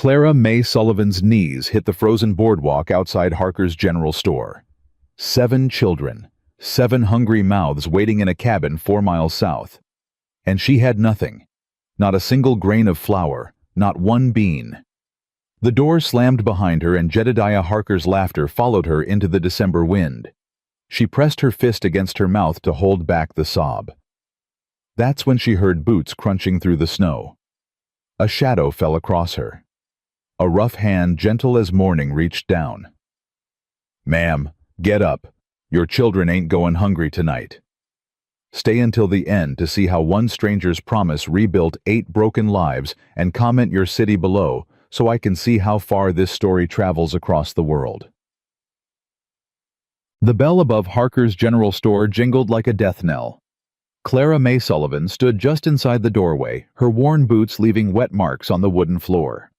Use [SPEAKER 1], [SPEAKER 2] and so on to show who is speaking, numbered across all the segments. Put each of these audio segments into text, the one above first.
[SPEAKER 1] Clara May Sullivan's knees hit the frozen boardwalk outside Harker's General Store. 7 children, 7 hungry mouths waiting in a cabin 4 miles south. And she had nothing. Not a single grain of flour, not one bean. The door slammed behind her and Jedediah Harker's laughter followed her into the December wind. She pressed her fist against her mouth to hold back the sob. That's when she heard boots crunching through the snow. A shadow fell across her. A rough hand, gentle as morning, reached down. "Ma'am, get up. Your children ain't going hungry tonight." Stay until the end to see how one stranger's promise rebuilt 8 broken lives, and comment your city below so I can see how far this story travels across the world. The bell above Harker's General Store jingled like a death knell. Clara May Sullivan stood just inside the doorway, her worn boots leaving wet marks on the wooden floor.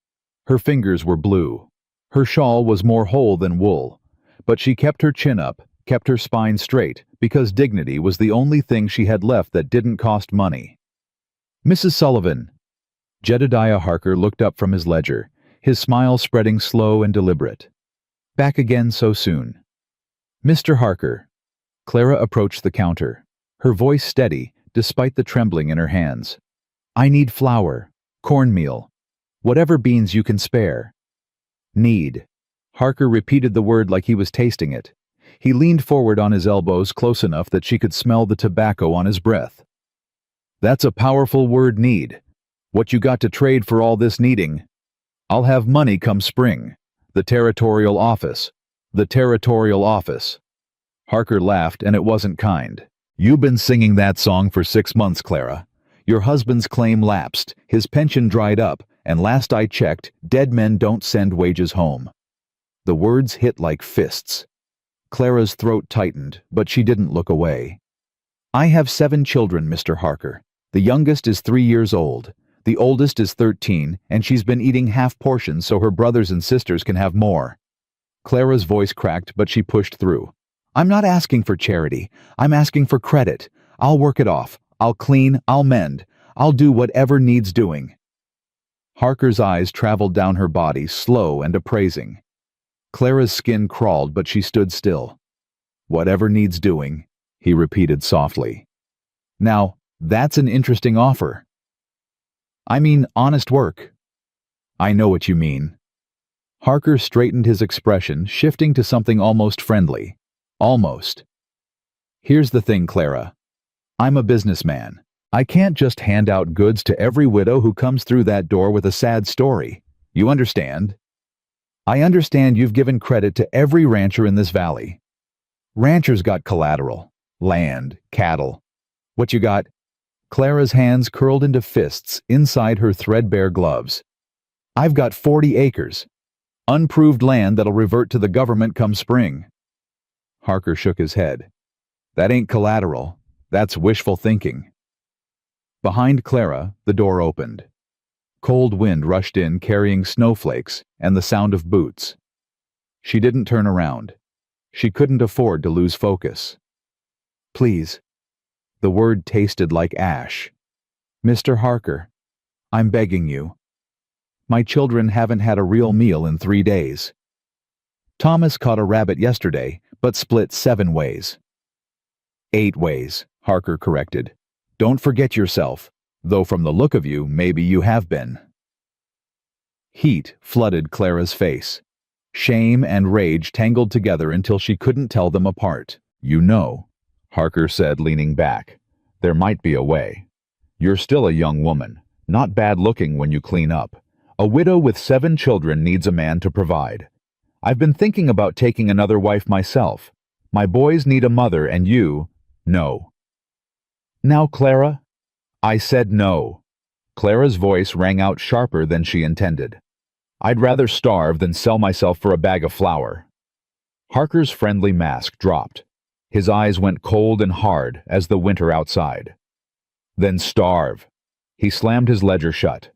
[SPEAKER 1] Her fingers were blue. Her shawl was more whole than wool, but she kept her chin up, kept her spine straight, because dignity was the only thing she had left that didn't cost money. "Mrs. Sullivan." Jedediah Harker looked up from his ledger, his smile spreading slow and deliberate. "Back again so soon." "Mr. Harker." Clara approached the counter, her voice steady despite the trembling in her hands. "I need flour, cornmeal, whatever beans you can spare." "Need." Harker repeated the word like he was tasting it. He leaned forward on his elbows close enough that she could smell the tobacco on his breath. "That's a powerful word, need. What you got to trade for all this needing?" "I'll have money come spring. The territorial office. The territorial office." Harker laughed, and it wasn't kind. "You been singing that song for 6 months, Clara. Your husband's claim lapsed, his pension dried up, and last I checked, dead men don't send wages home." The words hit like fists. Clara's throat tightened, but she didn't look away. "I have 7 children, Mr. Harker. The youngest is 3 years old. The oldest is 13, and she's been eating half portions so her brothers and sisters can have more." Clara's voice cracked, but she pushed through. "I'm not asking for charity. I'm asking for credit. I'll work it off. I'll clean. I'll mend. I'll do whatever needs doing." Harker's eyes traveled down her body, slow and appraising. Clara's skin crawled, but she stood still. "Whatever needs doing," he repeated softly. "Now, that's an interesting offer." "I mean honest work." "I know what you mean." Harker straightened his expression, shifting to something almost friendly. Almost. "Here's the thing, Clara. I'm a businessman. I can't just hand out goods to every widow who comes through that door with a sad story. You understand? I understand you've given credit to every rancher in this valley. Ranchers got collateral, land, cattle. What you got?" Clara's hands curled into fists inside her threadbare gloves. "I've got 40 acres. Unproved land that'll revert to the government come spring." Harker shook his head. "That ain't collateral. That's wishful thinking." Behind Clara, the door opened. Cold wind rushed in carrying snowflakes and the sound of boots. She didn't turn around. She couldn't afford to lose focus. "Please." The word tasted like ash. "Mr. Harker, I'm begging you. My children haven't had a real meal in 3 days. Thomas caught a rabbit yesterday, but split 7 ways. 8 ways, Harker corrected. "Don't forget yourself, though from the look of you, maybe you have been." Heat flooded Clara's face. Shame and rage tangled together until she couldn't tell them apart. "You know," Harker said, leaning back, "there might be a way. You're still a young woman, not bad looking when you clean up. A widow with 7 children needs a man to provide. I've been thinking about taking another wife myself. My boys need a mother and you, no." "Now, Clara." "I said no." Clara's voice rang out sharper than she intended. "I'd rather starve than sell myself for a bag of flour." Harker's friendly mask dropped. His eyes went cold and hard as the winter outside. "Then starve." He slammed his ledger shut.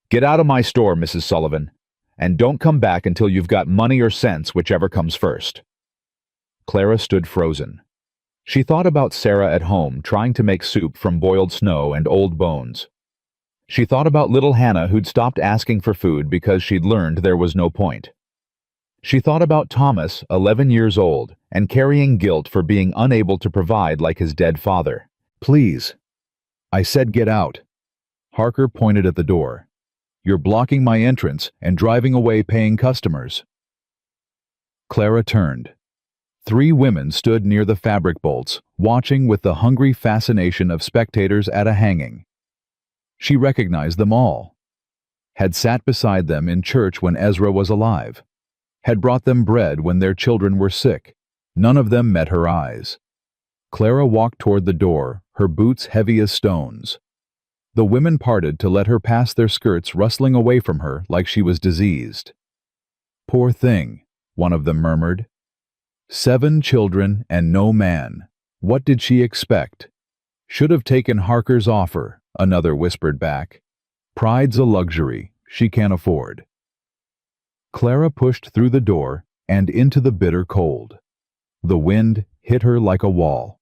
[SPEAKER 1] "Get out of my store, Mrs. Sullivan, and don't come back until you've got money or sense, whichever comes first." Clara stood frozen. She thought about Sarah at home trying to make soup from boiled snow and old bones. She thought about little Hannah who'd stopped asking for food because she'd learned there was no point. She thought about Thomas, 11 years old, and carrying guilt for being unable to provide like his dead father. "Please." "I said get out." Harker pointed at the door. "You're blocking my entrance and driving away paying customers." Clara turned. 3 women stood near the fabric bolts, watching with the hungry fascination of spectators at a hanging. She recognized them all. Had sat beside them in church when Ezra was alive. Had brought them bread when their children were sick. None of them met her eyes. Clara walked toward the door, her boots heavy as stones. The women parted to let her pass, their skirts rustling away from her like she was diseased. "Poor thing," one of them murmured. 7 children and no man. What did she expect? "Should have taken Harker's offer," another whispered back. "Pride's a luxury she can't afford." Clara pushed through the door and into the bitter cold. The wind hit her like a wall.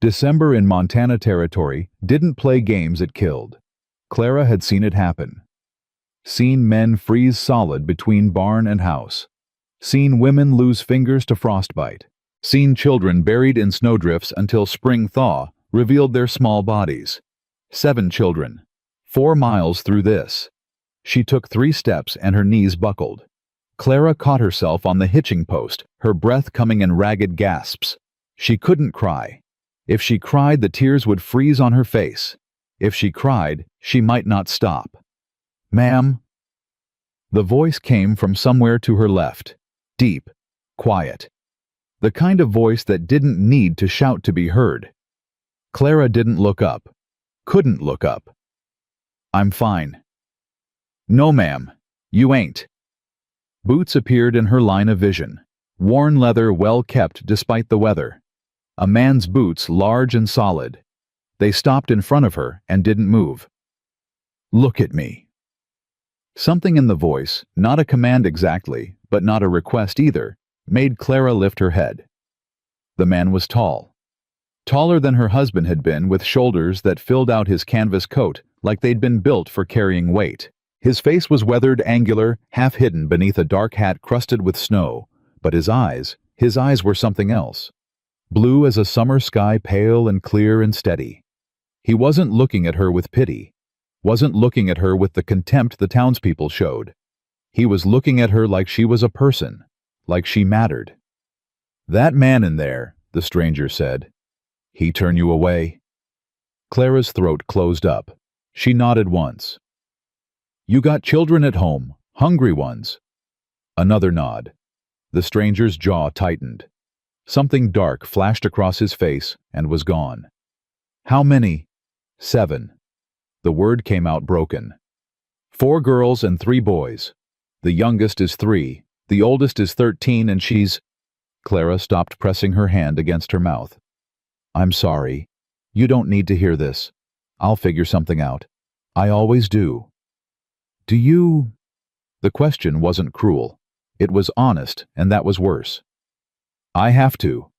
[SPEAKER 1] December in Montana Territory didn't play games, it killed. Clara had seen it happen. Seen men freeze solid between barn and house. Seen women lose fingers to frostbite. Seen children buried in snowdrifts until spring thaw revealed their small bodies. 7 children. 4 miles through this. She took 3 steps and her knees buckled. Clara caught herself on the hitching post, her breath coming in ragged gasps. She couldn't cry. If she cried, the tears would freeze on her face. If she cried, she might not stop. "Ma'am?" The voice came from somewhere to her left. Deep, quiet. The kind of voice that didn't need to shout to be heard. Clara didn't look up. Couldn't look up. "I'm fine." "No, ma'am, you ain't." Boots appeared in her line of vision. Worn leather, well kept despite the weather. A man's boots, large and solid. They stopped in front of her and didn't move. "Look at me." Something in the voice, not a command exactly, but not a request either, made Clara lift her head. The man was tall. Taller than her husband had been, with shoulders that filled out his canvas coat like they'd been built for carrying weight. His face was weathered, angular, half hidden beneath a dark hat crusted with snow, but his eyes were something else. Blue as a summer sky, pale and clear and steady. He wasn't looking at her with pity. Wasn't looking at her with the contempt the townspeople showed. He was looking at her like she was a person, like she mattered. "That man in there," the stranger said. "He turn you away?" Clara's throat closed up. She nodded once. "You got children at home, hungry ones." Another nod. The stranger's jaw tightened. Something dark flashed across his face and was gone. "How many?" "7. The word came out broken. 4 girls and 3 boys. The youngest is 3, the oldest is 13, and she's—" Clara stopped pressing her hand against her mouth. "I'm sorry. You don't need to hear this. I'll figure something out. I always do." "Do you—" The question wasn't cruel. It was honest, and that was worse. "I have to."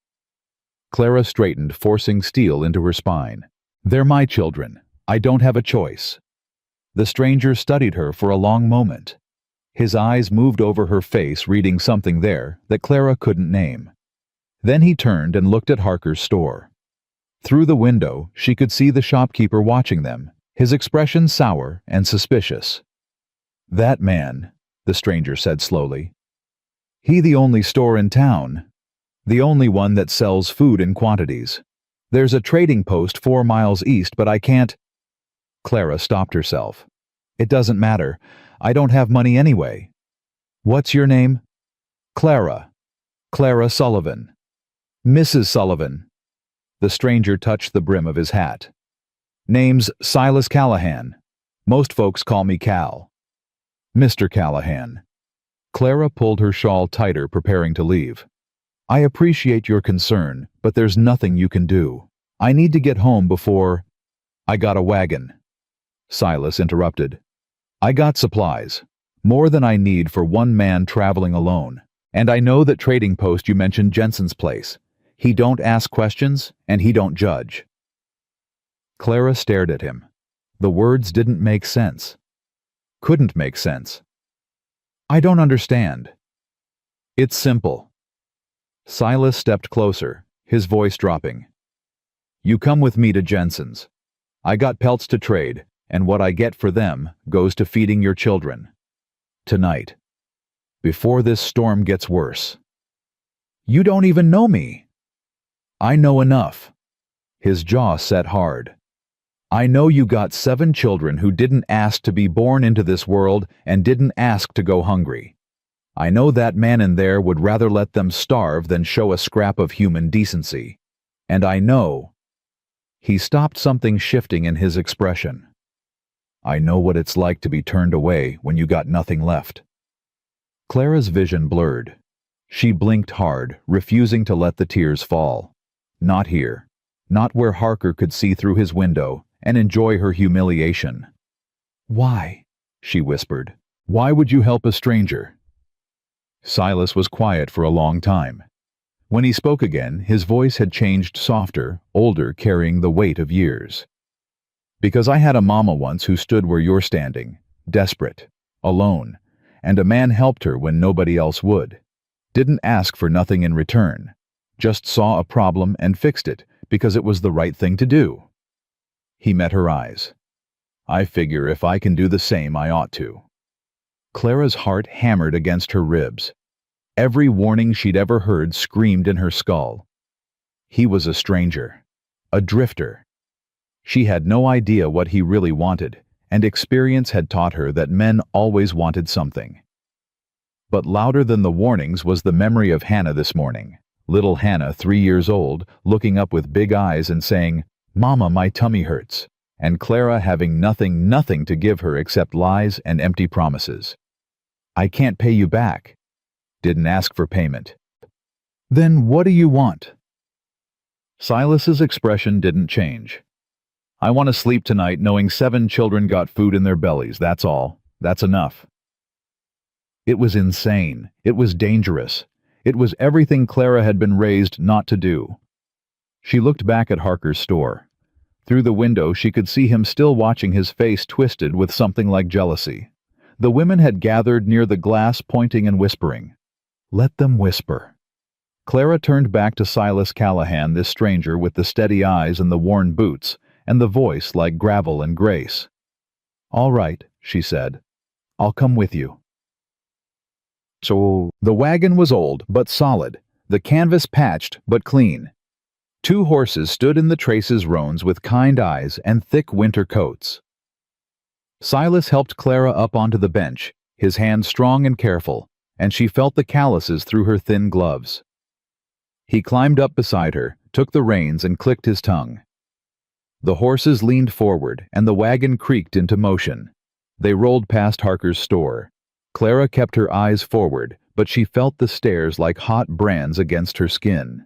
[SPEAKER 1] Clara straightened, forcing steel into her spine. "They're my children. I don't have a choice." The stranger studied her for a long moment. His eyes moved over her face, reading something there that Clara couldn't name. Then he turned and looked at Harker's store. Through the window, she could see the shopkeeper watching them, his expression sour and suspicious. "That man," the stranger said slowly. "He the only store in town. The only one that sells food in quantities. There's a trading post 4 miles east, but I can't—" Clara stopped herself. "It doesn't matter. I don't have money anyway." "What's your name?" "Clara. Clara Sullivan." "Mrs. Sullivan." The stranger touched the brim of his hat. "Name's Silas Callahan. Most folks call me Cal." "Mr. Callahan." Clara pulled her shawl tighter, preparing to leave. "I appreciate your concern, but there's nothing you can do. I need to get home before—" "I got a wagon." Silas interrupted. "I got supplies. More than I need for one man traveling alone. And I know that trading post you mentioned, Jensen's place. He don't ask questions, and he don't judge." Clara stared at him. The words didn't make sense. Couldn't make sense. I don't understand. It's simple. Silas stepped closer, his voice dropping. You come with me to Jensen's. I got pelts to trade, and what I get for them goes to feeding your children. Tonight. Before this storm gets worse. You don't even know me. I know enough. His jaw set hard. I know you got 7 children who didn't ask to be born into this world and didn't ask to go hungry. I know that man in there would rather let them starve than show a scrap of human decency. And I know... He stopped, something shifting in his expression. I know what it's like to be turned away when you got nothing left. Clara's vision blurred. She blinked hard, refusing to let the tears fall. Not here. Not where Harker could see through his window and enjoy her humiliation. Why? She whispered. Why would you help a stranger? Silas was quiet for a long time. When he spoke again, his voice had changed, softer, older, carrying the weight of years. Because I had a mama once who stood where you're standing, desperate, alone, and a man helped her when nobody else would. Didn't ask for nothing in return. Just saw a problem and fixed it because it was the right thing to do. He met her eyes. I figure if I can do the same, I ought to. Clara's heart hammered against her ribs. Every warning she'd ever heard screamed in her skull. He was a stranger, a drifter. She had no idea what he really wanted, and experience had taught her that men always wanted something. But louder than the warnings was the memory of Hannah this morning. Little Hannah, 3 years old, looking up with big eyes and saying, Mama, my tummy hurts, and Clara having nothing to give her except lies and empty promises. I can't pay you back. Didn't ask for payment. Then what do you want? Silas's expression didn't change. I want to sleep tonight knowing 7 children got food in their bellies, that's all. That's enough. It was insane. It was dangerous. It was everything Clara had been raised not to do. She looked back at Harker's store. Through the window she could see him still watching, his face twisted with something like jealousy. The women had gathered near the glass, pointing and whispering. Let them whisper. Clara turned back to Silas Callahan, this stranger with the steady eyes and the worn boots, and the voice like gravel and grace. All right, she said. I'll come with you. So, the wagon was old but solid, the canvas patched but clean. 2 horses stood in the trace's roans with kind eyes and thick winter coats. Silas helped Clara up onto the bench, his hand strong and careful, and she felt the calluses through her thin gloves. He climbed up beside her, took the reins and clicked his tongue. The horses leaned forward and the wagon creaked into motion. They rolled past Harker's store. Clara kept her eyes forward, but she felt the stares like hot brands against her skin.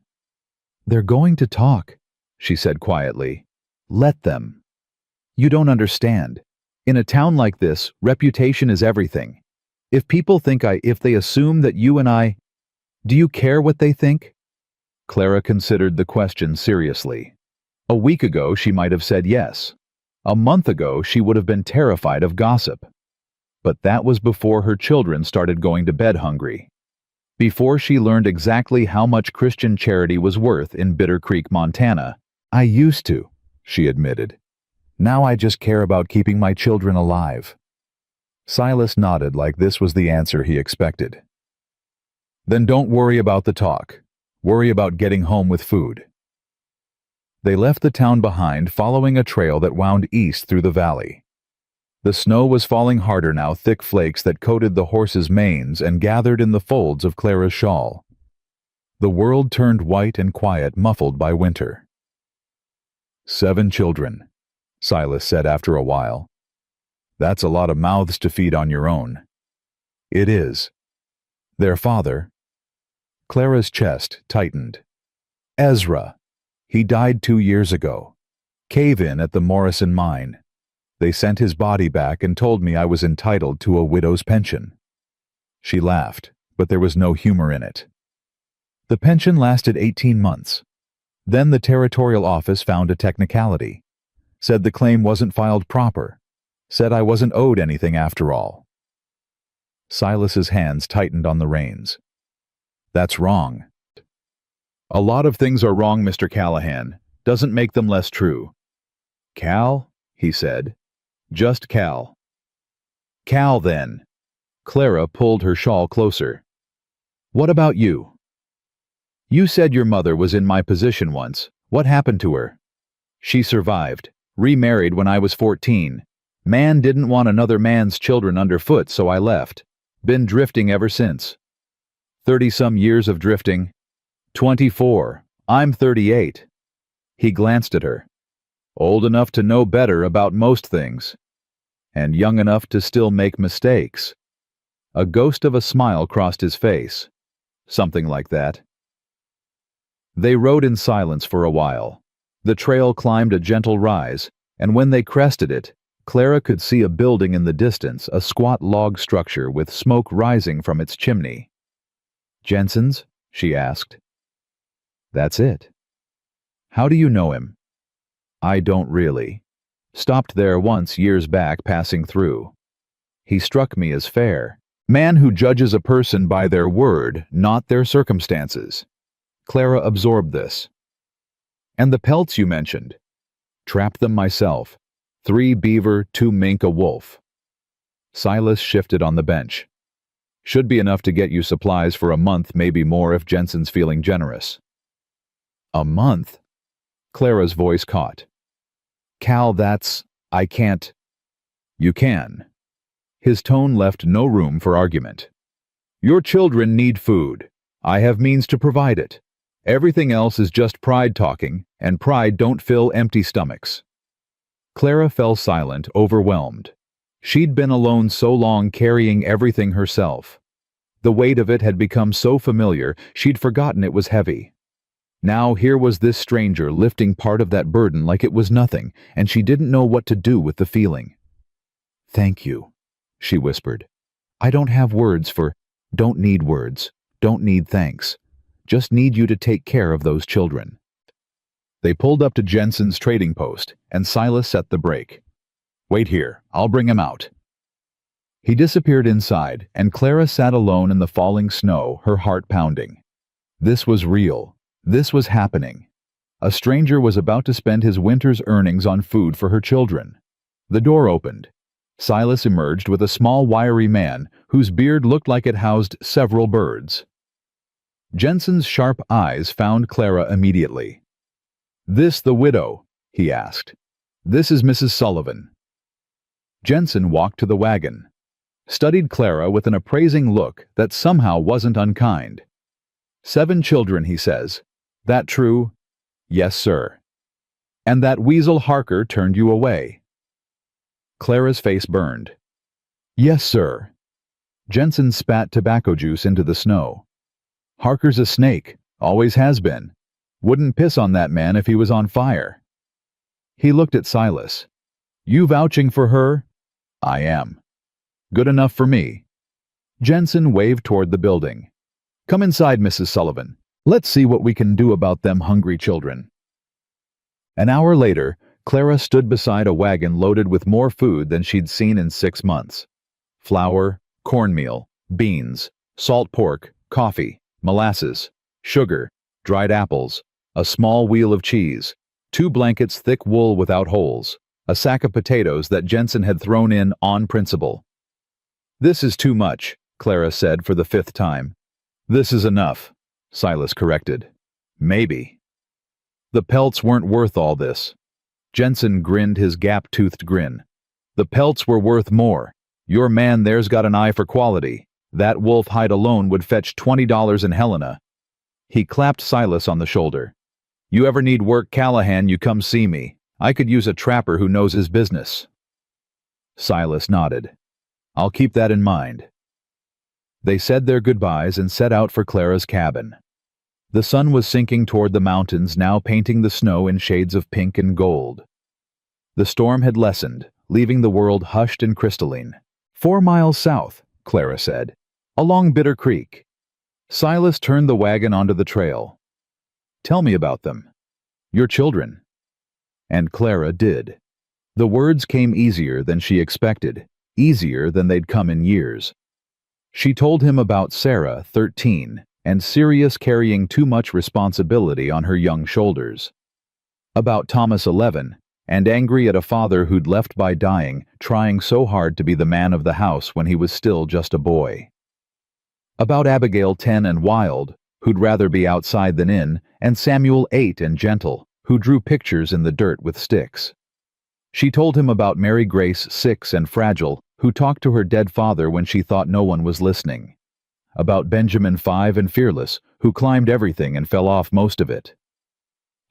[SPEAKER 1] They're going to talk, she said quietly. Let them. You don't understand. In a town like this, reputation is everything. If people think if they assume that you and I... Do you care what they think? Clara considered the question seriously. A week ago she might have said yes. A month ago she would have been terrified of gossip. But that was before her children started going to bed hungry. Before she learned exactly how much Christian charity was worth in Bitter Creek, Montana. I used to, she admitted. Now I just care about keeping my children alive. Silas nodded like this was the answer he expected. Then don't worry about the talk. Worry about getting home with food. They left the town behind, following a trail that wound east through the valley. The snow was falling harder now, thick flakes that coated the horses' manes and gathered in the folds of Clara's shawl. The world turned white and quiet, muffled by winter. 7 children, Silas said after a while. That's a lot of mouths to feed on your own. It is. Their father. Clara's chest tightened. Ezra. He died 2 years ago. Cave-in at the Morrison mine. They sent his body back and told me I was entitled to a widow's pension. She laughed, but there was no humor in it. The pension lasted 18 months. Then the territorial office found a technicality. Said the claim wasn't filed proper. Said I wasn't owed anything after all. Silas's hands tightened on the reins. That's wrong. A lot of things are wrong, Mr. Callahan. Doesn't make them less true. Cal? He said. Just Cal. Cal, then. Clara pulled her shawl closer. What about you? You said your mother was in my position once. What happened to her? She survived. Remarried when I was 14. Man didn't want another man's children underfoot, so I left. Been drifting ever since. 30-some years of drifting. 24. I'm 38. He glanced at her. Old enough to know better about most things. And young enough to still make mistakes. A ghost of a smile crossed his face. Something like that. They rode in silence for a while. The trail climbed a gentle rise, and when they crested it, Clara could see a building in the distance, a squat log structure with smoke rising from its chimney. Jensen's? She asked. That's it. How do you know him? I don't really. Stopped there once years back passing through. He struck me as fair. Man who judges a person by their word, not their circumstances. Clara absorbed this. And the pelts you mentioned. Trapped them myself. 3 beaver, 2 mink, a wolf. Silas shifted on the bench. Should be enough to get you supplies for a month, maybe more if Jensen's feeling generous. A month? Clara's voice caught. Cal, I can't. You can. His tone left no room for argument. Your children need food. I have means to provide it. Everything else is just pride talking, and pride don't fill empty stomachs. Clara fell silent, overwhelmed. She'd been alone so long carrying everything herself. The weight of it had become so familiar, she'd forgotten it was heavy. Now here was this stranger lifting part of that burden like it was nothing, and she didn't know what to do with the feeling. Thank you, she whispered. I don't have words for, don't need words, don't need thanks. Just need you to take care of those children. They pulled up to Jensen's trading post, and Silas set the brake. Wait here, I'll bring him out. He disappeared inside, and Clara sat alone in the falling snow, her heart pounding. This was real. This was happening. A stranger was about to spend his winter's earnings on food for her children. The door opened. Silas emerged with a small wiry man whose beard looked like it housed several birds. Jensen's sharp eyes found Clara immediately. This the widow? He asked. This is Mrs. Sullivan. Jensen walked to the wagon. Studied Clara with an appraising look that somehow wasn't unkind. 7 children, he says. That true? Yes, sir. And that weasel Harker turned you away. Clara's face burned. Yes, sir. Jensen spat tobacco juice into the snow. Harker's a snake, always has been. Wouldn't piss on that man if he was on fire. He looked at Silas. You vouching for her? I am. Good enough for me. Jensen waved toward the building. Come inside, Mrs. Sullivan. Let's see what we can do about them hungry children. An hour later, Clara stood beside a wagon loaded with more food than she'd seen in 6 months. Flour, cornmeal, beans, salt pork, coffee, molasses, sugar, dried apples, a small wheel of cheese, 2 blankets thick wool without holes, a sack of potatoes that Jensen had thrown in on principle. This is too much, Clara said for the 5th time. This is enough, Silas corrected. Maybe. The pelts weren't worth all this. Jensen grinned his gap-toothed grin. The pelts were worth more. Your man there's got an eye for quality. That wolf hide alone would fetch $20 in Helena. He clapped Silas on the shoulder. You ever need work, Callahan, you come see me. I could use a trapper who knows his business. Silas nodded. I'll keep that in mind. They said their goodbyes and set out for Clara's cabin. The sun was sinking toward the mountains, now painting the snow in shades of pink and gold. The storm had lessened, leaving the world hushed and crystalline. 4 miles south, Clara said, along Bitter Creek. Silas turned the wagon onto the trail. Tell me about them. Your children. And Clara did. The words came easier than she expected, easier than they'd come in years. She told him about Sarah, 13, and Sirius carrying too much responsibility on her young shoulders. About Thomas, 11, and angry at a father who'd left by dying, trying so hard to be the man of the house when he was still just a boy. About Abigail, 10, and wild, who'd rather be outside than in, and Samuel, 8, and gentle, who drew pictures in the dirt with sticks. She told him about Mary Grace, 6, and fragile, who talked to her dead father when she thought no one was listening. About Benjamin, 5, and fearless, who climbed everything and fell off most of it.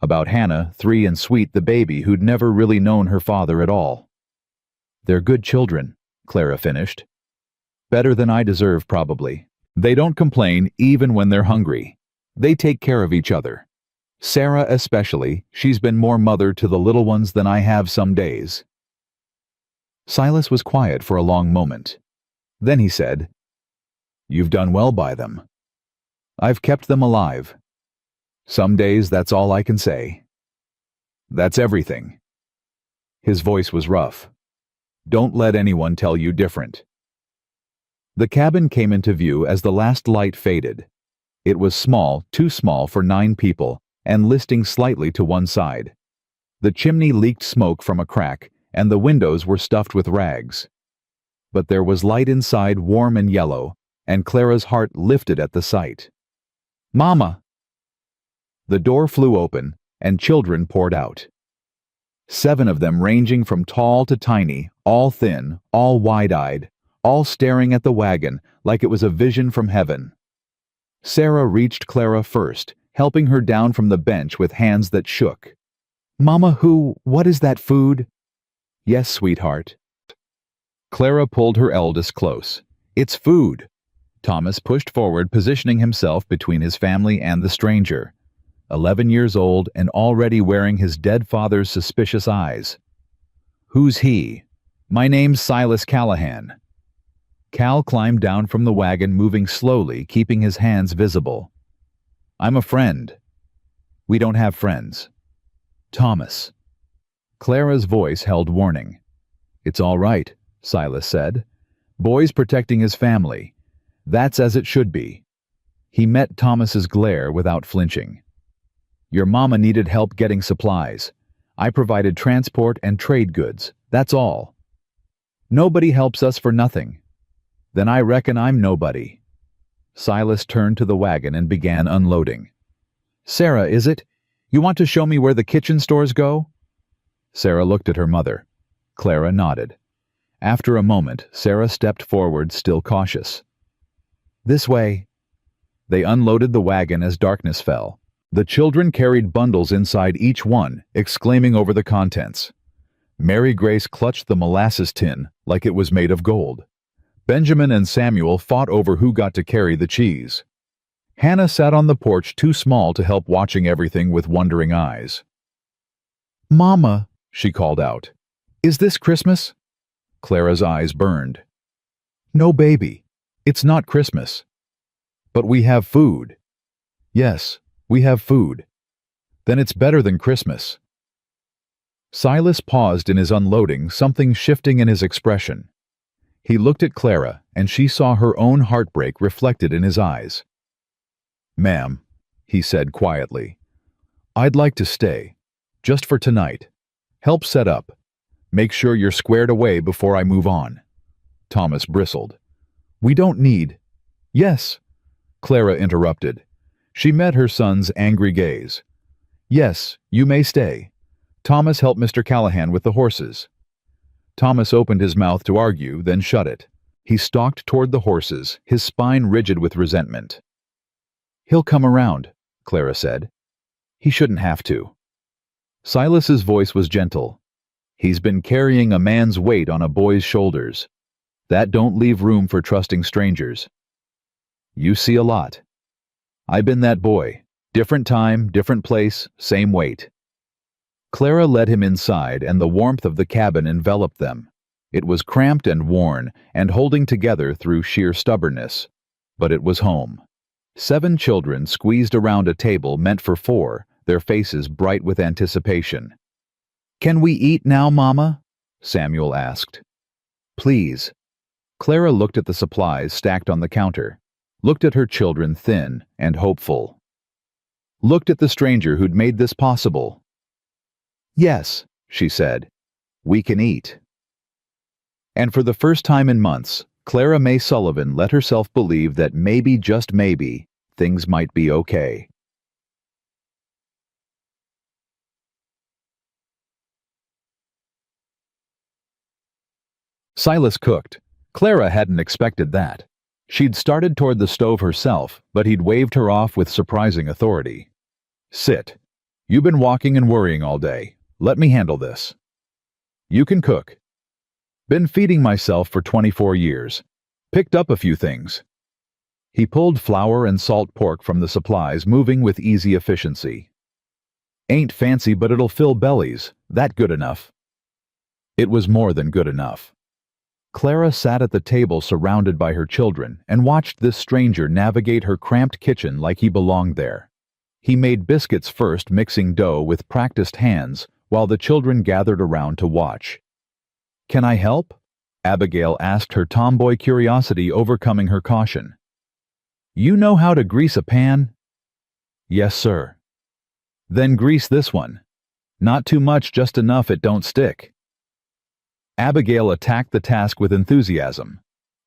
[SPEAKER 1] About Hannah, 3, and sweet, the baby who'd never really known her father at all. "They're good children," Clara finished. "Better than I deserve, probably. They don't complain even when they're hungry. They take care of each other. Sarah especially, she's been more mother to the little ones than I have some days." Silas was quiet for a long moment. Then he said, "You've done well by them. I've kept them alive. Some days that's all I can say. That's everything." His voice was rough. "Don't let anyone tell you different." The cabin came into view as the last light faded. It was small, too small for 9 people, and listing slightly to one side. The chimney leaked smoke from a crack, and the windows were stuffed with rags. But there was light inside, warm and yellow, and Clara's heart lifted at the sight. "Mama!" The door flew open, and children poured out. 7 of them, ranging from tall to tiny, all thin, all wide-eyed, all staring at the wagon like it was a vision from heaven. Sarah reached Clara first, helping her down from the bench with hands that shook. "Mama, what is that food?" "Yes, sweetheart." Clara pulled her eldest close. "It's food." Thomas pushed forward, positioning himself between his family and the stranger. 11 years old and already wearing his dead father's suspicious eyes. "Who's he?" "My name's Silas Callahan." Cal climbed down from the wagon, moving slowly, keeping his hands visible. "I'm a friend." "We don't have friends." "Thomas." Clara's voice held warning. "It's all right," Silas said. "Boy's protecting his family. That's as it should be." He met Thomas's glare without flinching. "Your mama needed help getting supplies. I provided transport and trade goods. That's all." "Nobody helps us for nothing." "Then I reckon I'm nobody." Silas turned to the wagon and began unloading. "Sarah, is it? You want to show me where the kitchen stores go?" Sarah looked at her mother. Clara nodded. After a moment, Sarah stepped forward, still cautious. "This way." They unloaded the wagon as darkness fell. The children carried bundles inside each one, exclaiming over the contents. Mary Grace clutched the molasses tin like it was made of gold. Benjamin and Samuel fought over who got to carry the cheese. Hannah sat on the porch, too small to help, watching everything with wondering eyes. "Mama," she called out, "is this Christmas?" Clara's eyes burned. "No, baby. It's not Christmas." "But we have food." "Yes, we have food." "Then it's better than Christmas." Silas paused in his unloading, something shifting in his expression. He looked at Clara, and she saw her own heartbreak reflected in his eyes. "Ma'am," he said quietly, "I'd like to stay, just for tonight. Help set up. Make sure you're squared away before I move on." Thomas bristled. "We don't need—" "Yes," Clara interrupted. She met her son's angry gaze. "Yes, you may stay. Thomas helped Mr. Callahan with the horses." Thomas opened his mouth to argue, then shut it. He stalked toward the horses, his spine rigid with resentment. "He'll come around," Clara said. "He shouldn't have to." Silas's voice was gentle. "He's been carrying a man's weight on a boy's shoulders. That don't leave room for trusting strangers. You see a lot. I've been that boy. Different time, different place, same weight." Clara led him inside, and the warmth of the cabin enveloped them. It was cramped and worn, and holding together through sheer stubbornness. But it was home. 7 children squeezed around a table meant for 4, their faces bright with anticipation. "Can we eat now, Mama?" Samuel asked. Please. Clara looked at the supplies stacked on the counter, looked at her children thin and hopeful. Looked at the stranger who'd made this possible. Yes, she said, we can eat. And for the first time in months, Clara May Sullivan let herself believe that maybe, just maybe, things might be okay. Silas cooked. Clara hadn't expected that. She'd started toward the stove herself, but he'd waved her off with surprising authority. Sit. You've been walking and worrying all day. Let me handle this. You can cook. Been feeding myself for 24 years. Picked up a few things. He pulled flour and salt pork from the supplies, moving with easy efficiency. Ain't fancy, but it'll fill bellies. That good enough? It was more than good enough. Clara sat at the table surrounded by her children and watched this stranger navigate her cramped kitchen like he belonged there. He made biscuits first, mixing dough with practiced hands, while the children gathered around to watch. Can I help? Abigail asked, her tomboy curiosity overcoming her caution. You know how to grease a pan? Yes, sir. Then grease this one. Not too much, just enough it don't stick. Abigail attacked the task with enthusiasm.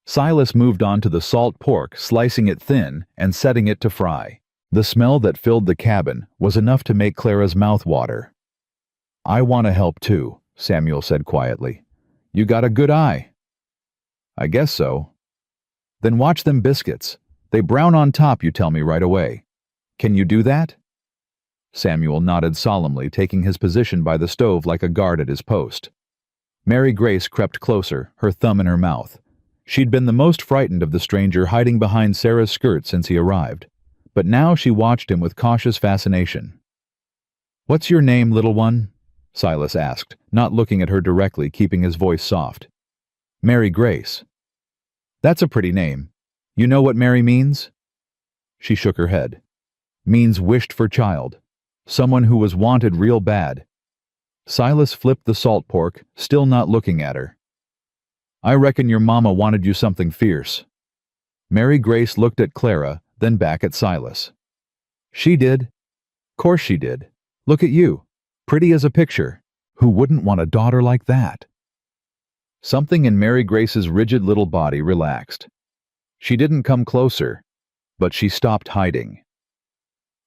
[SPEAKER 1] Silas moved on to the salt pork, slicing it thin and setting it to fry. The smell that filled the cabin was enough to make Clara's mouth water. I want to help too, Samuel said quietly. You got a good eye. I guess so. Then watch them biscuits. They brown on top, you tell me right away. Can you do that? Samuel nodded solemnly, taking his position by the stove like a guard at his post. Mary Grace crept closer, her thumb in her mouth. She'd been the most frightened of the stranger, hiding behind Sarah's skirt since he arrived. But now she watched him with cautious fascination. What's your name, little one? Silas asked, not looking at her directly, keeping his voice soft. Mary Grace. That's a pretty name. You know what Mary means? She shook her head. Means wished for child. Someone who was wanted real bad. Silas flipped the salt pork, still not looking at her. I reckon your mama wanted you something fierce. Mary Grace looked at Clara, then back at Silas. She did. Course she did. Look at you. Pretty as a picture. Who wouldn't want a daughter like that? Something in Mary Grace's rigid little body relaxed. She didn't come closer, but she stopped hiding.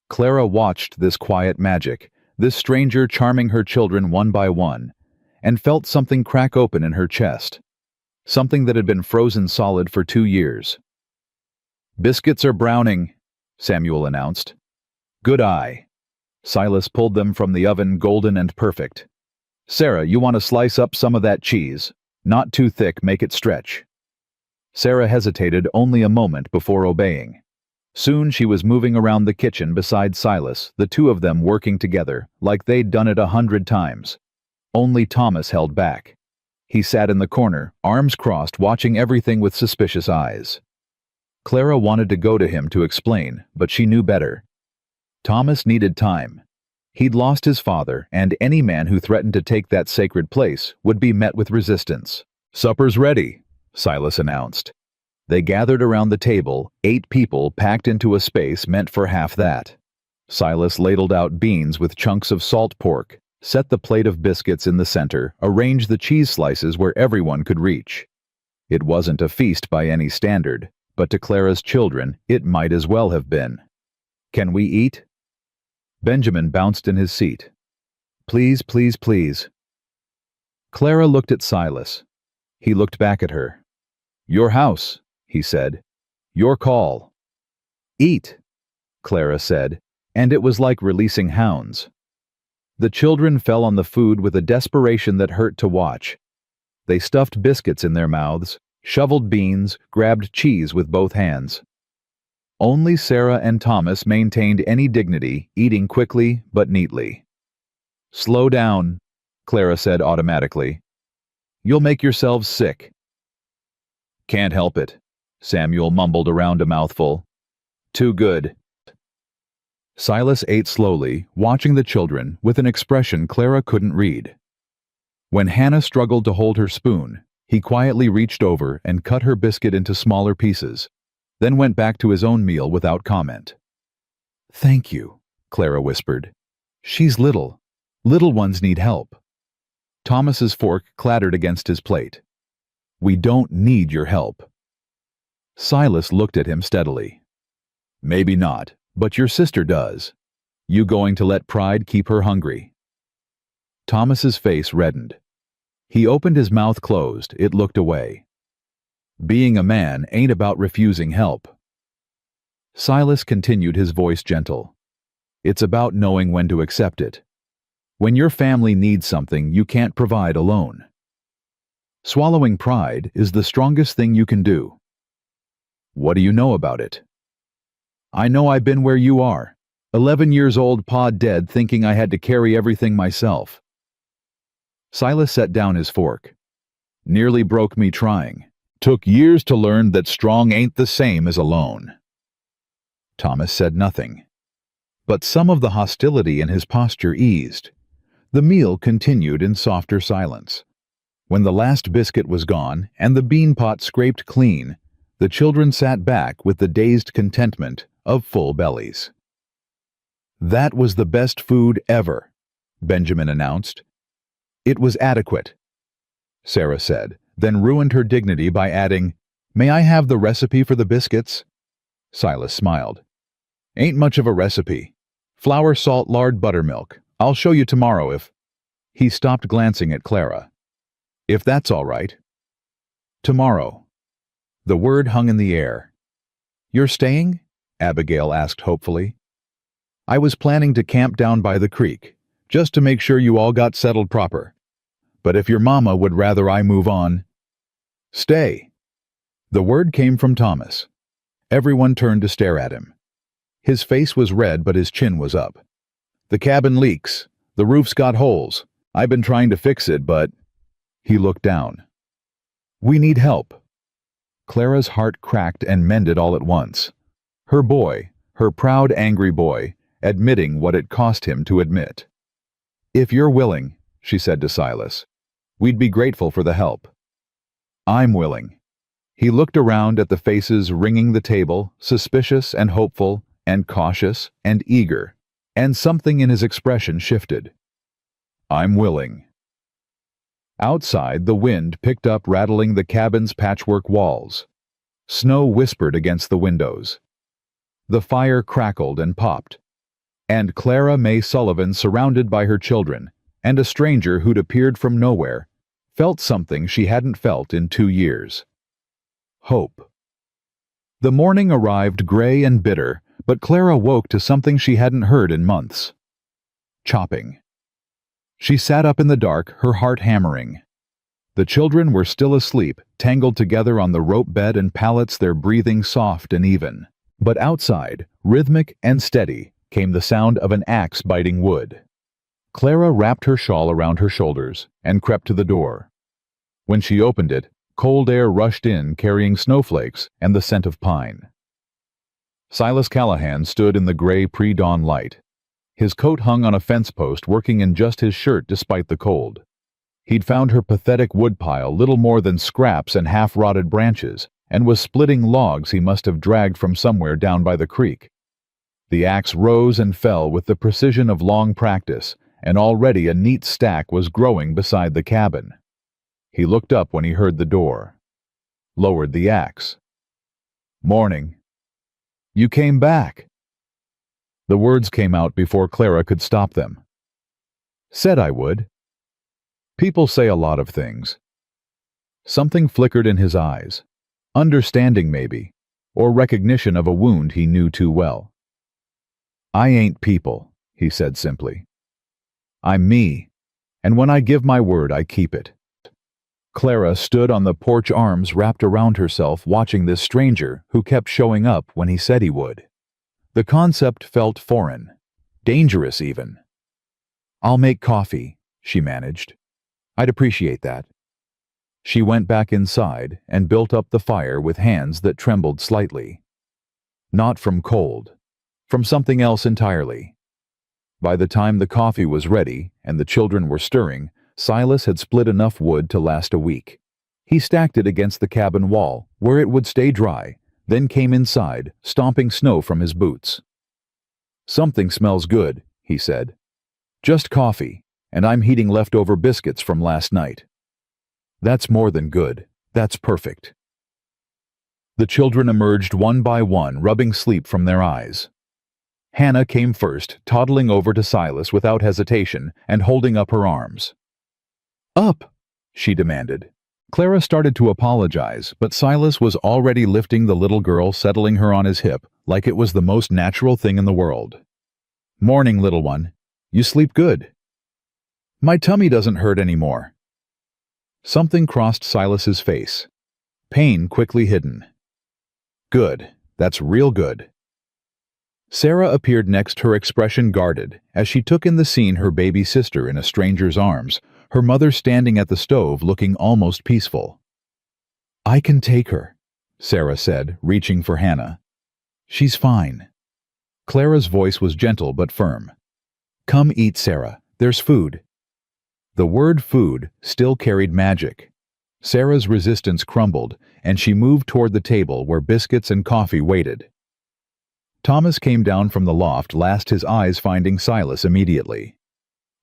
[SPEAKER 1] Clara watched this quiet magic, this stranger charming her children one by one, and felt something crack open in her chest. Something that had been frozen solid for 2 years. Biscuits are browning, Samuel announced. Good eye. Silas pulled them from the oven, golden and perfect. Sarah, you want to slice up some of that cheese? Not too thick, make it stretch. Sarah hesitated only a moment before obeying. Soon she was moving around the kitchen beside Silas, the two of them working together, like they'd done it 100 times. Only Thomas held back. He sat in the corner, arms crossed, watching everything with suspicious eyes. Clara wanted to go to him to explain, but she knew better. Thomas needed time. He'd lost his father, and any man who threatened to take that sacred place would be met with resistance. Supper's ready, Silas announced. They gathered around the table, 8 people packed into a space meant for half that. Silas ladled out beans with chunks of salt pork, set the plate of biscuits in the center, arranged the cheese slices where everyone could reach. It wasn't a feast by any standard, but to Clara's children, it might as well have been. Can we eat? Benjamin bounced in his seat. Please, please, please. Clara looked at Silas. He looked back at her. Your house, he said. Your call. Eat, Clara said, and it was like releasing hounds. The children fell on the food with a desperation that hurt to watch. They stuffed biscuits in their mouths, shoveled beans, grabbed cheese with both hands. Only Sarah and Thomas maintained any dignity, eating quickly but neatly. Slow down, Clara said automatically. You'll make yourselves sick. Can't help it, Samuel mumbled around a mouthful. Too good. Silas ate slowly, watching the children with an expression Clara couldn't read. When Hannah struggled to hold her spoon, he quietly reached over and cut her biscuit into smaller pieces, then went back to his own meal without comment. "Thank you," Clara whispered. "She's little. Little ones need help." Thomas's fork clattered against his plate. "We don't need your help." Silas looked at him steadily. "Maybe not, but your sister does. You going to let pride keep her hungry?" Thomas's face reddened. He opened his mouth closed, it looked away. "Being a man ain't about refusing help." Silas continued, his voice gentle. "It's about knowing when to accept it. When your family needs something you can't provide alone. Swallowing pride is the strongest thing you can do." "What do you know about it?" "I know I've been where you are. 11 years old, pa dead, thinking I had to carry everything myself." Silas set down his fork. "Nearly broke me trying. Took years to learn that strong ain't the same as alone." Thomas said nothing. But some of the hostility in his posture eased. The meal continued in softer silence. When the last biscuit was gone and the bean pot scraped clean, the children sat back with the dazed contentment of full bellies. "That was the best food ever," Benjamin announced. "It was adequate," Sarah said, then ruined her dignity by adding, "May I have the recipe for the biscuits?" Silas smiled. "Ain't much of a recipe. Flour, salt, lard, buttermilk. I'll show you tomorrow if—" He stopped, glancing at Clara. "If that's all right." "Tomorrow." The word hung in the air. "You're staying?" Abigail asked hopefully. "I was planning to camp down by the creek, just to make sure you all got settled proper. But if your mama would rather I move on—" "Stay." The word came from Thomas. Everyone turned to stare at him. His face was red, but his chin was up. "The cabin leaks. The roof's got holes. I've been trying to fix it, but—" He looked down. "We need help." Clara's heart cracked and mended all at once. Her boy, her proud, angry boy, admitting what it cost him to admit. "If you're willing," she said to Silas, "we'd be grateful for the help." "I'm willing." He looked around at the faces ringing the table, suspicious and hopeful and cautious and eager, and something in his expression shifted. "I'm willing." Outside, the wind picked up, rattling the cabin's patchwork walls. Snow whispered against the windows. The fire crackled and popped. And Clara May Sullivan, surrounded by her children, and a stranger who'd appeared from nowhere, felt something she hadn't felt in 2 years. Hope. The morning arrived gray and bitter, but Clara woke to something she hadn't heard in months. Chopping. She sat up in the dark, her heart hammering. The children were still asleep, tangled together on the rope bed and pallets, their breathing soft and even. But outside, rhythmic and steady, came the sound of an axe biting wood. Clara wrapped her shawl around her shoulders and crept to the door. When she opened it, cold air rushed in, carrying snowflakes and the scent of pine. Silas Callahan stood in the gray pre-dawn light. His coat hung on a fence post, working in just his shirt despite the cold. He'd found her pathetic woodpile, little more than scraps and half-rotted branches, and was splitting logs he must have dragged from somewhere down by the creek. The axe rose and fell with the precision of long practice, and already a neat stack was growing beside the cabin. He looked up when he heard the door. Lowered the axe. "Morning." "You came back." The words came out before Clara could stop them. "Said I would." People say a lot of things. Something flickered in his eyes. Understanding, maybe, or recognition of a wound he knew too well. "I ain't people," he said simply. "I'm me, and when I give my word, I keep it." Clara stood on the porch, arms wrapped around herself, watching this stranger who kept showing up when he said he would. The concept felt foreign, dangerous even. "I'll make coffee," she managed. "I'd appreciate that." She went back inside and built up the fire with hands that trembled slightly. Not from cold, from something else entirely. By the time the coffee was ready and the children were stirring, Silas had split enough wood to last a week. He stacked it against the cabin wall, where it would stay dry, then came inside, stomping snow from his boots. "Something smells good," he said. "Just coffee, and I'm heating leftover biscuits from last night." "That's more than good. That's perfect." The children emerged one by one, rubbing sleep from their eyes. Hannah came first, toddling over to Silas without hesitation and holding up her arms. "Up!" she demanded. Clara started to apologize, but Silas was already lifting the little girl, settling her on his hip like it was the most natural thing in the world. "Morning, little one. You sleep good." "My tummy doesn't hurt anymore." Something crossed Silas's face. Pain quickly hidden. "Good. That's real good." Sarah appeared next, her expression guarded, as she took in the scene, her baby sister in a stranger's arms, her mother standing at the stove looking almost peaceful. "I can take her," Sarah said, reaching for Hannah. "She's fine." Clara's voice was gentle but firm. "Come eat, Sarah. There's food." The word food still carried magic. Sarah's resistance crumbled, and she moved toward the table where biscuits and coffee waited. Thomas came down from the loft, last, his eyes finding Silas immediately.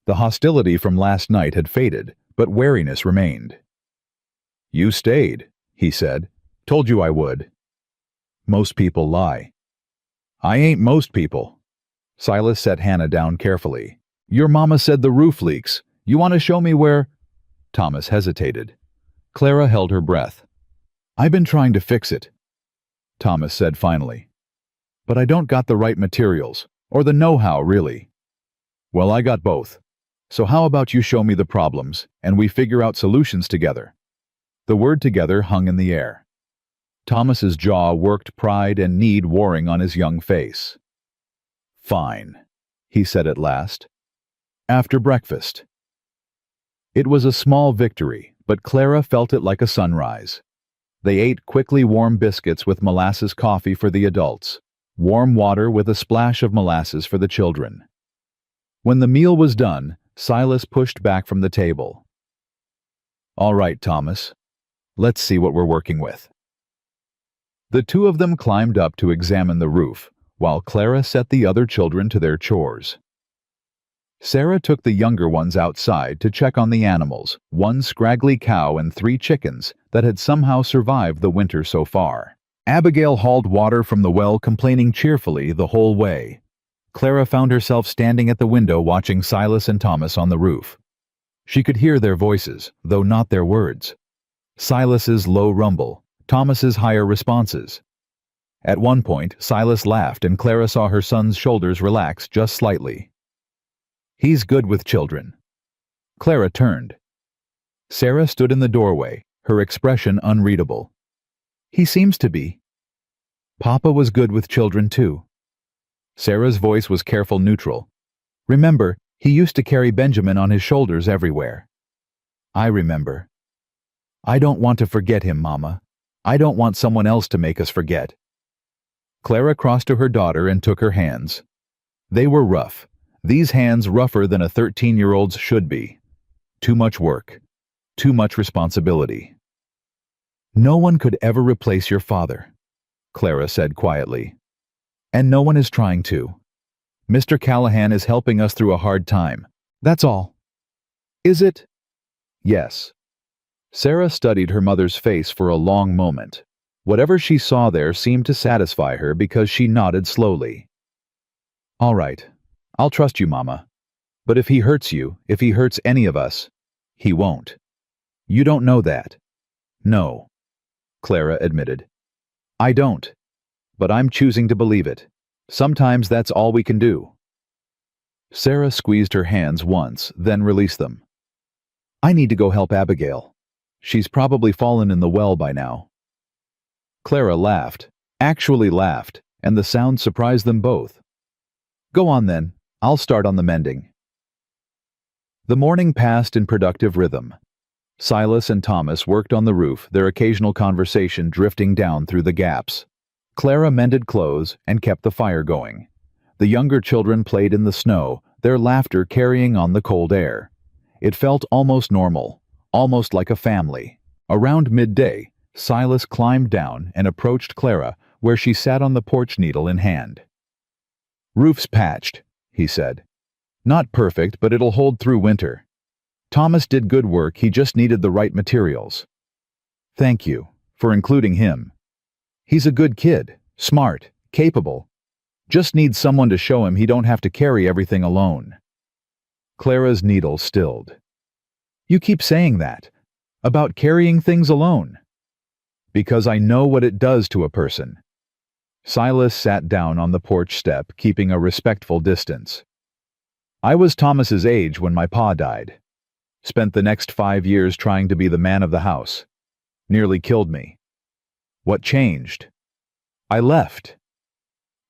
[SPEAKER 1] The hostility from last night had faded, but wariness remained. "You stayed," he said. "Told you I would." "Most people lie." "I ain't most people." Silas set Hannah down carefully. "Your mama said the roof leaks. You want to show me where—" Thomas hesitated. Clara held her breath. "I've been trying to fix it," Thomas said finally. "But I don't got the right materials, or the know-how, really." "Well, I got both. So how about you show me the problems, and we figure out solutions together?" The word "together" hung in the air. Thomas's jaw worked, pride and need warring on his young face. "Fine," he said at last. "After breakfast." It was a small victory, but Clara felt it like a sunrise. They ate quickly warm biscuits with molasses coffee for the adults, warm water with a splash of molasses for the children. When the meal was done, Silas pushed back from the table. "All right, Thomas. Let's see what we're working with." The two of them climbed up to examine the roof, while Clara set the other children to their chores. Sarah took the younger ones outside to check on the animals, one scraggly cow and 3 chickens that had somehow survived the winter so far. Abigail hauled water from the well, complaining cheerfully the whole way. Clara found herself standing at the window watching Silas and Thomas on the roof. She could hear their voices, though not their words. Silas's low rumble, Thomas's higher responses. At one point, Silas laughed and Clara saw her son's shoulders relax just slightly. "He's good with children." Clara turned. Sarah stood in the doorway, her expression unreadable. "He seems to be." "Papa was good with children too." Sarah's voice was careful, neutral. "Remember, he used to carry Benjamin on his shoulders everywhere." "I remember." "I don't want to forget him, Mama. I don't want someone else to make us forget." Clara crossed to her daughter and took her hands. They were rough. These hands rougher than a 13-year-old's should be. Too much work. Too much responsibility. "No one could ever replace your father," Clara said quietly. "And no one is trying to. Mr. Callahan is helping us through a hard time. That's all." "Is it?" "Yes." Sarah studied her mother's face for a long moment. Whatever she saw there seemed to satisfy her because she nodded slowly. "All right. I'll trust you, Mama. But if he hurts you, if he hurts any of us, he won't." "You don't know that." "No," Clara admitted. "I don't. But I'm choosing to believe it. Sometimes that's all we can do." Sarah squeezed her hands once, then released them. "I need to go help Abigail. She's probably fallen in the well by now." Clara laughed, actually laughed, and the sound surprised them both. "Go on then. I'll start on the mending." The morning passed in productive rhythm. Silas and Thomas worked on the roof, their occasional conversation drifting down through the gaps. Clara mended clothes and kept the fire going. The younger children played in the snow, their laughter carrying on the cold air. It felt almost normal, almost like a family. Around midday, Silas climbed down and approached Clara, where she sat on the porch, needle in hand. "Roof's patched," he said. "Not perfect, but it'll hold through winter. Thomas did good work, he just needed the right materials." "Thank you for including him. He's a good kid, smart, capable. Just needs someone to show him he don't have to carry everything alone." Clara's needle stilled. "You keep saying that. About carrying things alone." "Because I know what it does to a person." Silas sat down on the porch step, keeping a respectful distance. "I was Thomas's age when my pa died. Spent the next 5 years trying to be the man of the house. Nearly killed me. What changed? I left."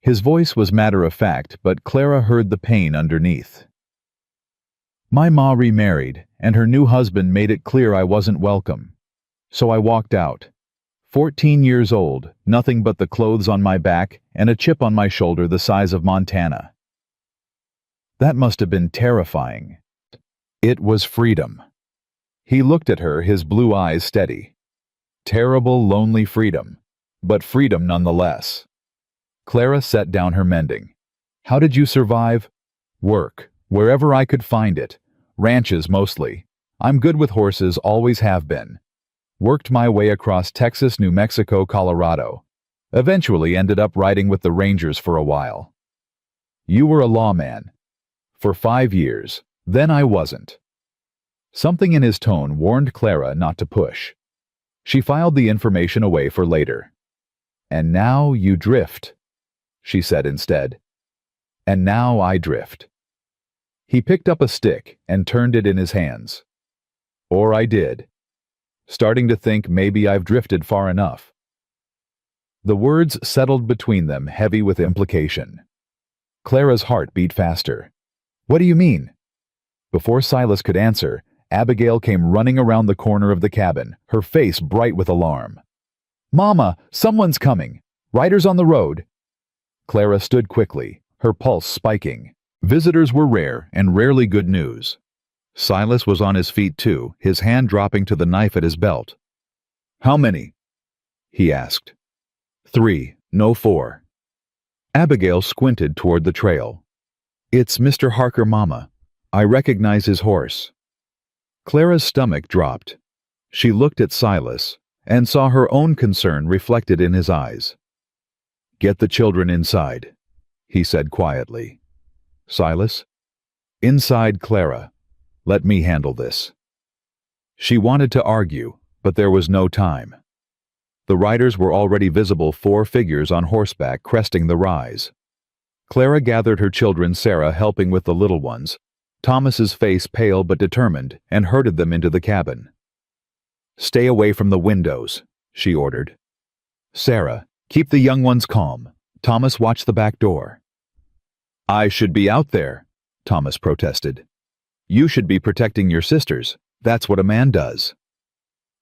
[SPEAKER 1] His voice was matter-of-fact, but Clara heard the pain underneath. "My ma remarried, and her new husband made it clear I wasn't welcome. So I walked out. 14 years old, nothing but the clothes on my back and a chip on my shoulder the size of Montana." That must have been terrifying. It was freedom. He looked at her, his blue eyes steady. Terrible, lonely freedom, but freedom nonetheless. Clara set down her mending. "How did you survive?" "Work, wherever I could find it. Ranches mostly. I'm good with horses, always have been. Worked my way across Texas, New Mexico, Colorado. Eventually ended up riding with the Rangers for a while." "You were a lawman." "For 5 years. Then I wasn't." Something in his tone warned Clara not to push. She filed the information away for later. "And now you drift," she said instead. "And now I drift." He picked up a stick and turned it in his hands. "Or I did. Starting to think maybe I've drifted far enough." The words settled between them, heavy with implication. Clara's heart beat faster. "What do you mean?" Before Silas could answer, Abigail came running around the corner of the cabin, her face bright with alarm. "Mama, someone's coming! Riders on the road!" Clara stood quickly, her pulse spiking. Visitors were rare and rarely good news. Silas was on his feet too, his hand dropping to the knife at his belt. "How many?" he asked. "3, no 4. Abigail squinted toward the trail. "It's Mr. Harker, Mama. I recognize his horse." Clara's stomach dropped. She looked at Silas and saw her own concern reflected in his eyes. "Get the children inside," he said quietly. "Silas?" "Inside, Clara. Let me handle this." She wanted to argue, but there was no time. The riders were already visible, 4 figures on horseback cresting the rise. Clara gathered her children, Sarah helping with the little ones, Thomas's face pale but determined, and herded them into the cabin. "Stay away from the windows," she ordered. "Sarah, keep the young ones calm. Thomas, watch the back door." "I should be out there," Thomas protested. "You should be protecting your sisters. That's what a man does."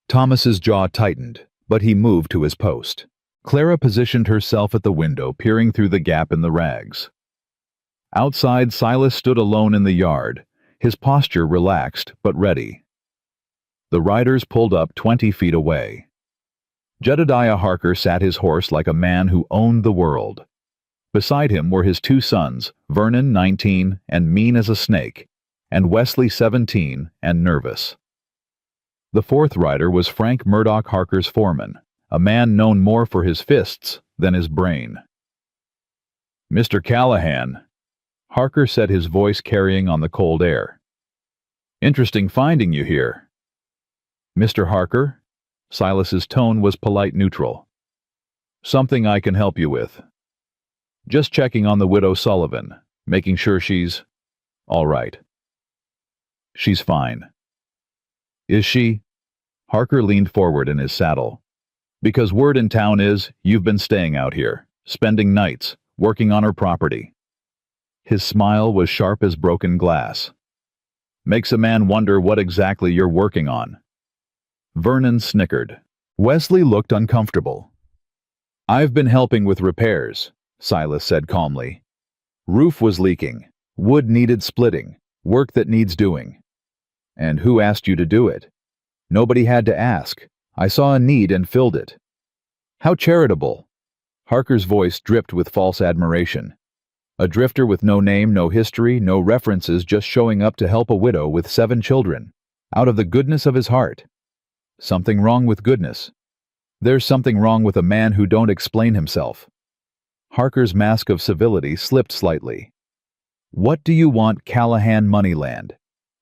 [SPEAKER 1] Thomas's jaw tightened, but he moved to his post. Clara positioned herself at the window, peering through the gap in the rags. Outside, Silas stood alone in the yard, his posture relaxed but ready. The riders pulled up 20 feet away. Jedediah Harker sat his horse like a man who owned the world. Beside him were his 2 sons, Vernon, 19, and mean as a snake, and Wesley, 17, and nervous. The 4th rider was Frank Murdoch Harker's foreman, a man known more for his fists than his brain. "Mr. Callahan," Harker said, his voice carrying on the cold air. "Interesting finding you here." "Mr. Harker?" Silas's tone was polite neutral. "Something I can help you with. Just checking on the widow Sullivan, making sure she's all right." "She's fine." "Is she?" Harker leaned forward in his saddle. "Because word in town is you've been staying out here, spending nights, working on her property." His smile was sharp as broken glass. "Makes a man wonder what exactly you're working on." Vernon snickered. Wesley looked uncomfortable. "I've been helping with repairs," Silas said calmly. "Roof was leaking, wood needed splitting, work that needs doing." And who asked you to do it? Nobody had to ask. I saw a need and filled it. How charitable. Harker's voice dripped with false admiration. A drifter with no name, no history, no references, just showing up to help a widow with 7 children. Out of the goodness of his heart. Something wrong with goodness. There's something wrong with a man who don't explain himself. Harker's mask of civility slipped slightly. What do you want, Callahan Moneyland?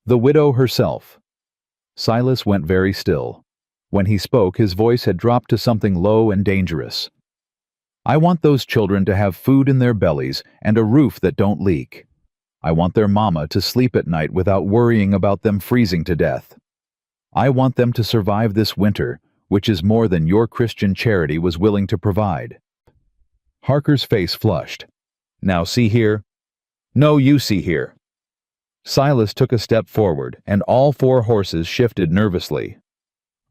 [SPEAKER 1] The widow herself. Silas went very still. When he spoke, his voice had dropped to something low and dangerous. I want those children to have food in their bellies and a roof that don't leak. I want their mama to sleep at night without worrying about them freezing to death. I want them to survive this winter, which is more than your Christian charity was willing to provide. Harker's face flushed. Now see here. No, you see here. Silas took a step forward, and all 4 horses shifted nervously.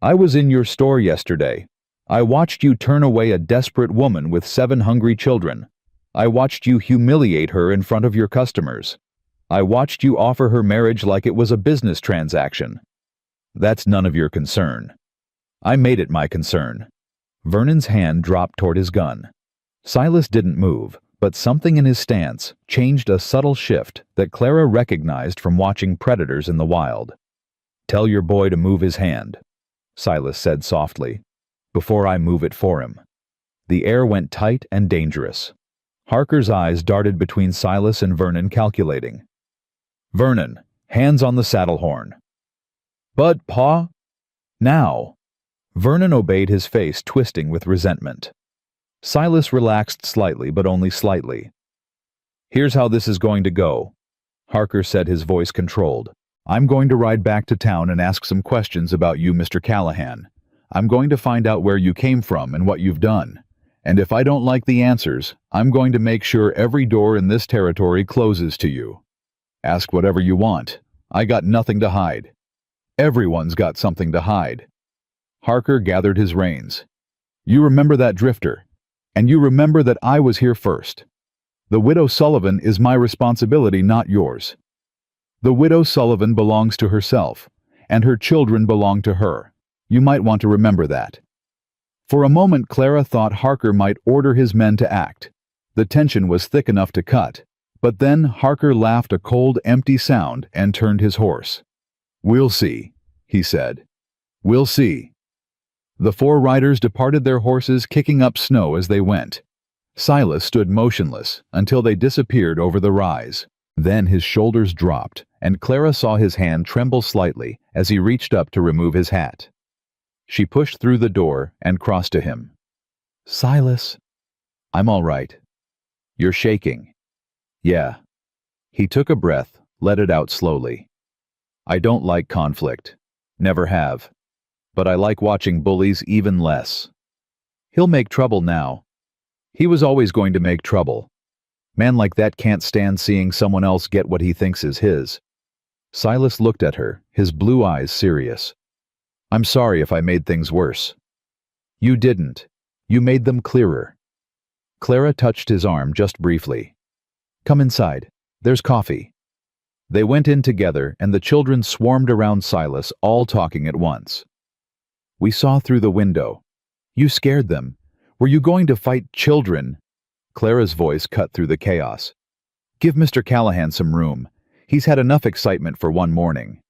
[SPEAKER 1] I was in your store yesterday. I watched you turn away a desperate woman with 7 hungry children. I watched you humiliate her in front of your customers. I watched you offer her marriage like it was a business transaction. That's none of your concern. I made it my concern. Vernon's hand dropped toward his gun. Silas didn't move, but something in his stance changed, a subtle shift that Clara recognized from watching predators in the wild. Tell your boy to move his hand, Silas said softly, before I move it for him. The air went tight and dangerous. Harker's eyes darted between Silas and Vernon, calculating. Vernon, hands on the saddle horn. But, Pa? Now. Vernon obeyed, his face twisting with resentment. Silas relaxed slightly, but only slightly. Here's how this is going to go, Harker said, his voice controlled. I'm going to ride back to town and ask some questions about you, Mr. Callahan. I'm going to find out where you came from and what you've done. And if I don't like the answers, I'm going to make sure every door in this territory closes to you. Ask whatever you want. I got nothing to hide. Everyone's got something to hide. Harker gathered his reins. You remember that drifter, and you remember that I was here first. The widow Sullivan is my responsibility, not yours. The widow Sullivan belongs to herself, and her children belong to her. You might want to remember that. For a moment, Clara thought Harker might order his men to act. The tension was thick enough to cut, but then Harker laughed a cold, empty sound and turned his horse. We'll see, he said. We'll see. The 4 riders departed their horses, kicking up snow as they went. Silas stood motionless until they disappeared over the rise. Then his shoulders dropped, and Clara saw his hand tremble slightly as he reached up to remove his hat. She pushed through the door and crossed to him. Silas. I'm all right. You're shaking. Yeah. He took a breath, let it out slowly. I don't like conflict. Never have. But I like watching bullies even less. He'll make trouble now. He was always going to make trouble. Man like that can't stand seeing someone else get what he thinks is his. Silas looked at her, his blue eyes serious. I'm sorry if I made things worse. You didn't. You made them clearer. Clara touched his arm just briefly. Come inside. There's coffee. They went in together, and the children swarmed around Silas, all talking at once. We saw through the window. You scared them. Were you going to fight children? Clara's voice cut through the chaos. Give Mr. Callahan some room. He's had enough excitement for one morning.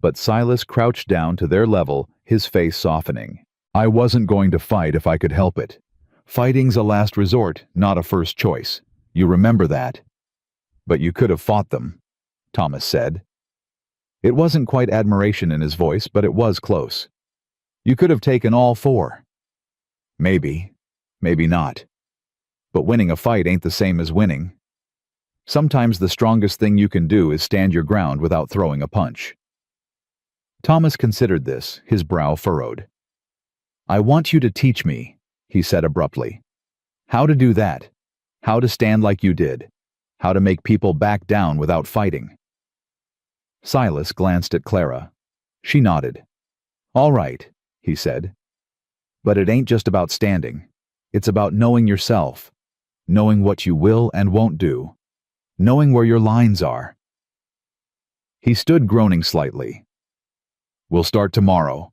[SPEAKER 1] But Silas crouched down to their level, his face softening. I wasn't going to fight if I could help it. Fighting's a last resort, not a first choice. You remember that? But you could have fought them, Thomas said. It wasn't quite admiration in his voice, but it was close. You could have taken all 4. Maybe. Maybe not. But winning a fight ain't the same as winning. Sometimes the strongest thing you can do is stand your ground without throwing a punch. Thomas considered this, his brow furrowed. I want you to teach me, he said abruptly. How to do that. How to stand like you did. How to make people back down without fighting. Silas glanced at Clara. She nodded. All right, he said. But it ain't just about standing. It's about knowing yourself. Knowing what you will and won't do. Knowing where your lines are. He stood groaning slightly. We'll start tomorrow.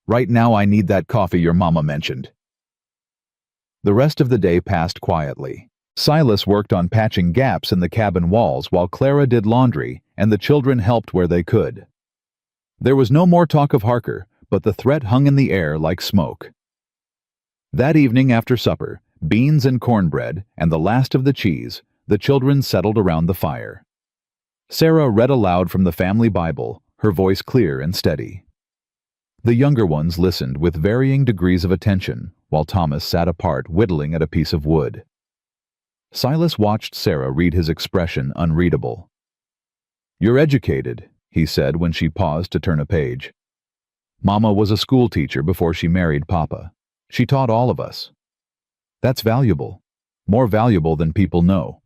[SPEAKER 1] Right now I need that coffee your mama mentioned." The rest of the day passed quietly. Silas worked on patching gaps in the cabin walls while Clara did laundry and the children helped where they could. There was no more talk of Harker, but the threat hung in the air like smoke. That evening after supper, beans and cornbread and the last of the cheese, the children settled around the fire. Sarah read aloud from the family Bible, her voice clear and steady. The younger ones listened with varying degrees of attention, while Thomas sat apart whittling at a piece of wood. Silas watched Sarah read his expression unreadable. "You're educated," he said when she paused to turn a page. "Mama was a school teacher before she married Papa. She taught all of us. That's valuable, more valuable than people know."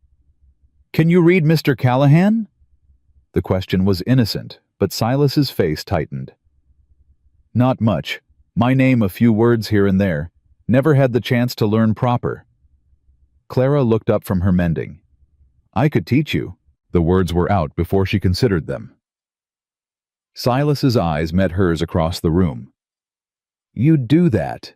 [SPEAKER 1] "Can you read Mr. Callahan?" The question was innocent, but Silas's face tightened. "Not much. My name a few words here and there. Never had the chance to learn proper." Clara looked up from her mending. "I could teach you." The words were out before she considered them. Silas's eyes met hers across the room. "You'd do that."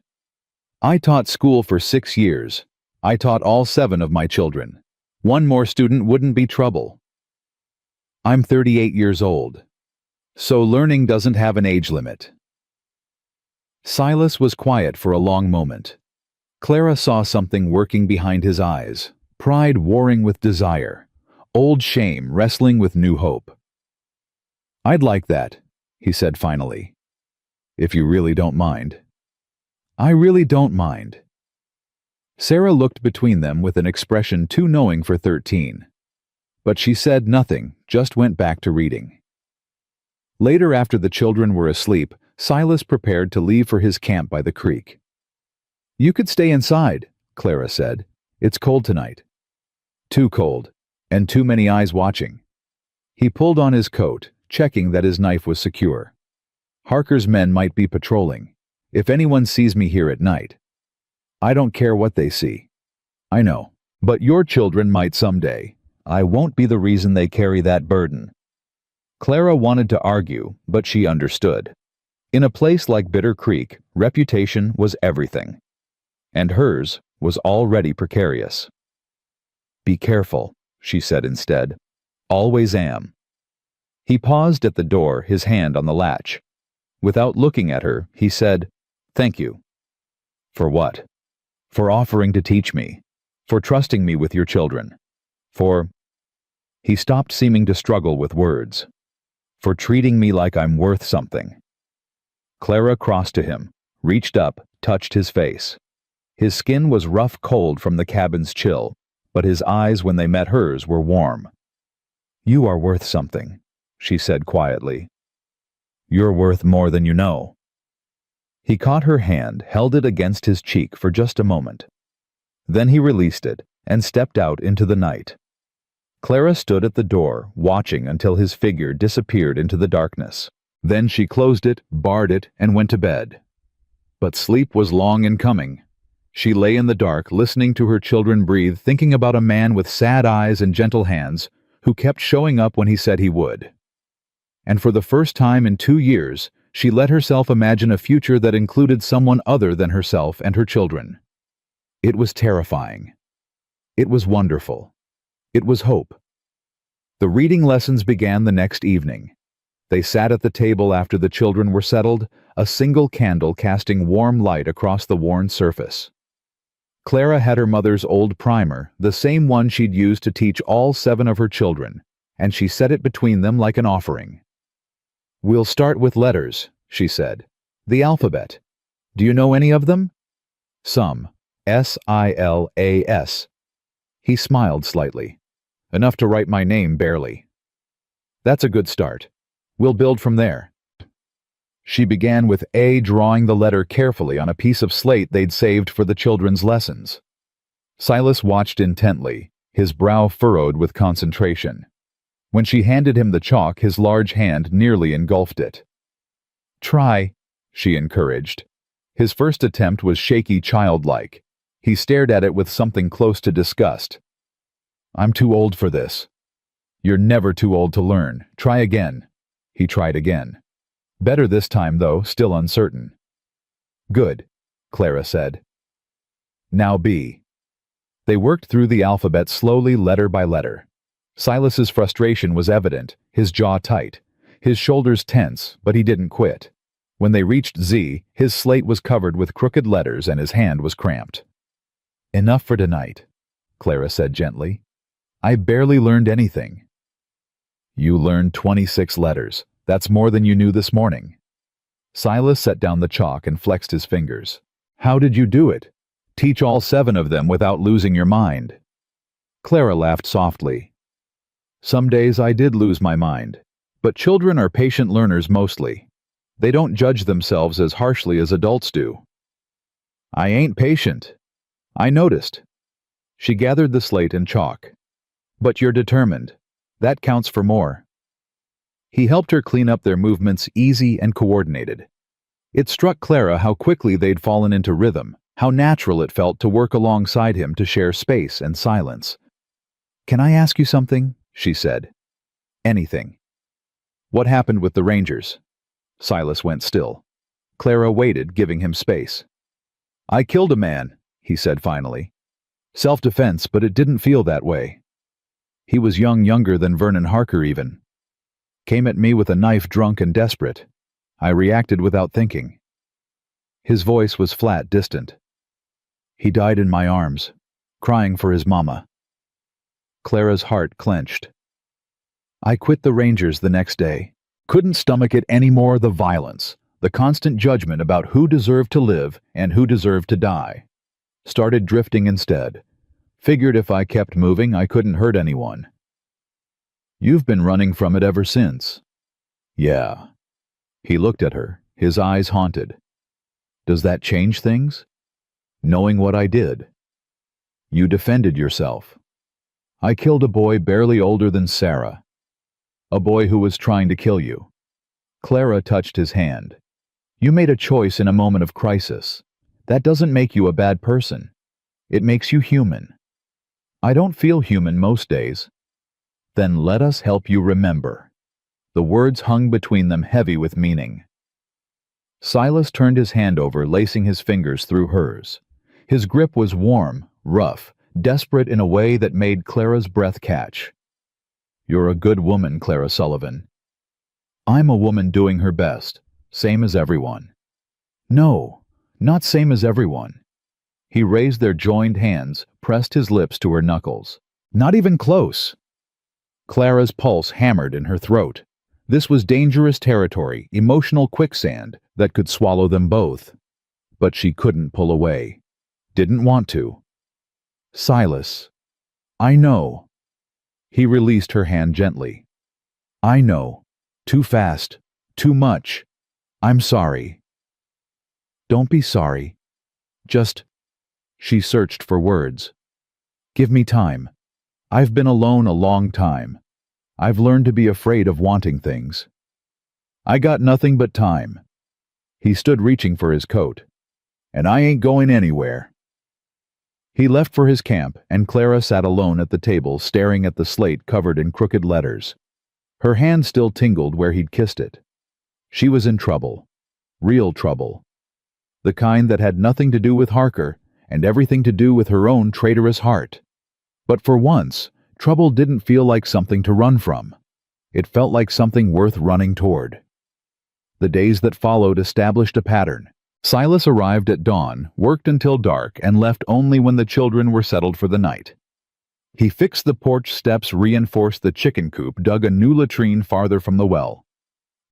[SPEAKER 1] "I taught school for 6 years. I taught all 7 of my children. One more student wouldn't be trouble." "I'm 38 years old. So learning doesn't have an age limit." Silas was quiet for a long moment. Clara saw something working behind his eyes, pride warring with desire, old shame wrestling with new hope. "I'd like that," he said finally. "If you really don't mind." "I really don't mind." Sarah looked between them with an expression too knowing for 13. But she said nothing, just went back to reading. Later, after the children were asleep, Silas prepared to leave for his camp by the creek. "You could stay inside," Clara said. "It's cold tonight." "Too cold, and too many eyes watching." He pulled on his coat, checking that his knife was secure. "Harker's men might be patrolling. If anyone sees me here at night." "I don't care what they see." "I know. But your children might someday. I won't be the reason they carry that burden." Clara wanted to argue, but she understood. In a place like Bitter Creek, reputation was everything. And hers was already precarious. "Be careful," she said instead. "Always am." He paused at the door, his hand on the latch. Without looking at her, he said, "Thank you." "For what?" "For offering to teach me. For trusting me with your children. For—" He stopped, seeming to struggle with words. "For treating me like I'm worth something." Clara crossed to him, reached up, touched his face. His skin was rough cold from the cabin's chill, but his eyes, when they met hers, were warm. "You are worth something," she said quietly. "You're worth more than you know." He caught her hand, held it against his cheek for just a moment. Then he released it and stepped out into the night. Clara stood at the door, watching until his figure disappeared into the darkness. Then she closed it, barred it, and went to bed. But sleep was long in coming. She lay in the dark, listening to her children breathe, thinking about a man with sad eyes and gentle hands who kept showing up when he said he would. And for the first time in 2 years, she let herself imagine a future that included someone other than herself and her children. It was terrifying. It was wonderful. It was hope. The reading lessons began the next evening. They sat at the table after the children were settled, a single candle casting warm light across the worn surface. Clara had her mother's old primer, the same one she'd used to teach all 7 of her children, and she set it between them like an offering. "We'll start with letters," she said. "The alphabet. Do you know any of them?" "Some. Silas." He smiled slightly. "Enough to write my name barely." "That's a good start. We'll build from there." She began with A, drawing the letter carefully on a piece of slate they'd saved for the children's lessons. Silas watched intently, his brow furrowed with concentration. When she handed him the chalk, his large hand nearly engulfed it. "Try," she encouraged. His first attempt was shaky, childlike. He stared at it with something close to disgust. "I'm too old for this." "You're never too old to learn. Try again." He tried again. Better this time, though, still uncertain. Good, Clara said. Now B. They worked through the alphabet slowly, letter by letter. Silas's frustration was evident, his jaw tight, his shoulders tense, but he didn't quit. When they reached Z, his slate was covered with crooked letters and his hand was cramped. Enough for tonight, Clara said gently. I barely learned anything. You learned 26 letters. That's more than you knew this morning. Silas set down the chalk and flexed his fingers. How did you do it? Teach all 7 of them without losing your mind. Clara laughed softly. Some days I did lose my mind, but children are patient learners mostly. They don't judge themselves as harshly as adults do. I ain't patient. I noticed. She gathered the slate and chalk. But you're determined. That counts for more. He helped her clean up their movements easy and coordinated. It struck Clara how quickly they'd fallen into rhythm, how natural it felt to work alongside him to share space and silence. Can I ask you something? She said. Anything. What happened with the Rangers? Silas went still. Clara waited, giving him space. I killed a man, he said finally. Self-defense, but it didn't feel that way. He was younger than Vernon Harker even. Came at me with a knife, drunk and desperate. I reacted without thinking. His voice was flat, distant. He died in my arms, crying for his mama. Clara's heart clenched. I quit the Rangers the next day. Couldn't stomach it anymore, the violence, the constant judgment about who deserved to live and who deserved to die. Started drifting instead. Figured if I kept moving, I couldn't hurt anyone. You've been running from it ever since. Yeah. He looked at her, his eyes haunted. Does that change things? Knowing what I did. You defended yourself. I killed a boy barely older than Sarah. A boy who was trying to kill you. Clara touched his hand. You made a choice in a moment of crisis. That doesn't make you a bad person. It makes you human. I don't feel human most days. Then let us help you remember. The words hung between them, heavy with meaning. Silas turned his hand over, lacing his fingers through hers. His grip was warm, rough, desperate in a way that made Clara's breath catch. You're a good woman, Clara Sullivan. I'm a woman doing her best, same as everyone. No, not same as everyone. He raised their joined hands, pressed his lips to her knuckles. Not even close. Clara's pulse hammered in her throat. This was dangerous territory, emotional quicksand that could swallow them both. But she couldn't pull away. Didn't want to. Silas. I know. He released her hand gently. I know. Too fast. Too much. I'm sorry. Don't be sorry. Just... She searched for words. Give me time. I've been alone a long time. I've learned to be afraid of wanting things. I got nothing but time. He stood reaching for his coat. And I ain't going anywhere. He left for his camp, and Clara sat alone at the table, staring at the slate covered in crooked letters. Her hand still tingled where he'd kissed it. She was in trouble. Real trouble. The kind that had nothing to do with Harker, and everything to do with her own traitorous heart. But for once, trouble didn't feel like something to run from. It felt like something worth running toward. The days that followed established a pattern. Silas arrived at dawn, worked until dark, and left only when the children were settled for the night. He fixed the porch steps, reinforced the chicken coop, dug a new latrine farther from the well.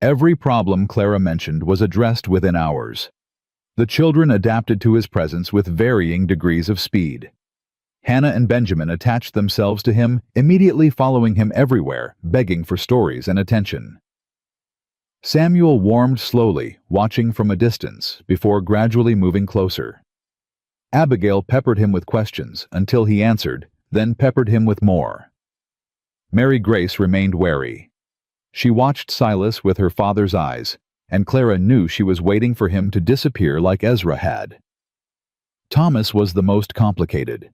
[SPEAKER 1] Every problem Clara mentioned was addressed within hours. The children adapted to his presence with varying degrees of speed. Hannah and Benjamin attached themselves to him, immediately following him everywhere, begging for stories and attention. Samuel warmed slowly, watching from a distance, before gradually moving closer. Abigail peppered him with questions until he answered, then peppered him with more. Mary Grace remained wary. She watched Silas with her father's eyes, and Clara knew she was waiting for him to disappear like Ezra had. Thomas was the most complicated.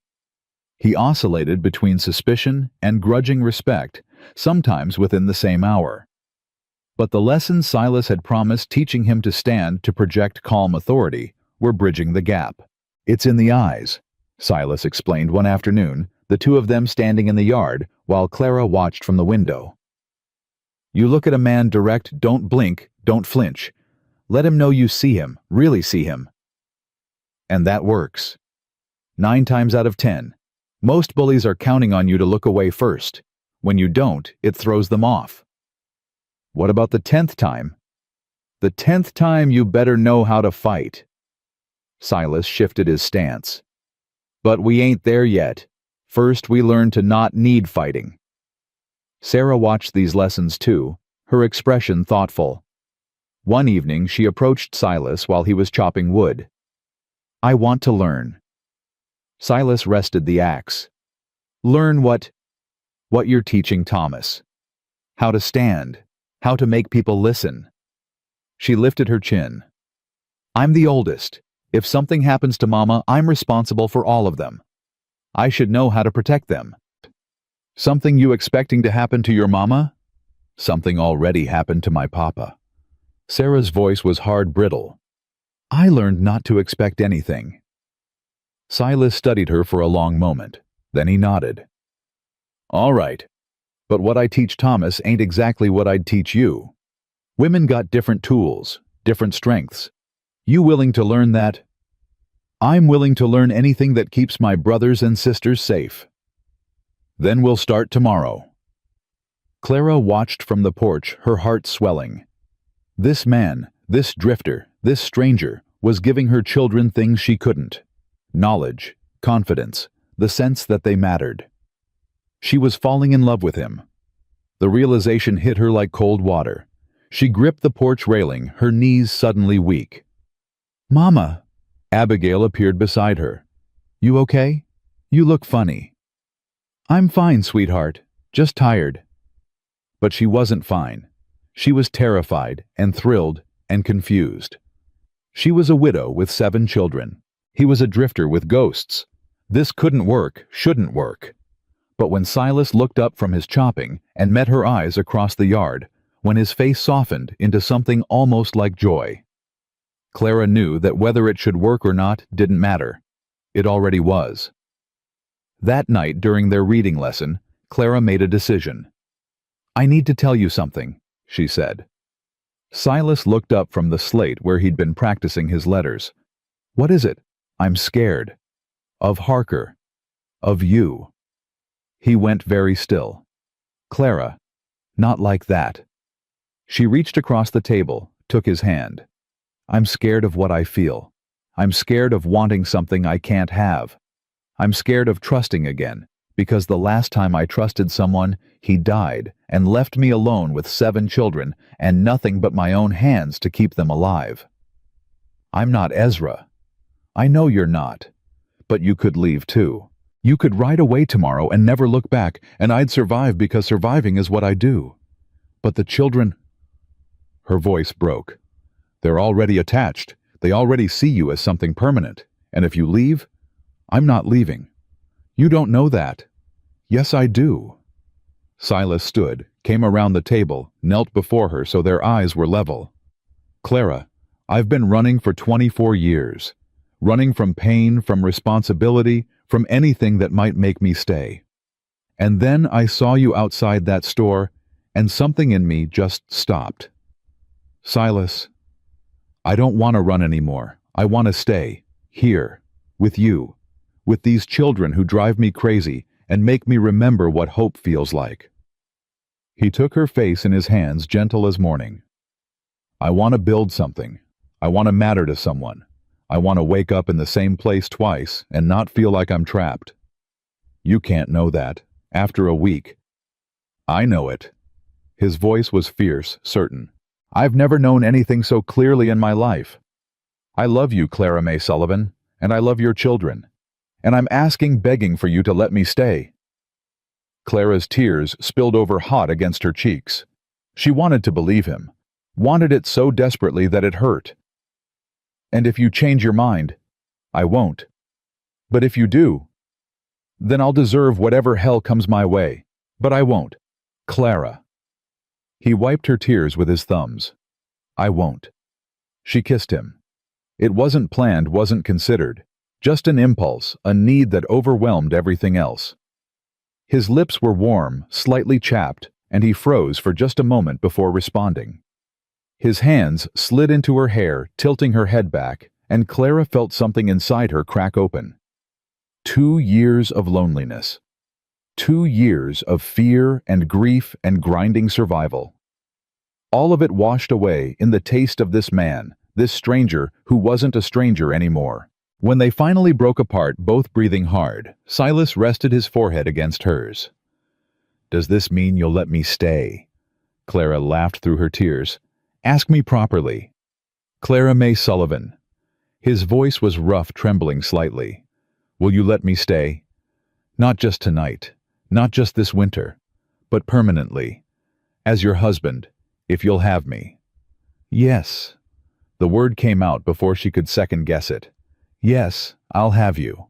[SPEAKER 1] He oscillated between suspicion and grudging respect, sometimes within the same hour. But the lessons Silas had promised teaching him to stand to project calm authority were bridging the gap. "It's in the eyes," Silas explained one afternoon, the two of them standing in the yard while Clara watched from the window. "You look at a man direct, don't blink, don't flinch. Let him know you see him, really see him. And that works. 9 times out of 10. Most bullies are counting on you to look away first. When you don't, it throws them off. What about the 10th time? The 10th time you better know how to fight." Silas shifted his stance. "But we ain't there yet. First we learn to not need fighting." Sarah watched these lessons too, her expression thoughtful. One evening she approached Silas while he was chopping wood. "I want to learn." Silas rested the axe. "Learn what you're teaching Thomas. How to stand. How to make people listen." She lifted her chin. "I'm the oldest. If something happens to Mama, I'm responsible for all of them. I should know how to protect them." "Something you expecting to happen to your Mama?" "Something already happened to my Papa." Sarah's voice was hard brittle. "I learned not to expect anything." Silas studied her for a long moment. Then he nodded. "All right. But what I teach Thomas ain't exactly what I'd teach you. Women got different tools, different strengths. You willing to learn that?" "I'm willing to learn anything that keeps my brothers and sisters safe." "Then we'll start tomorrow." Clara watched from the porch, her heart swelling. This man, this drifter, this stranger, was giving her children things she couldn't. Knowledge, confidence, the sense that they mattered. She was falling in love with him. The realization hit her like cold water. She gripped the porch railing, her knees suddenly weak. "Mama!" Abigail appeared beside her. "You okay? You look funny." "I'm fine, sweetheart. Just tired." But she wasn't fine. She was terrified and thrilled and confused. She was a widow with 7 children. He was a drifter with ghosts. This couldn't work, shouldn't work. But when Silas looked up from his chopping and met her eyes across the yard, when his face softened into something almost like joy, Clara knew that whether it should work or not didn't matter. It already was. That night during their reading lesson, Clara made a decision. "I need to tell you something," she said. Silas looked up from the slate where he'd been practicing his letters. "What is it?" "I'm scared. Of Harker. Of you." He went very still. "Clara, not like that." She reached across the table, took his hand. "I'm scared of what I feel. I'm scared of wanting something I can't have. I'm scared of trusting again, because the last time I trusted someone, he died and left me alone with 7 children and nothing but my own hands to keep them alive. I'm not Ezra. I know you're not. But you could leave too. You could ride away tomorrow and never look back, and I'd survive because surviving is what I do. But the children—" Her voice broke. "They're already attached. They already see you as something permanent. And if you leave, I'm not leaving. You don't know that." "Yes, I do." Silas stood, came around the table, knelt before her so their eyes were level. "Clara, I've been running for 24 years. Running from pain, from responsibility, from anything that might make me stay. And then I saw you outside that store, and something in me just stopped. Silas, I don't want to run anymore. I want to stay, here, with you, with these children who drive me crazy and make me remember what hope feels like." He took her face in his hands, gentle as morning. "I want to build something. I want to matter to someone. I want to wake up in the same place twice and not feel like I'm trapped. You can't know that, after a week." "I know it." His voice was fierce, certain. "I've never known anything so clearly in my life. I love you, Clara May Sullivan, and I love your children. And I'm asking, begging for you to let me stay." Clara's tears spilled over hot against her cheeks. She wanted to believe him, wanted it so desperately that it hurt. "And if you change your mind, I won't. But if you do, then I'll deserve whatever hell comes my way. But I won't. Clara." He wiped her tears with his thumbs. "I won't." She kissed him. It wasn't planned, wasn't considered. Just an impulse, a need that overwhelmed everything else. His lips were warm, slightly chapped, and he froze for just a moment before responding. His hands slid into her hair, tilting her head back, and Clara felt something inside her crack open. 2 years of loneliness. 2 years of fear and grief and grinding survival. All of it washed away in the taste of this man, this stranger who wasn't a stranger anymore. When they finally broke apart, both breathing hard, Silas rested his forehead against hers. "Does this mean you'll let me stay?" Clara laughed through her tears. "Ask me properly." "Clara May Sullivan." His voice was rough, trembling slightly. "Will you let me stay? Not just tonight, not just this winter, but permanently. As your husband, if you'll have me." "Yes." The word came out before she could second-guess it. "Yes, I'll have you."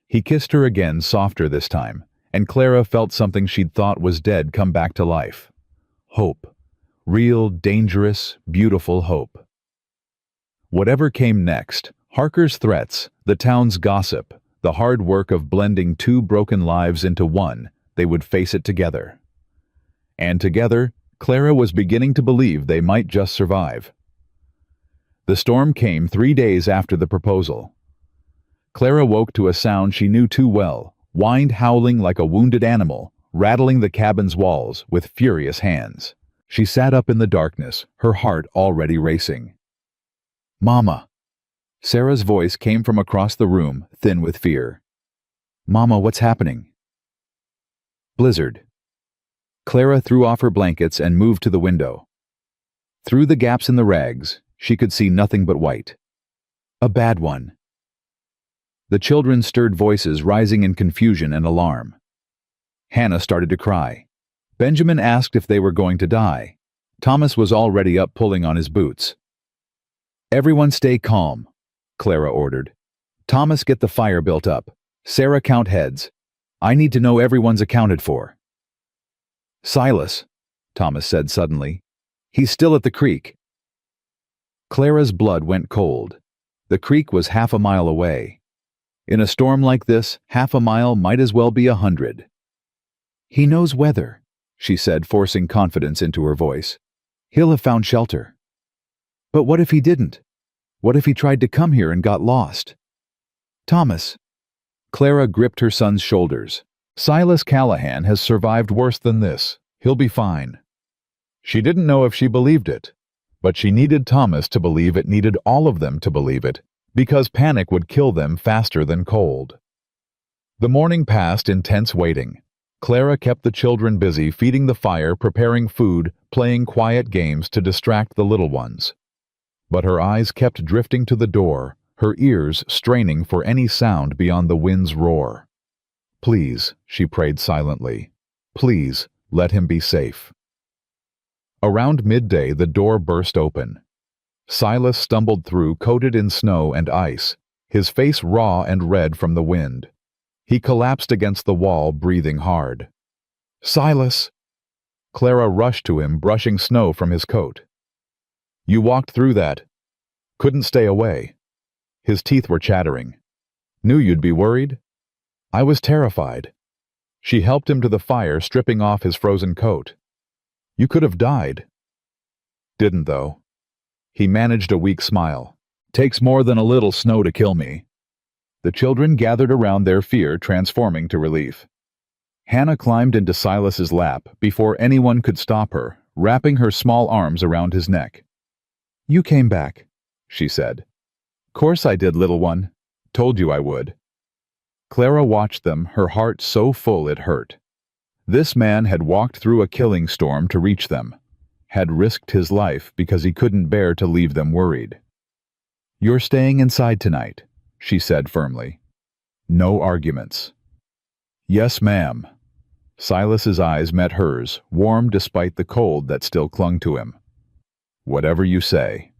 [SPEAKER 1] He kissed her again, softer this time, and Clara felt something she'd thought was dead come back to life. Hope. Real, dangerous, beautiful hope. Whatever came next, Harker's threats, the town's gossip, the hard work of blending 2 broken lives into one, they would face it together. And together, Clara was beginning to believe they might just survive. The storm came 3 days after the proposal. Clara woke to a sound she knew too well, wind howling like a wounded animal, rattling the cabin's walls with furious hands. She sat up in the darkness, her heart already racing. "Mama!" Sarah's voice came from across the room, thin with fear. "Mama, what's happening?" "Blizzard." Clara threw off her blankets and moved to the window. Through the gaps in the rags, she could see nothing but white. "A bad one." The children stirred voices rising in confusion and alarm. Hannah started to cry. Benjamin asked if they were going to die. Thomas was already up pulling on his boots. "Everyone stay calm," Clara ordered. "Thomas, get the fire built up. Sarah, count heads. I need to know everyone's accounted for." "Silas," Thomas said suddenly. "He's still at the creek." Clara's blood went cold. The creek was half a mile away. In a storm like this, half a mile might as well be 100. "He knows weather," she said, forcing confidence into her voice. "He'll have found shelter." "But what if he didn't? What if he tried to come here and got lost?" "Thomas." Clara gripped her son's shoulders. "Silas Callahan has survived worse than this. He'll be fine." She didn't know if she believed it, but she needed Thomas to believe it, needed all of them to believe it, because panic would kill them faster than cold. The morning passed in tense waiting. Clara kept the children busy feeding the fire, preparing food, playing quiet games to distract the little ones. But her eyes kept drifting to the door, her ears straining for any sound beyond the wind's roar. "Please," she prayed silently. "Please, let him be safe." Around midday, the door burst open. Silas stumbled through, coated in snow and ice, his face raw and red from the wind. He collapsed against the wall, breathing hard. "Silas!" Clara rushed to him, brushing snow from his coat. "You walked through that. Couldn't stay away." His teeth were chattering. "Knew you'd be worried?" "I was terrified." She helped him to the fire, stripping off his frozen coat. "You could have died." "Didn't, though." He managed a weak smile. "Takes more than a little snow to kill me." The children gathered around, their fear transforming to relief. Hannah climbed into Silas's lap before anyone could stop her, wrapping her small arms around his neck. "You came back," she said. "Course I did, little one. Told you I would." Clara watched them, her heart so full it hurt. This man had walked through a killing storm to reach them, had risked his life because he couldn't bear to leave them worried. "You're staying inside tonight," she said firmly. "No arguments." "Yes, ma'am." Silas's eyes met hers, warm despite the cold that still clung to him. "Whatever you say."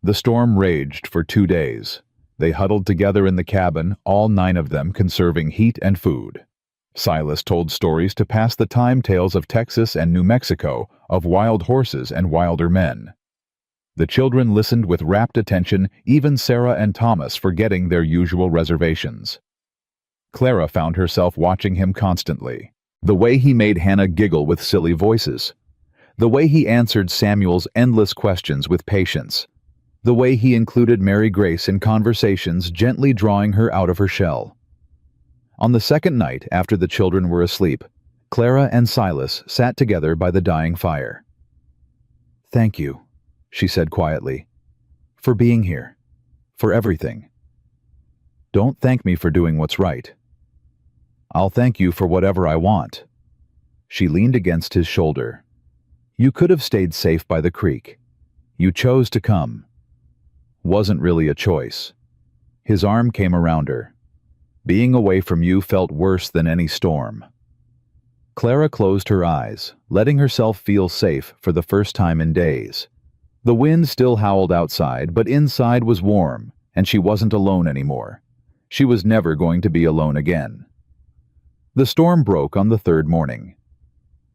[SPEAKER 1] The storm raged for 2 days. They huddled together in the cabin, all 9 of them conserving heat and food. Silas told stories to pass the time, tales of Texas and New Mexico, of wild horses and wilder men. The children listened with rapt attention, even Sarah and Thomas forgetting their usual reservations. Clara found herself watching him constantly. The way he made Hannah giggle with silly voices. The way he answered Samuel's endless questions with patience. The way he included Mary Grace in conversations, gently drawing her out of her shell. On the second night, after the children were asleep, Clara and Silas sat together by the dying fire. "Thank you," she said quietly, "for being here, for everything. Don't thank me for doing what's right. I'll thank you for whatever I want." She leaned against his shoulder. "You could have stayed safe by the creek. You chose to come. Wasn't really a choice." His arm came around her. "Being away from you felt worse than any storm." Clara closed her eyes, letting herself feel safe for the first time in days. The wind still howled outside, but inside was warm, and she wasn't alone anymore. She was never going to be alone again. The storm broke on the third morning.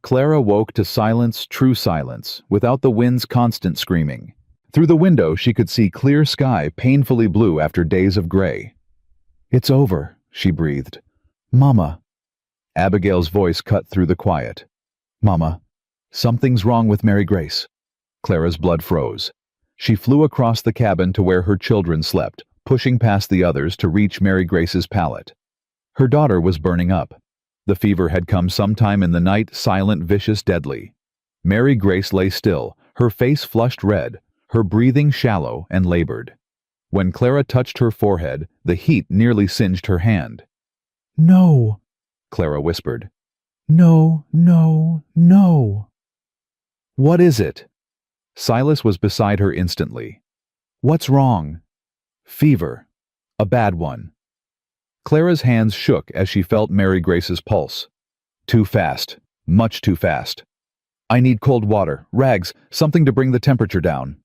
[SPEAKER 1] Clara woke to silence, true silence, without the wind's constant screaming. Through the window she could see clear sky, painfully blue after days of gray. "It's over," she breathed. "Mama." Abigail's voice cut through the quiet. "Mama, something's wrong with Mary Grace." Clara's blood froze. She flew across the cabin to where her children slept, pushing past the others to reach Mary Grace's pallet. Her daughter was burning up. The fever had come sometime in the night, silent, vicious, deadly. Mary Grace lay still, her face flushed red, her breathing shallow and labored. When Clara touched her forehead, the heat nearly singed her hand. "No," Clara whispered. "No, no, no." "What is it?" Silas was beside her instantly. "What's wrong?" "Fever. A bad one." Clara's hands shook as she felt Mary Grace's pulse. "Too fast. Much too fast. I need cold water, rags, something to bring the temperature down."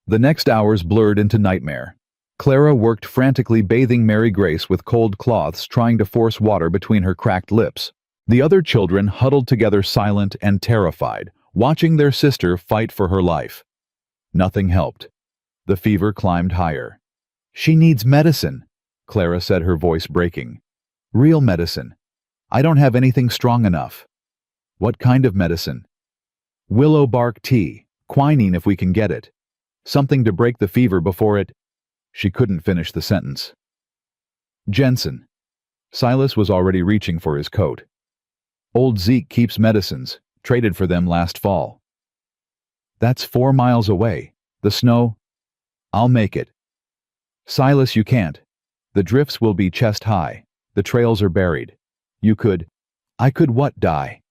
[SPEAKER 1] The next hours blurred into nightmare. Clara worked frantically, bathing Mary Grace with cold cloths, trying to force water between her cracked lips. The other children huddled together, silent and terrified, watching their sister fight for her life. Nothing helped. The fever climbed higher. "She needs medicine," Clara said, her voice breaking. "Real medicine. I don't have anything strong enough." "What kind of medicine?" "Willow bark tea, quinine if we can get it. Something to break the fever before it—" She couldn't finish the sentence. "Jensen." Silas was already reaching for his coat. "Old Zeke keeps medicines, traded for them last fall." "That's 4 miles away. The snow—" "I'll make it." "Silas, you can't. The drifts will be chest high. The trails are buried. You could—" "I could what die?"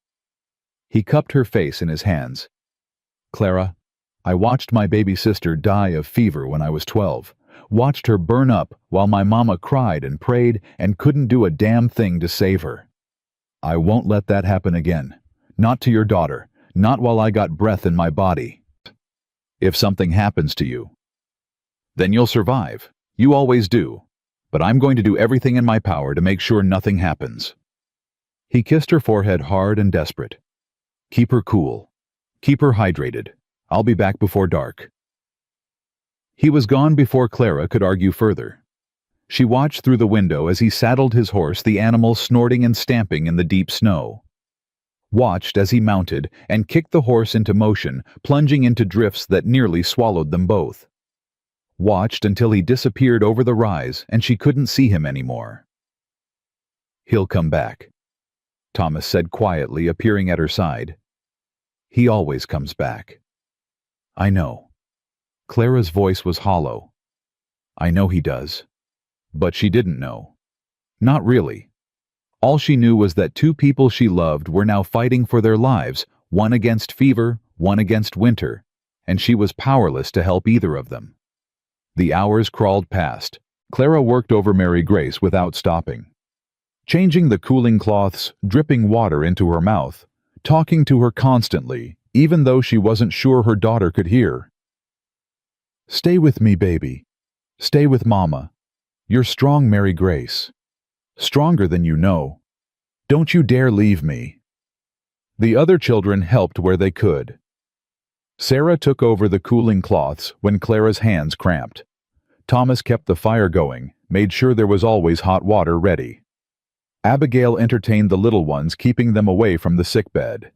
[SPEAKER 1] He cupped her face in his hands. "Clara, I watched my baby sister die of fever when I was 12. Watched her burn up while my mama cried and prayed and couldn't do a damn thing to save her. I won't let that happen again. Not to your daughter. Not while I got breath in my body. If something happens to you, then you'll survive. You always do. But I'm going to do everything in my power to make sure nothing happens." He kissed her forehead hard and desperate. "Keep her cool. Keep her hydrated. I'll be back before dark." He was gone before Clara could argue further. She watched through the window as he saddled his horse, the animal snorting and stamping in the deep snow. Watched as he mounted and kicked the horse into motion, plunging into drifts that nearly swallowed them both. Watched until he disappeared over the rise and she couldn't see him anymore. "He'll come back," Thomas said quietly, appearing at her side. "He always comes back." "I know." Clara's voice was hollow. "I know he does." But she didn't know. Not really. All she knew was that 2 people she loved were now fighting for their lives, one against fever, one against winter, and she was powerless to help either of them. The hours crawled past. Clara worked over Mary Grace without stopping. Changing the cooling cloths, dripping water into her mouth, talking to her constantly, even though she wasn't sure her daughter could hear. "Stay with me, baby. Stay with Mama. You're strong, Mary Grace. Stronger than you know. Don't you dare leave me." The other children helped where they could. Sarah took over the cooling cloths when Clara's hands cramped. Thomas kept the fire going, made sure there was always hot water ready. Abigail entertained the little ones, keeping them away from the sickbed.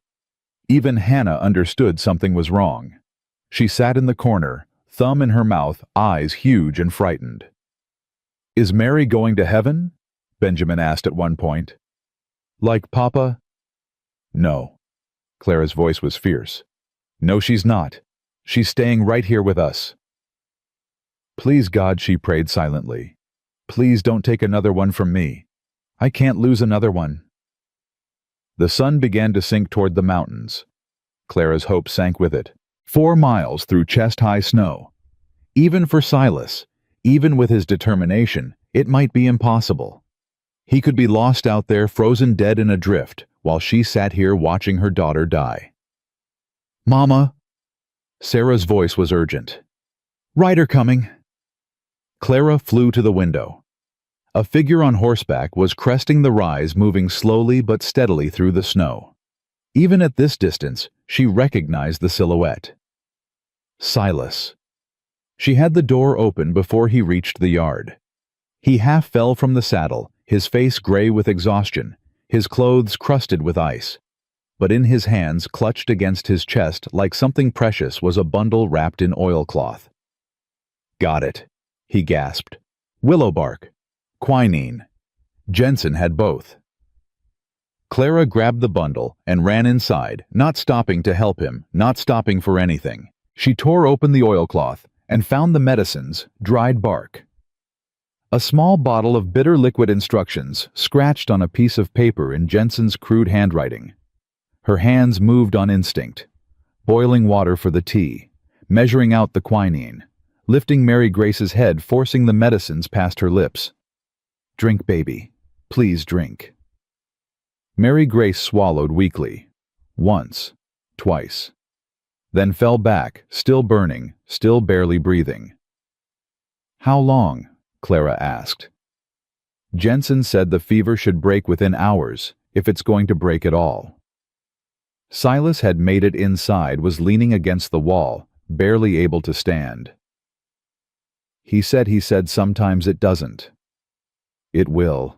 [SPEAKER 1] Even Hannah understood something was wrong. She sat in the corner, thumb in her mouth, eyes huge and frightened. "Is Mary going to heaven?" Benjamin asked at one point. "Like Papa?" "No." Clara's voice was fierce. "No, she's not. She's staying right here with us." "Please, God," she prayed silently. "Please don't take another one from me. I can't lose another one." The sun began to sink toward the mountains. Clara's hope sank with it. 4 miles through chest-high snow. Even for Silas, even with his determination, it might be impossible. He could be lost out there, frozen dead in a drift, while she sat here watching her daughter die. "Mama!" Sarah's voice was urgent. "Rider coming!" Clara flew to the window. A figure on horseback was cresting the rise, moving slowly but steadily through the snow. Even at this distance, she recognized the silhouette. Silas. She had the door open before he reached the yard. He half fell from the saddle, his face gray with exhaustion, his clothes crusted with ice. But in his hands, clutched against his chest like something precious, was a bundle wrapped in oilcloth. "Got it," he gasped. "Willow bark. Quinine." Jensen had both. Clara grabbed the bundle and ran inside, not stopping to help him, not stopping for anything. She tore open the oilcloth and found the medicines, dried bark. A small bottle of bitter liquid, instructions scratched on a piece of paper in Jensen's crude handwriting. Her hands moved on instinct. Boiling water for the tea, measuring out the quinine, lifting Mary Grace's head, forcing the medicines past her lips. "Drink, baby. Please drink." Mary Grace swallowed weakly. Once, twice. Then fell back, still burning, still barely breathing. "How long?" Clara asked. Jensen said the fever should break within hours, if it's going to break at all. Silas had made it inside, was leaning against the wall, barely able to stand. He said sometimes it doesn't. It will.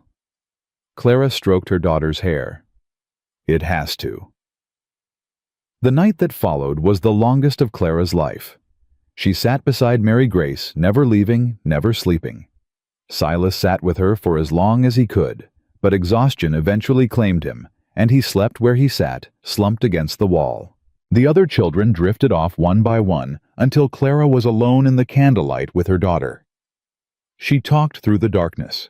[SPEAKER 1] Clara stroked her daughter's hair. It has to. The night that followed was the longest of Clara's life. She sat beside Mary Grace, never leaving, never sleeping. Silas sat with her for as long as he could, but exhaustion eventually claimed him, and he slept where he sat, slumped against the wall. The other children drifted off one by one until Clara was alone in the candlelight with her daughter. She talked through the darkness.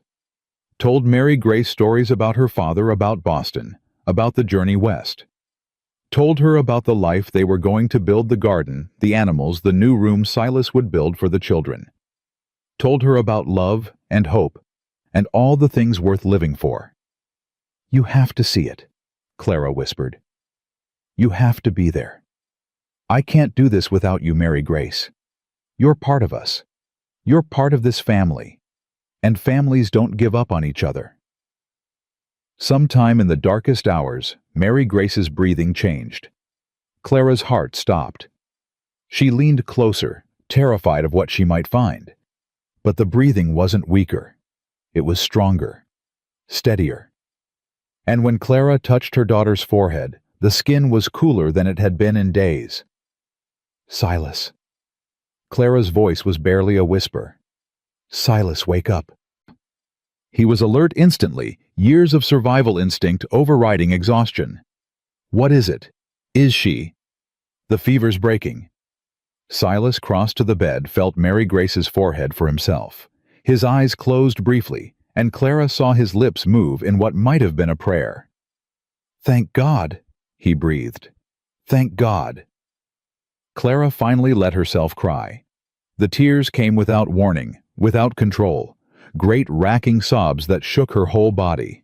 [SPEAKER 1] Told Mary Grace stories about her father, about Boston, about the journey west. Told her about the life they were going to build, the garden, the animals, the new room Silas would build for the children. Told her about love and hope and all the things worth living for. "You have to see it," Clara whispered. "You have to be there. I can't do this without you, Mary Grace. You're part of us. You're part of this family. And families don't give up on each other." Sometime in the darkest hours, Mary Grace's breathing changed. Clara's heart stopped. She leaned closer, terrified of what she might find. But the breathing wasn't weaker. It was stronger, steadier. And when Clara touched her daughter's forehead, the skin was cooler than it had been in days. "Silas." Clara's voice was barely a whisper. "Silas, wake up." He was alert instantly, years of survival instinct overriding exhaustion. "What is it? Is she?" "The fever's breaking." Silas crossed to the bed, felt Mary Grace's forehead for himself. His eyes closed briefly, and Clara saw his lips move in what might have been a prayer. "Thank God," he breathed. "Thank God." Clara finally let herself cry. The tears came without warning, without control, great racking sobs that shook her whole body.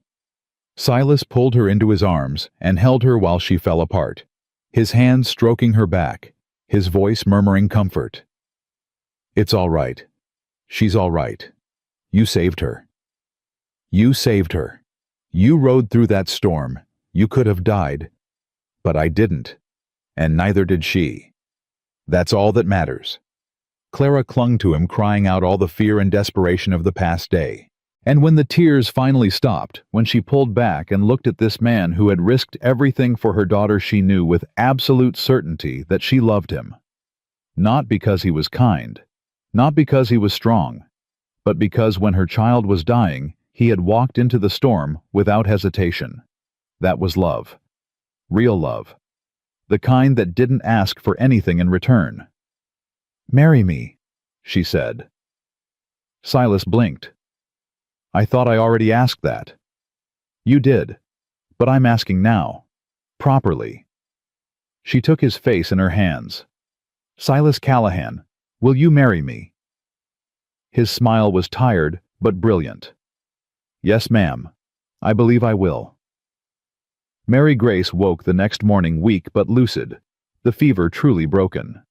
[SPEAKER 1] Silas pulled her into his arms and held her while she fell apart, his hands stroking her back, his voice murmuring comfort. "It's all right. She's all right. You saved her. You saved her. You rode through that storm. You could have died. But I didn't. And neither did she. That's all that matters." Clara clung to him, crying out all the fear and desperation of the past day. And when the tears finally stopped, when she pulled back and looked at this man who had risked everything for her daughter, she knew with absolute certainty that she loved him. Not because he was kind, not because he was strong, but because when her child was dying, he had walked into the storm without hesitation. That was love. Real love. The kind that didn't ask for anything in return. "Marry me," she said. Silas blinked. "I thought I already asked that." "You did, but I'm asking now. Properly." She took his face in her hands. "Silas Callahan, will you marry me?" His smile was tired but brilliant. "Yes, ma'am. I believe I will." Mary Grace woke the next morning weak but lucid, the fever truly broken.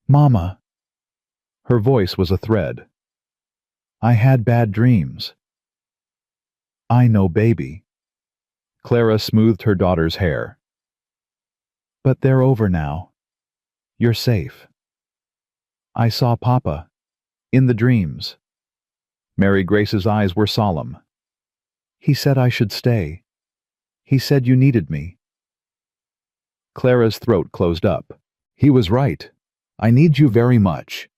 [SPEAKER 1] "Mama." Her voice was a thread. "I had bad dreams." "I know, baby." Clara smoothed her daughter's hair. "But they're over now. You're safe. I saw Papa. In the dreams." Mary Grace's eyes were solemn. "He said I should stay. He said you needed me." Clara's throat closed up. "He was right. I need you very much.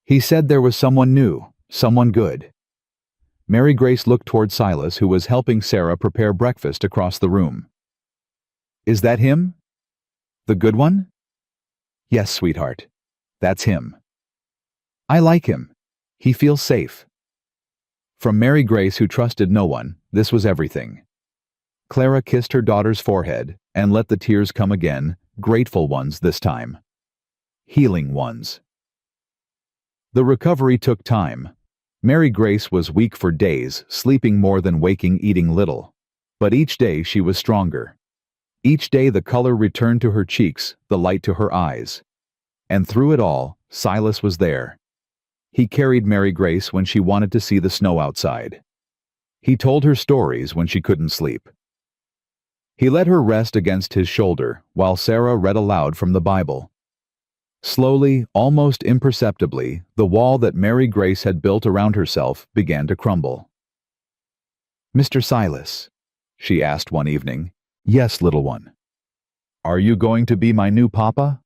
[SPEAKER 1] He said there was someone new, someone good." Mary Grace looked toward Silas, who was helping Sarah prepare breakfast across the room. "Is that him? The good one?" "Yes, sweetheart. That's him. I like him. He feels safe." From Mary Grace, who trusted no one, this was everything. Clara kissed her daughter's forehead and let the tears come again, grateful ones this time. Healing ones. The recovery took time. Mary Grace was weak for days, sleeping more than waking, eating little. But each day she was stronger. Each day the color returned to her cheeks, the light to her eyes. And through it all, Silas was there. He carried Mary Grace when she wanted to see the snow outside. He told her stories when she couldn't sleep. He let her rest against his shoulder while Sarah read aloud from the Bible. Slowly, almost imperceptibly, the wall that Mary Grace had built around herself began to crumble. "Mr. Silas," she asked one evening. "Yes, little one." "Are you going to be my new papa?"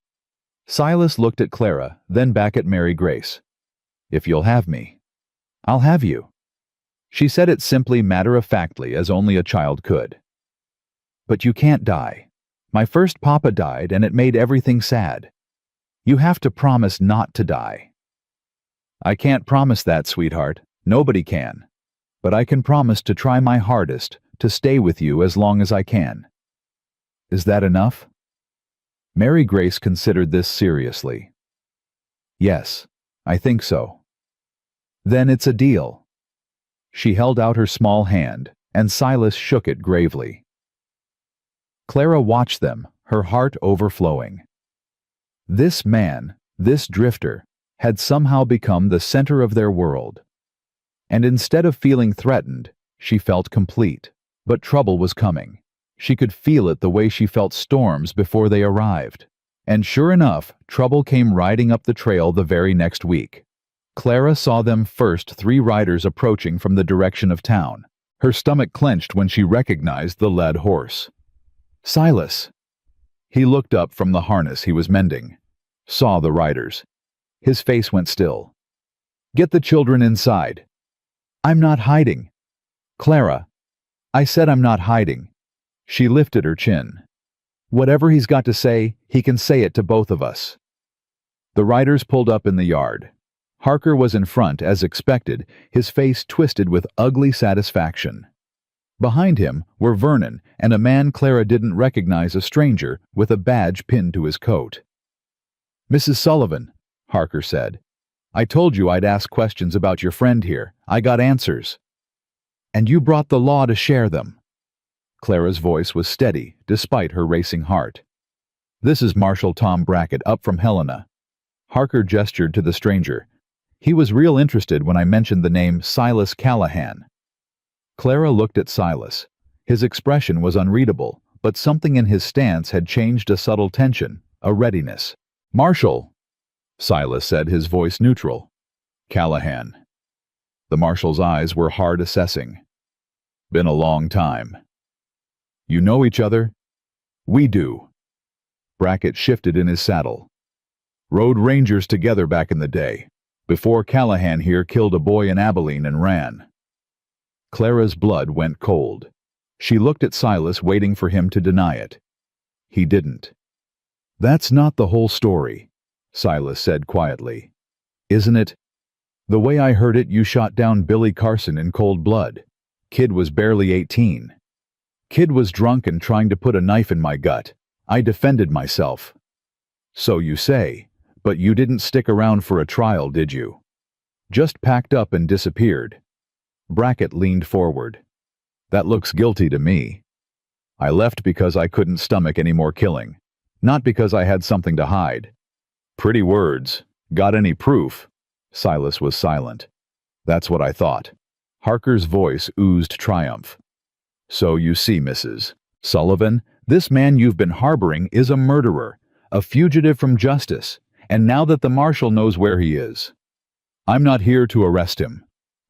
[SPEAKER 1] Silas looked at Clara, then back at Mary Grace. "If you'll have me." "I'll have you." She said it simply, matter-of-factly, as only a child could. "But you can't die. My first papa died, and it made everything sad. You have to promise not to die." "I can't promise that, sweetheart. Nobody can. But I can promise to try my hardest to stay with you as long as I can." "Is that enough?" Mary Grace considered this seriously. "Yes, I think so." "Then it's a deal." She held out her small hand, and Silas shook it gravely. Clara watched them, her heart overflowing. This man, this drifter, had somehow become the center of their world. And instead of feeling threatened, she felt complete. But trouble was coming. She could feel it the way she felt storms before they arrived. And sure enough, trouble came riding up the trail the very next week. Clara saw them first, 3 riders approaching from the direction of town. Her stomach clenched when she recognized the led horse. "Silas!" He looked up from the harness he was mending. Saw the riders. His face went still. "Get the children inside." "I'm not hiding." "Clara, I said I'm not hiding." She lifted her chin. "Whatever he's got to say, he can say it to both of us." The riders pulled up in the yard. Harker was in front, as expected, his face twisted with ugly satisfaction. Behind him were Vernon and a man Clara didn't recognize, a stranger, with a badge pinned to his coat. "Mrs. Sullivan," Harker said, "I told you I'd ask questions about your friend here. I got answers." "And you brought the law to share them." Clara's voice was steady, despite her racing heart. "This is Marshal Tom Brackett, up from Helena." Harker gestured to the stranger. "He was real interested when I mentioned the name Silas Callahan." Clara looked at Silas. His expression was unreadable, but something in his stance had changed, a subtle tension, a readiness. "Marshal," Silas said, his voice neutral. "Callahan." The marshal's eyes were hard, assessing. "Been a long time." "You know each other?" "We do." Brackett shifted in his saddle. "Rode Rangers together back in the day, before Callahan here killed a boy in Abilene and ran." Clara's blood went cold. She looked at Silas, waiting for him to deny it. He didn't. "That's not the whole story," Silas said quietly. "Isn't it? The way I heard it, you shot down Billy Carson in cold blood. Kid was barely 18. Kid was drunk and trying to put a knife in my gut. I defended myself." "So you say, but you didn't stick around for a trial, did you? Just packed up and disappeared." Brackett leaned forward. "That looks guilty to me. I left because I couldn't stomach any more killing, not because I had something to hide." "Pretty words. Got any proof?" Silas was silent. "That's what I thought." Harker's voice oozed triumph. "So you see, Mrs. Sullivan, this man you've been harboring is a murderer, a fugitive from justice, and now that the marshal knows where he is, I'm not here to arrest him."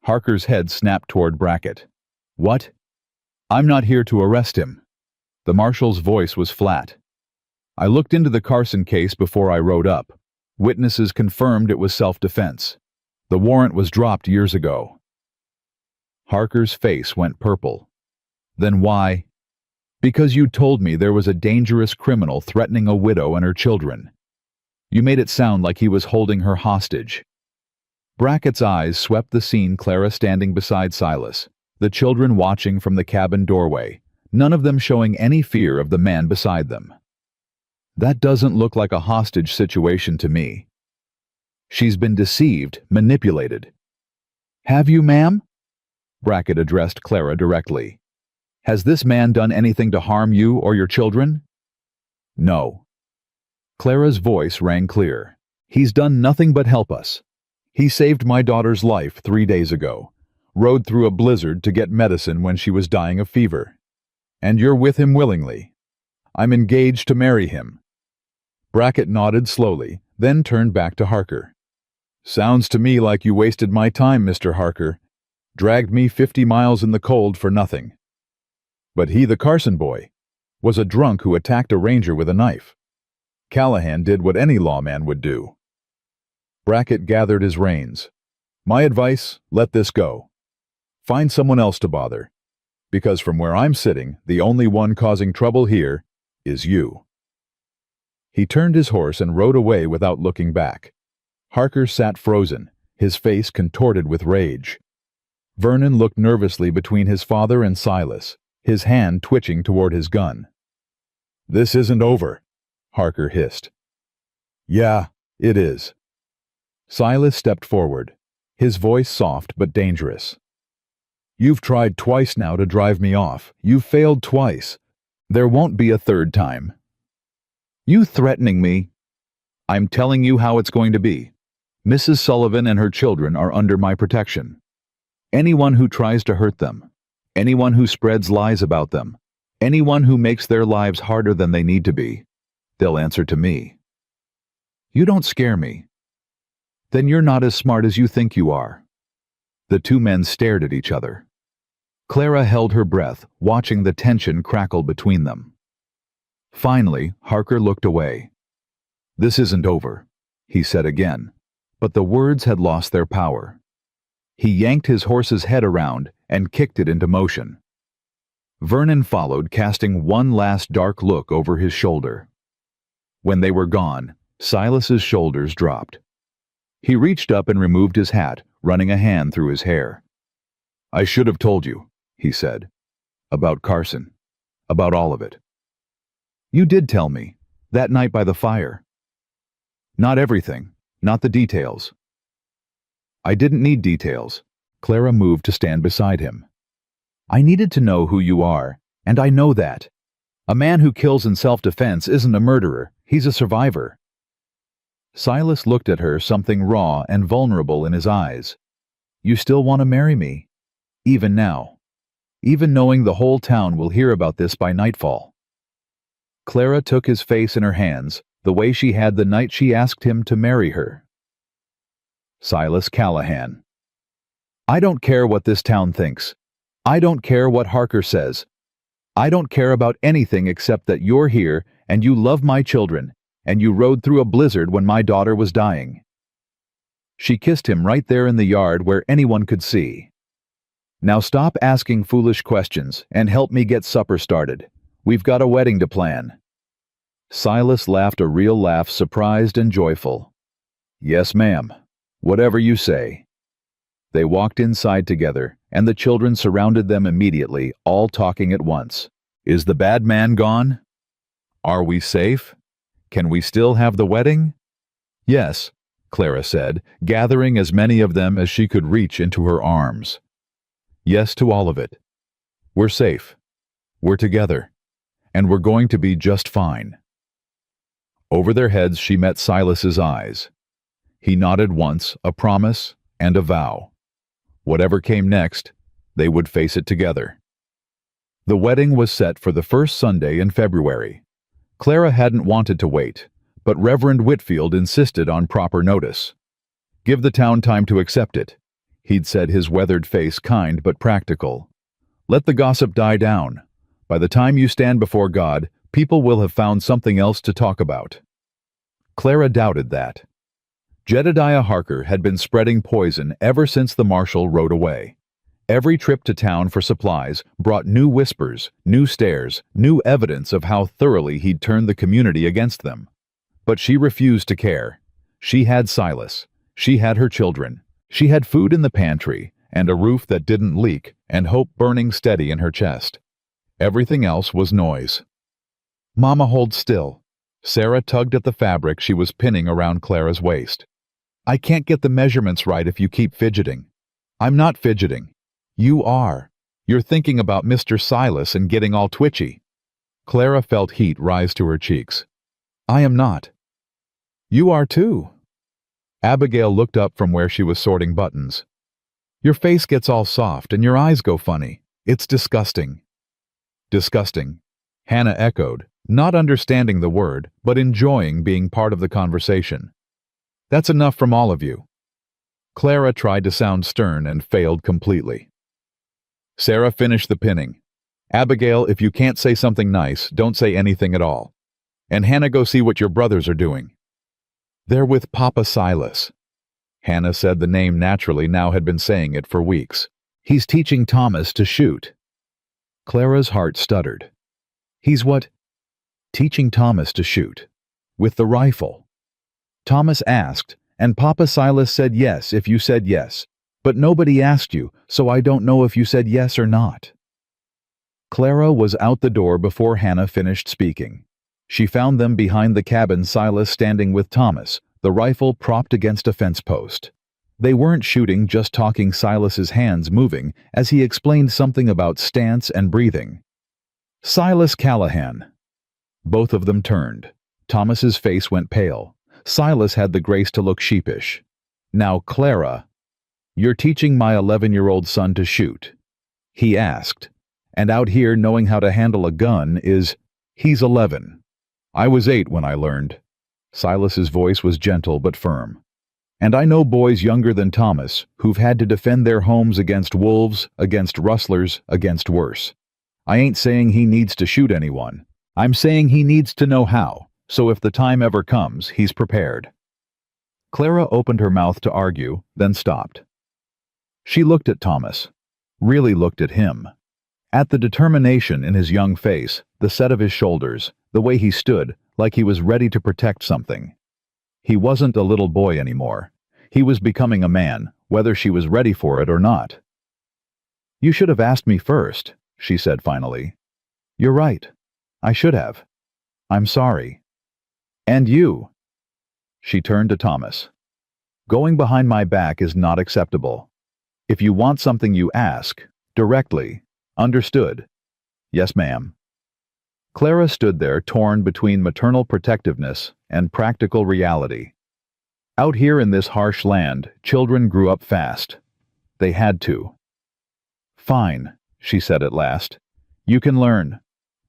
[SPEAKER 1] Harker's head snapped toward Brackett. "What?" "I'm not here to arrest him." The marshal's voice was flat. "I looked into the Carson case before I rode up. Witnesses confirmed it was self-defense. The warrant was dropped years ago." Harker's face went purple. "Then why?" "Because you told me there was a dangerous criminal threatening a widow and her children. You made it sound like he was holding her hostage." Brackett's eyes swept the scene, Clara standing beside Silas, the children watching from the cabin doorway, none of them showing any fear of the man beside them. "That doesn't look like a hostage situation to me. She's been deceived, manipulated." "Have you, ma'am?" Brackett addressed Clara directly. "Has this man done anything to harm you or your children?" "No." Clara's voice rang clear. "He's done nothing but help us. He saved my daughter's life 3 days ago, rode through a blizzard to get medicine when she was dying of fever. And you're with him willingly. I'm engaged to marry him." Brackett nodded slowly, then turned back to Harker. "Sounds to me like you wasted my time, Mr. Harker. Dragged me 50 miles in the cold for nothing." "But he, the Carson boy, was a drunk who attacked a ranger with a knife. Callahan did what any lawman would do." Brackett gathered his reins. "My advice, let this go. Find someone else to bother. Because from where I'm sitting, the only one causing trouble here is you." He turned his horse and rode away without looking back. Harker sat frozen, his face contorted with rage. Vernon looked nervously between his father and Silas, his hand twitching toward his gun. "This isn't over," Harker hissed. "Yeah, it is." Silas stepped forward, his voice soft but dangerous. "You've tried twice now to drive me off. You've failed twice. There won't be a third time." "You threatening me?" "I'm telling you how it's going to be. Mrs. Sullivan and her children are under my protection. Anyone who tries to hurt them, anyone who spreads lies about them, anyone who makes their lives harder than they need to be, they'll answer to me." "You don't scare me." "Then you're not as smart as you think you are." The two men stared at each other. Clara held her breath, watching the tension crackle between them. Finally, Harker looked away. "This isn't over," he said again, but the words had lost their power. He yanked his horse's head around and kicked it into motion. Vernon followed, casting one last dark look over his shoulder. When they were gone, Silas's shoulders dropped. He reached up and removed his hat, running a hand through his hair. "I should have told you," he said. "About Carson. About all of it." "You did tell me, that night by the fire." "Not everything, not the details." "I didn't need details." Clara moved to stand beside him. "I needed to know who you are, and I know that. A man who kills in self-defense isn't a murderer, he's a survivor." Silas looked at her, something raw and vulnerable in his eyes. "You still want to marry me? Even now?" even knowing the whole town will hear about this by nightfall." Clara took his face in her hands, the way she had the night she asked him to marry her. Silas Callahan. "I don't care what this town thinks. I don't care what Harker says. I don't care about anything except that you're here and you love my children, and you rode through a blizzard when my daughter was dying." She kissed him right there in the yard where anyone could see. "Now stop asking foolish questions and help me get supper started. We've got a wedding to plan." Silas laughed a real laugh, surprised and joyful. "Yes, ma'am. Whatever you say." They walked inside together, and the children surrounded them immediately, all talking at once. "Is the bad man gone? Are we safe? Can we still have the wedding?" "Yes," Clara said, gathering as many of them as she could reach into her arms. "Yes to all of it. We're safe. We're together. And we're going to be just fine." Over their heads she met Silas's eyes. He nodded once, a promise and a vow. Whatever came next, they would face it together. The wedding was set for the first Sunday in February. Clara hadn't wanted to wait, but Reverend Whitfield insisted on proper notice. "Give the town time to accept it," he'd said, his weathered face kind but practical. "Let the gossip die down. By the time you stand before God, people will have found something else to talk about." Clara doubted that. Jedediah Harker had been spreading poison ever since the marshal rode away. Every trip to town for supplies brought new whispers, new stares, new evidence of how thoroughly he'd turned the community against them. But she refused to care. She had Silas. She had her children. She had food in the pantry, and a roof that didn't leak, and hope burning steady in her chest. Everything else was noise. "Mama, hold still." Sarah tugged at the fabric she was pinning around Clara's waist. "I can't get the measurements right if you keep fidgeting." "I'm not fidgeting. You are. You're thinking about Mr. Silas and getting all twitchy." Clara felt heat rise to her cheeks. "I am not." "You are too." Abigail looked up from where she was sorting buttons. "Your face gets all soft and your eyes go funny. It's disgusting." "Disgusting," Hannah echoed, not understanding the word, but enjoying being part of the conversation. "That's enough from all of you." Clara tried to sound stern and failed completely. Sarah finished the pinning. "Abigail, if you can't say something nice, don't say anything at all. And Hannah, go see what your brothers are doing." "They're with Papa Silas." Hannah said the name naturally, now had been saying it for weeks. "He's teaching Thomas to shoot." Clara's heart stuttered. "He's what?" "Teaching Thomas to shoot. With the rifle." "Thomas asked, and Papa Silas said yes if you said yes. But nobody asked you, so I don't know if you said yes or not." Clara was out the door before Hannah finished speaking. She found them behind the cabin, Silas standing with Thomas, the rifle propped against a fence post. They weren't shooting, just talking, Silas's hands moving as he explained something about stance and breathing. "Silas Callahan." Both of them turned. Thomas's face went pale. Silas had the grace to look sheepish. "Now, Clara, you're teaching my 11-year-old son to shoot?" he asked. "And out here knowing how to handle a gun is—" "He's 11. I was 8 when I learned." Silas's voice was gentle but firm. "And I know boys younger than Thomas who've had to defend their homes against wolves, against rustlers, against worse. I ain't saying he needs to shoot anyone. I'm saying he needs to know how, so if the time ever comes, he's prepared." Clara opened her mouth to argue, then stopped. She looked at Thomas, really looked at him. At the determination in his young face, the set of his shoulders, the way he stood, like he was ready to protect something. He wasn't a little boy anymore. He was becoming a man, whether she was ready for it or not. "You should have asked me first," she said finally. "You're right. I should have. I'm sorry. And you." She turned to Thomas. "Going behind my back is not acceptable. If you want something, you ask, directly. Understood?" "Yes, ma'am." Clara stood there, torn between maternal protectiveness and practical reality. Out here in this harsh land, children grew up fast. They had to. "Fine," she said at last. "You can learn.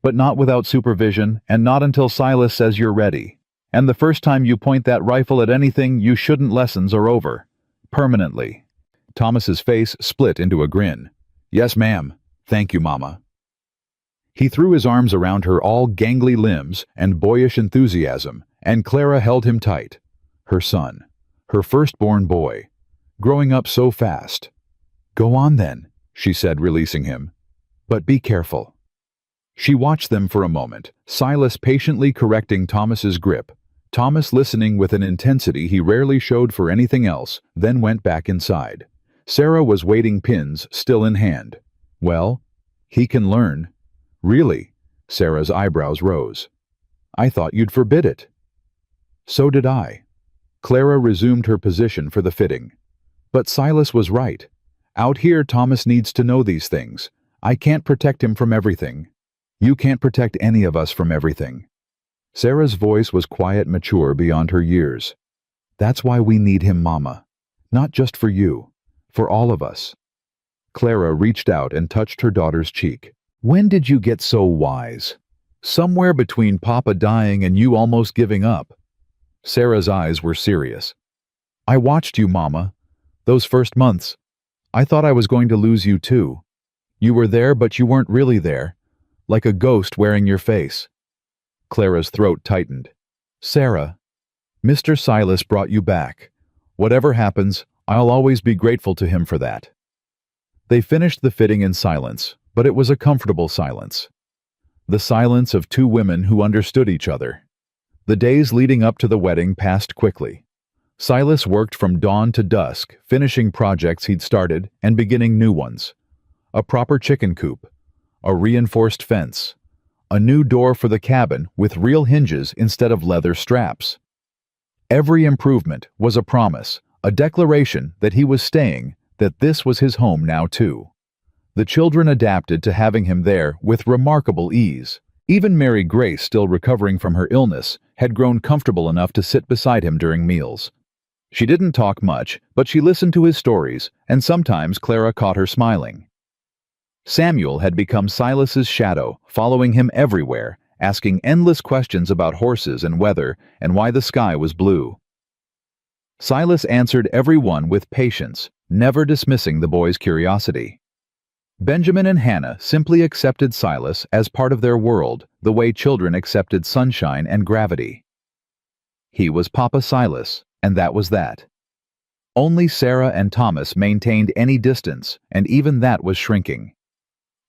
[SPEAKER 1] But not without supervision, and not until Silas says you're ready. And the first time you point that rifle at anything, you shouldn't. Lessons are over. Permanently." Thomas's face split into a grin. "Yes, ma'am. Thank you, Mama." He threw his arms around her all gangly limbs and boyish enthusiasm, and Clara held him tight. Her son. Her firstborn boy. Growing up so fast. "Go on then," she said, releasing him. "But be careful." She watched them for a moment, Silas patiently correcting Thomas's grip, Thomas listening with an intensity he rarely showed for anything else, then went back inside. Sarah was waiting, pins still in hand. "Well, he can learn." "Really?" Sarah's eyebrows rose. "I thought you'd forbid it." "So did I." Clara resumed her position for the fitting. "But Silas was right. Out here, Thomas needs to know these things. I can't protect him from everything. You can't protect any of us from everything." Sarah's voice was quiet, mature beyond her years. "That's why we need him, Mama. Not just for you. For all of us." Clara reached out and touched her daughter's cheek. "When did you get so wise? Somewhere between Papa dying and you almost giving up." Sarah's eyes were serious. "I watched you, Mama. Those first months. I thought I was going to lose you too. You were there, but you weren't really there. Like a ghost wearing your face." Clara's throat tightened. "Sarah, Mr. Silas brought you back. Whatever happens, I'll always be grateful to him for that." They finished the fitting in silence, but it was a comfortable silence. The silence of two women who understood each other. The days leading up to the wedding passed quickly. Silas worked from dawn to dusk, finishing projects he'd started and beginning new ones. A proper chicken coop, a reinforced fence, a new door for the cabin with real hinges instead of leather straps. Every improvement was a promise, a declaration that he was staying, that this was his home now too. The children adapted to having him there with remarkable ease. Even Mary Grace, still recovering from her illness, had grown comfortable enough to sit beside him during meals. She didn't talk much, but she listened to his stories, and sometimes Clara caught her smiling. Samuel had become Silas's shadow, following him everywhere, asking endless questions about horses and weather and why the sky was blue. Silas answered every one with patience, never dismissing the boy's curiosity. Benjamin and Hannah simply accepted Silas as part of their world, the way children accepted sunshine and gravity. He was Papa Silas, and that was that. Only Sarah and Thomas maintained any distance, and even that was shrinking.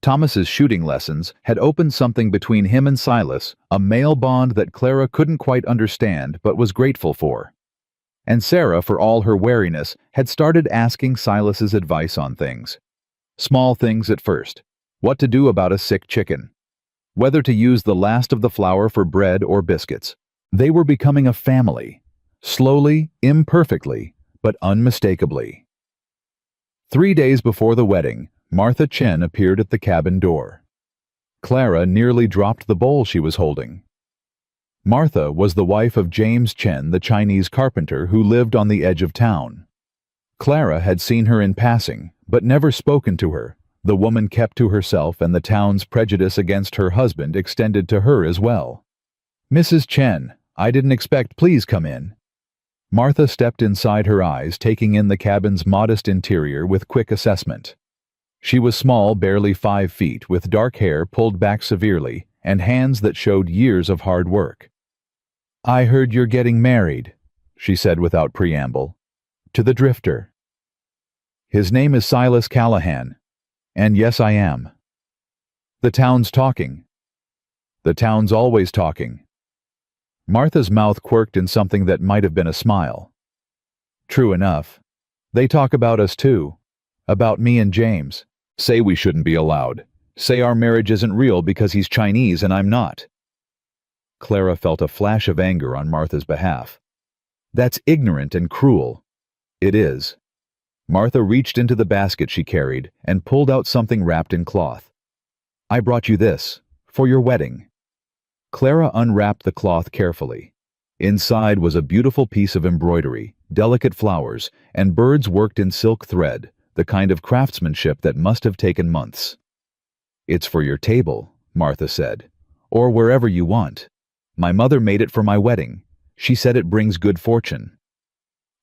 [SPEAKER 1] Thomas's shooting lessons had opened something between him and Silas, a male bond that Clara couldn't quite understand but was grateful for. And Sarah, for all her wariness, had started asking Silas's advice on things. Small things at first. What to do about a sick chicken. Whether to use the last of the flour for bread or biscuits. They were becoming a family. Slowly, imperfectly, but unmistakably. 3 days before the wedding, Martha Chen appeared at the cabin door. Clara nearly dropped the bowl she was holding. Martha was the wife of James Chen, the Chinese carpenter who lived on the edge of town. Clara had seen her in passing, but never spoken to her. The woman kept to herself, and the town's prejudice against her husband extended to her as well. "Mrs. Chen, I didn't expect. Please come in." Martha stepped inside, her eyes taking in the cabin's modest interior with quick assessment. She was small, barely 5 feet, with dark hair pulled back severely and hands that showed years of hard work. "I heard you're getting married," she said without preamble. "To the drifter." "His name is Silas Callahan. And yes, I am." "The town's talking." "The town's always talking." Martha's mouth quirked in something that might have been a smile. "True enough. They talk about us too. About me and James. Say we shouldn't be allowed. Say our marriage isn't real because he's Chinese and I'm not." Clara felt a flash of anger on Martha's behalf. "That's ignorant and cruel." "It is." Martha reached into the basket she carried and pulled out something wrapped in cloth. "I brought you this, for your wedding." Clara unwrapped the cloth carefully. Inside was a beautiful piece of embroidery, delicate flowers, and birds worked in silk thread, the kind of craftsmanship that must have taken months. "It's for your table," Martha said, "or wherever you want. My mother made it for my wedding. She said it brings good fortune."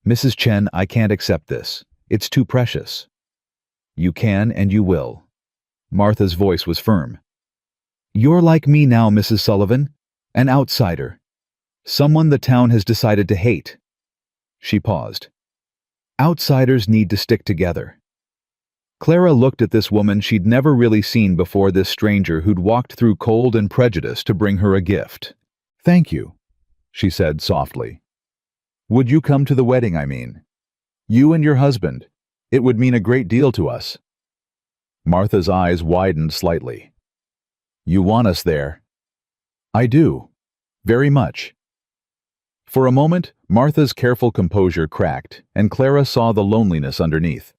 [SPEAKER 1] "Mrs. Chen, I can't accept this. It's too precious." "You can and you will." Martha's voice was firm. "You're like me now, Mrs. Sullivan, an outsider. Someone the town has decided to hate." She paused. "Outsiders need to stick together." Clara looked at this woman she'd never really seen before, this stranger who'd walked through cold and prejudice to bring her a gift. "Thank you," she said softly. "Would you come to the wedding, I mean? You and your husband. It would mean a great deal to us." Martha's eyes widened slightly. "You want us there?" "I do. Very much." For a moment, Martha's careful composure cracked, and Clara saw the loneliness underneath.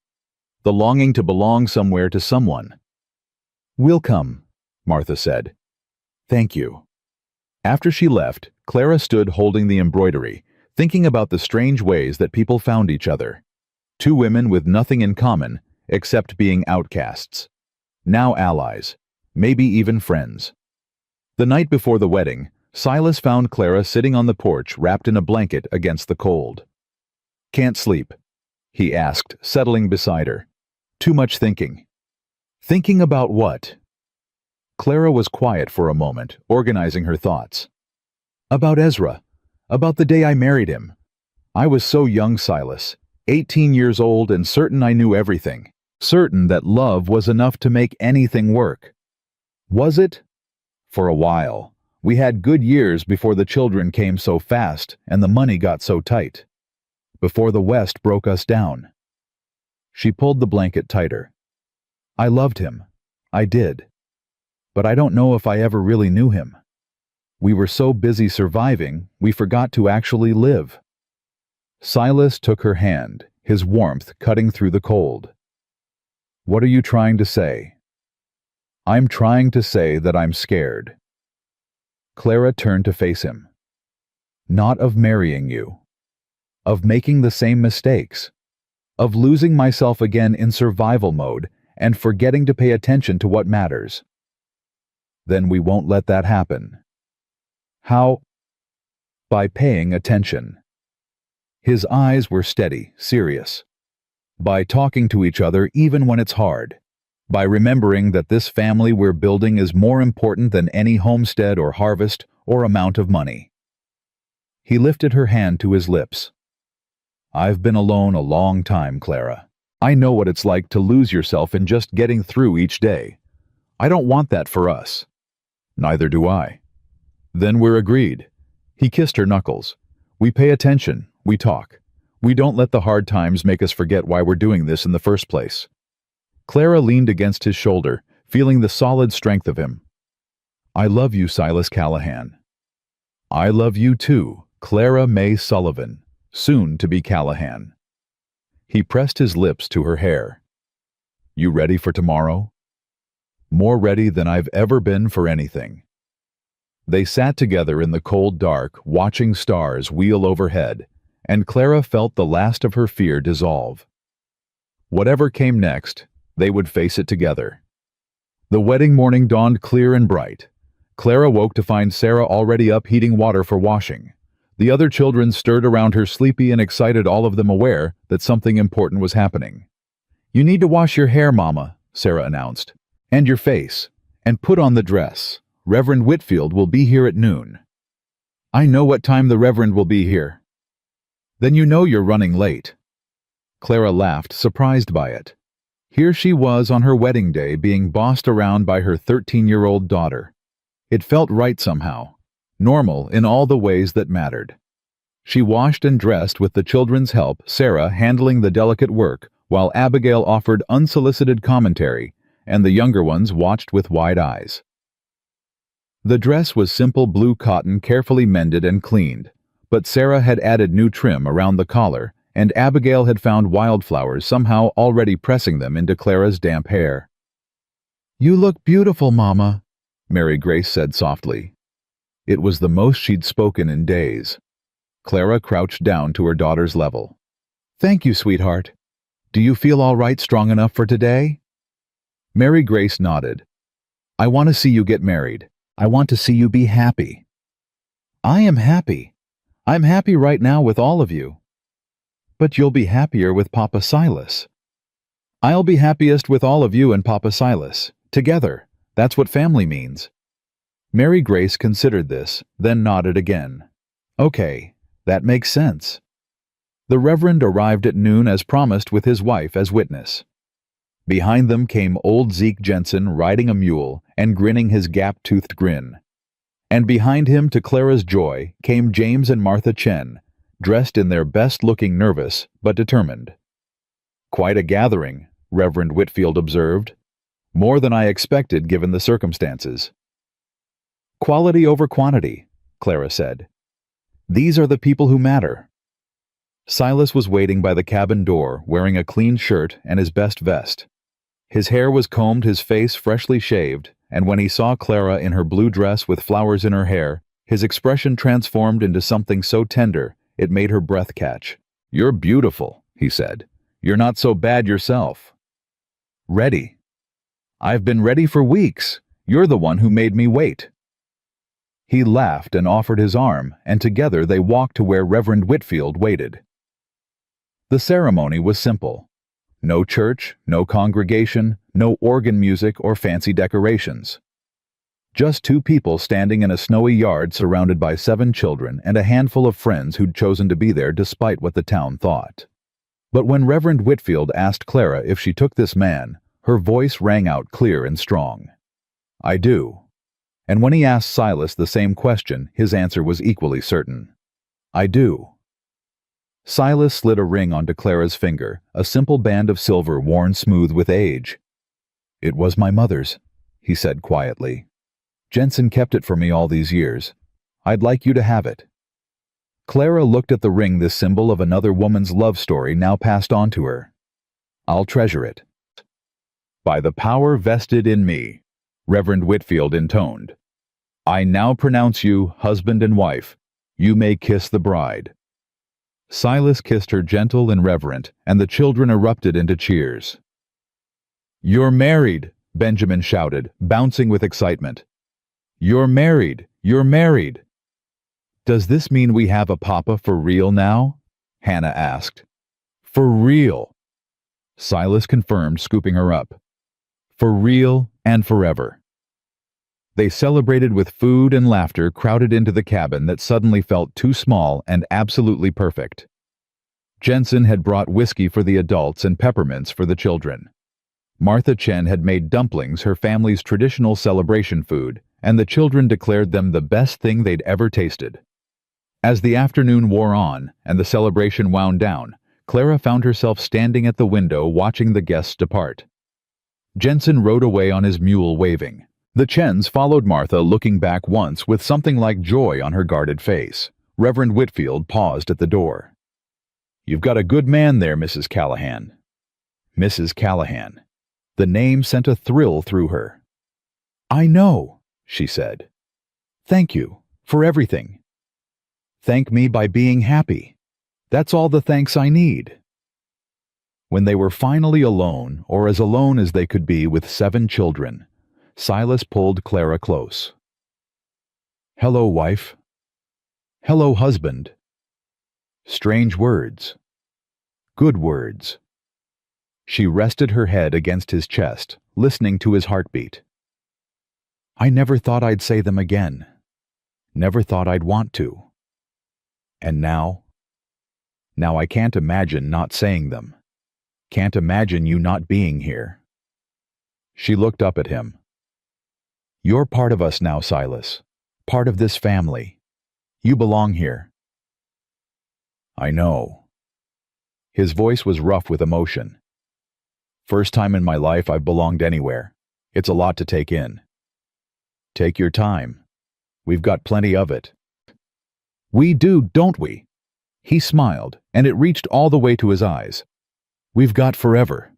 [SPEAKER 1] The longing to belong somewhere to someone. "We'll come," Martha said. "Thank you." After she left, Clara stood holding the embroidery, thinking about the strange ways that people found each other. Two women with nothing in common, except being outcasts. Now allies, maybe even friends. The night before the wedding, Silas found Clara sitting on the porch wrapped in a blanket against the cold. "Can't sleep?" he asked, settling beside her. "Too much thinking." "Thinking about what?" Clara was quiet for a moment, organizing her thoughts. "About Ezra. About the day I married him. I was so young, Silas, 18 years old, and certain I knew everything. Certain that love was enough to make anything work. Was it? For a while. We had good years before the children came so fast and the money got so tight. Before the West broke us down." She pulled the blanket tighter. "I loved him. I did. But I don't know if I ever really knew him. We were so busy surviving, we forgot to actually live." Silas took her hand, his warmth cutting through the cold. "What are you trying to say?" "I'm trying to say that I'm scared." Clara turned to face him. "Not of marrying you. Of making the same mistakes. Of losing myself again in survival mode and forgetting to pay attention to what matters." "Then we won't let that happen." "How?" "By paying attention." His eyes were steady, serious. "By talking to each other even when it's hard. By remembering that this family we're building is more important than any homestead or harvest or amount of money." He lifted her hand to his lips. "I've been alone a long time, Clara. I know what it's like to lose yourself in just getting through each day. I don't want that for us." "Neither do I." "Then we're agreed." He kissed her knuckles. "We pay attention, we talk. We don't let the hard times make us forget why we're doing this in the first place." Clara leaned against his shoulder, feeling the solid strength of him. "I love you, Silas Callahan." "I love you too, Clara May Sullivan, soon to be Callahan." He pressed his lips to her hair. "You ready for tomorrow?" "More ready than I've ever been for anything." They sat together in the cold dark, watching stars wheel overhead, and Clara felt the last of her fear dissolve. Whatever came next, they would face it together. The wedding morning dawned clear and bright. Clara woke to find Sarah already up heating water for washing. The other children stirred around her, sleepy and excited, all of them aware that something important was happening. "You need to wash your hair, Mama," Sarah announced, "and your face, and put on the dress. Reverend Whitfield will be here at noon." "I know what time the Reverend will be here." "Then you know you're running late." Clara laughed, surprised by it. Here she was on her wedding day being bossed around by her 13-year-old daughter. It felt right somehow, normal in all the ways that mattered. She washed and dressed with the children's help, Sarah handling the delicate work, while Abigail offered unsolicited commentary, and the younger ones watched with wide eyes. The dress was simple blue cotton, carefully mended and cleaned, but Sarah had added new trim around the collar, and Abigail had found wildflowers somehow already pressing them into Clara's damp hair. "You look beautiful, Mama," Mary Grace said softly. It was the most she'd spoken in days. Clara crouched down to her daughter's level. "Thank you, sweetheart. Do you feel all right, strong enough for today?" Mary Grace nodded. I want to see you get married. I want to see you be happy. I am happy. I'm happy right now with all of you. But you'll be happier with Papa Silas. I'll be happiest with all of you and Papa Silas. Together. That's what family means. Mary Grace considered this, then nodded again. Okay, that makes sense. The Reverend arrived at noon as promised with his wife as witness. Behind them came old Zeke Jensen riding a mule and grinning his gap-toothed grin. And behind him, to Clara's joy, came James and Martha Chen, dressed in their best-looking nervous but determined. Quite a gathering, Reverend Whitfield observed. More than I expected given the circumstances. Quality over quantity, Clara said. These are the people who matter. Silas was waiting by the cabin door, wearing a clean shirt and his best vest. His hair was combed, his face freshly shaved, and when he saw Clara in her blue dress with flowers in her hair, his expression transformed into something so tender it made her breath catch. You're beautiful, he said. You're not so bad yourself. Ready. I've been ready for weeks. You're the one who made me wait. He laughed and offered his arm, and together they walked to where Reverend Whitfield waited. The ceremony was simple. No church, no congregation, no organ music or fancy decorations. Just two people standing in a snowy yard surrounded by 7 children and a handful of friends who'd chosen to be there despite what the town thought. But when Reverend Whitfield asked Clara if she took this man, her voice rang out clear and strong. I do. And when he asked Silas the same question, his answer was equally certain. I do. Silas slid a ring onto Clara's finger, a simple band of silver worn smooth with age. It was my mother's, he said quietly. Jensen kept it for me all these years. I'd like you to have it. Clara looked at the ring, this symbol of another woman's love story now passed on to her. I'll treasure it. By the power vested in me, Reverend Whitfield intoned. I now pronounce you husband and wife. You may kiss the bride. Silas kissed her gentle and reverent, and the children erupted into cheers. You're married, Benjamin shouted, bouncing with excitement. You're married! You're married! Does this mean we have a papa for real now? Hannah asked. For real, Silas confirmed, scooping her up. For real and forever. They celebrated with food and laughter crowded into the cabin that suddenly felt too small and absolutely perfect. Jensen had brought whiskey for the adults and peppermints for the children. Martha Chen had made dumplings, her family's traditional celebration food, and the children declared them the best thing they'd ever tasted. As the afternoon wore on and the celebration wound down, Clara found herself standing at the window watching the guests depart. Jensen rode away on his mule waving. The Chens followed Martha, looking back once with something like joy on her guarded face. Reverend Whitfield paused at the door. You've got a good man there, Mrs. Callahan. Mrs. Callahan. The name sent a thrill through her. I know, she said. Thank you for everything. Thank me by being happy. That's all the thanks I need. When they were finally alone, or as alone as they could be with 7 children, Silas pulled Clara close. Hello, wife. Hello, husband. Strange words. Good words. She rested her head against his chest, listening to his heartbeat. I never thought I'd say them again. Never thought I'd want to. And now I can't imagine not saying them. Can't imagine you not being here. She looked up at him. You're part of us now, Silas. Part of this family. You belong here. I know. His voice was rough with emotion. First time in my life I've belonged anywhere. It's a lot to take in. Take your time. We've got plenty of it. We do, don't we? He smiled, and it reached all the way to his eyes. We've got forever.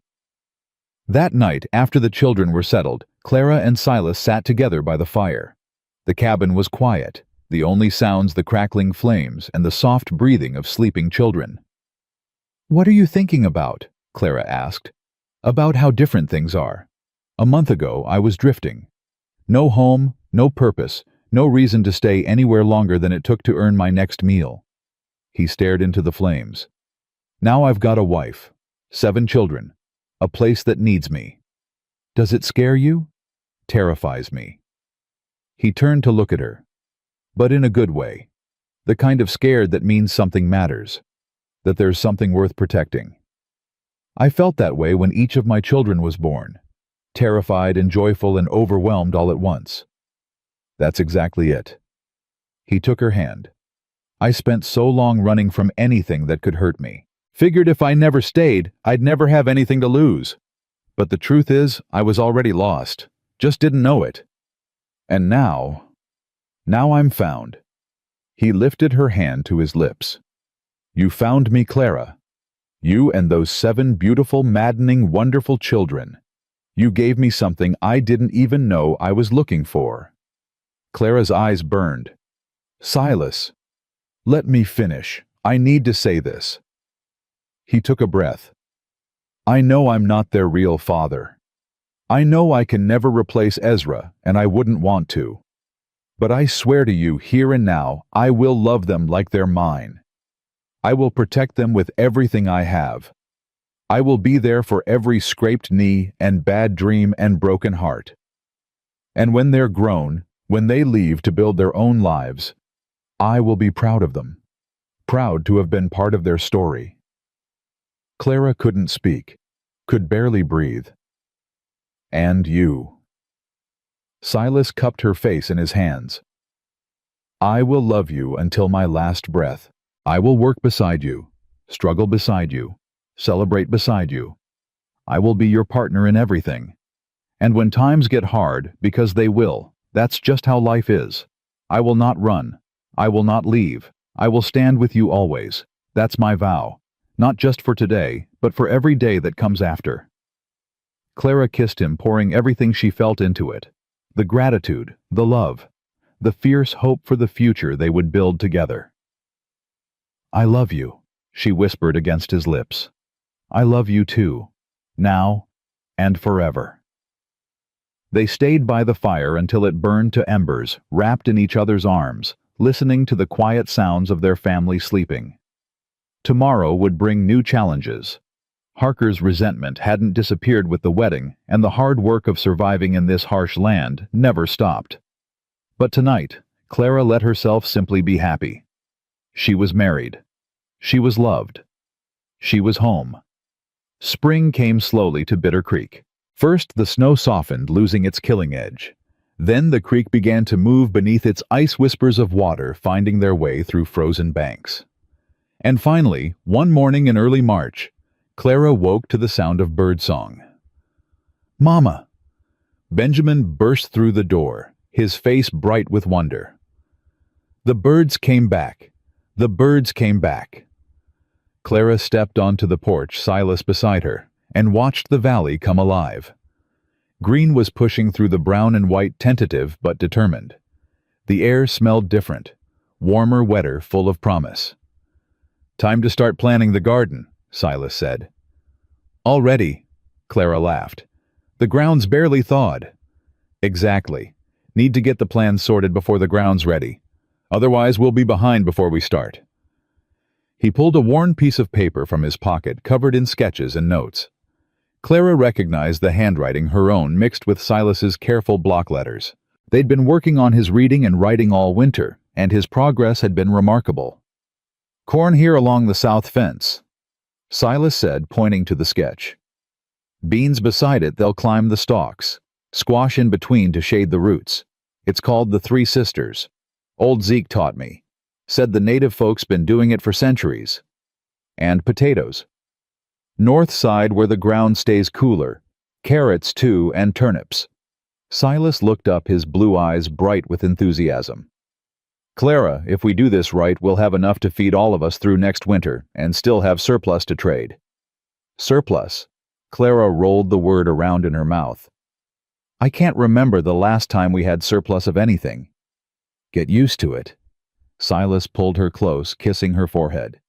[SPEAKER 1] That night, after the children were settled, Clara and Silas sat together by the fire. The cabin was quiet, the only sounds the crackling flames and the soft breathing of sleeping children. What are you thinking about? Clara asked. About how different things are. A month ago, I was drifting. No home, no purpose, no reason to stay anywhere longer than it took to earn my next meal. He stared into the flames. Now I've got a wife, 7 children, a place that needs me. Does it scare you? Terrifies me. He turned to look at her, but in a good way. The kind of scared that means something matters, that there's something worth protecting. I felt that way when each of my children was born, terrified and joyful and overwhelmed all at once. That's exactly it. He took her hand. I spent so long running from anything that could hurt me. Figured if I never stayed, I'd never have anything to lose. But the truth is, I was already lost. Just didn't know it. And now I'm found. He lifted her hand to his lips. You found me, Clara. You and those 7 beautiful, maddening, wonderful children. You gave me something I didn't even know I was looking for. Clara's eyes burned. Silas, let me finish. I need to say this. He took a breath. I know I'm not their real father. I know I can never replace Ezra, and I wouldn't want to. But I swear to you, here and now, I will love them like they're mine. I will protect them with everything I have. I will be there for every scraped knee and bad dream and broken heart. And when they're grown, when they leave to build their own lives, I will be proud of them, proud to have been part of their story. Clara couldn't speak, could barely breathe. And you. Silas cupped her face in his hands. I will love you until my last breath. I will work beside you, struggle beside you, celebrate beside you. I will be your partner in everything. And when times get hard, because they will, that's just how life is. I will not run. I will not leave. I will stand with you always. That's my vow. Not just for today, but for every day that comes after. Clara kissed him, pouring everything she felt into it. The gratitude, the love, the fierce hope for the future they would build together. I love you, she whispered against his lips. I love you too, now and forever. They stayed by the fire until it burned to embers, wrapped in each other's arms, listening to the quiet sounds of their family sleeping. Tomorrow would bring new challenges. Harker's resentment hadn't disappeared with the wedding, and the hard work of surviving in this harsh land never stopped. But tonight, Clara let herself simply be happy. She was married. She was loved. She was home. Spring came slowly to Bitter Creek. First, the snow softened, losing its killing edge. Then the creek began to move beneath its ice whispers of water, finding their way through frozen banks. And finally, one morning in early March, Clara woke to the sound of birdsong. Mama! Benjamin burst through the door, his face bright with wonder. The birds came back. The birds came back. Clara stepped onto the porch, Silas beside her, and watched the valley come alive. Green was pushing through the brown and white, tentative but determined. The air smelled different, warmer, wetter, full of promise. Time to start planning the garden, Silas said. Already, Clara laughed. The ground's barely thawed. Exactly. Need to get the plans sorted before the ground's ready. Otherwise, we'll be behind before we start. He pulled a worn piece of paper from his pocket, covered in sketches and notes. Clara recognized the handwriting, her own, mixed with Silas's careful block letters. They'd been working on his reading and writing all winter, and his progress had been remarkable. Corn here along the south fence, Silas said, pointing to the sketch. Beans beside it, they'll climb the stalks. Squash in between to shade the roots. It's called the Three Sisters. Old Zeke taught me. Said the native folks been doing it for centuries. And potatoes. North side where the ground stays cooler. Carrots too, and turnips. Silas looked up, his blue eyes bright with enthusiasm. Clara, if we do this right, we'll have enough to feed all of us through next winter, and still have surplus to trade. Surplus. Clara rolled the word around in her mouth. I can't remember the last time we had surplus of anything. Get used to it. Silas pulled her close, kissing her forehead.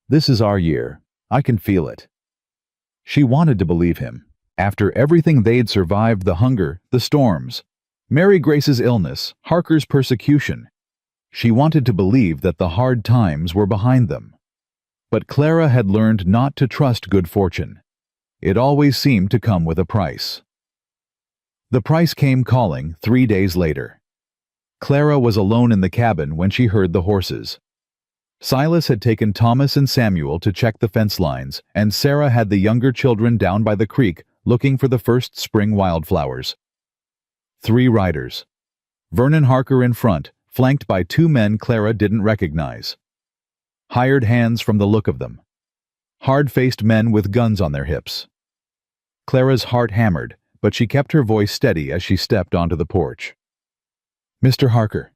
[SPEAKER 1] This is our year. I can feel it. She wanted to believe him. After everything they'd survived, the hunger, the storms. Mary Grace's illness, Harker's persecution. She wanted to believe that the hard times were behind them. But Clara had learned not to trust good fortune. It always seemed to come with a price. The price came calling 3 days later. Clara was alone in the cabin when she heard the horses. Silas had taken Thomas and Samuel to check the fence lines, and Sarah had the younger children down by the creek looking for the first spring wildflowers. 3 riders. Vernon Harker in front, flanked by 2 men Clara didn't recognize. Hired hands from the look of them. Hard-faced men with guns on their hips. Clara's heart hammered, but she kept her voice steady as she stepped onto the porch. "Mr. Harker,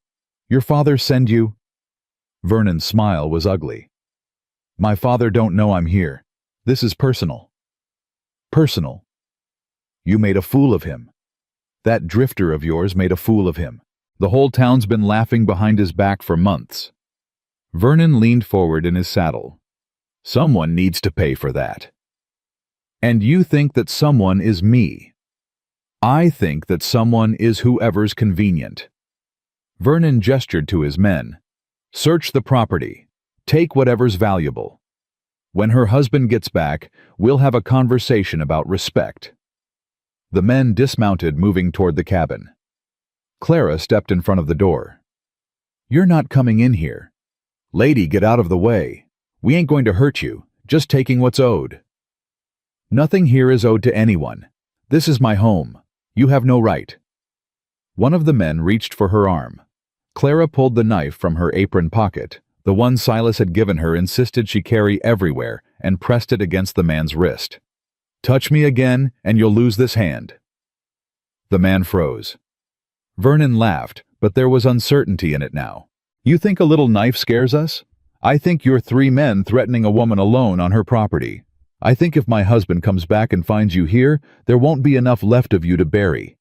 [SPEAKER 1] your father send you—" Vernon's smile was ugly. "My father don't know I'm here. This is personal." "Personal? You made a fool of him. That drifter of yours made a fool of him. The whole town's been laughing behind his back for months." Vernon leaned forward in his saddle. "Someone needs to pay for that." "And you think that someone is me?" "I think that someone is whoever's convenient." Vernon gestured to his men. "Search the property. Take whatever's valuable. When her husband gets back, we'll have a conversation about respect." The men dismounted, moving toward the cabin. Clara stepped in front of the door. "You're not coming in here. Lady, get out of the way. We ain't going to hurt you, just taking what's owed." "Nothing here is owed to anyone. This is my home. You have no right." One of the men reached for her arm. Clara pulled the knife from her apron pocket. The one Silas had given her insisted she carry everywhere, and pressed it against the man's wrist. "Touch me again, and you'll lose this hand." The man froze. Vernon laughed, but there was uncertainty in it now. "You think a little knife scares us? I think you're 3 men threatening a woman alone on her property. I think if my husband comes back and finds you here, there won't be enough left of you to bury."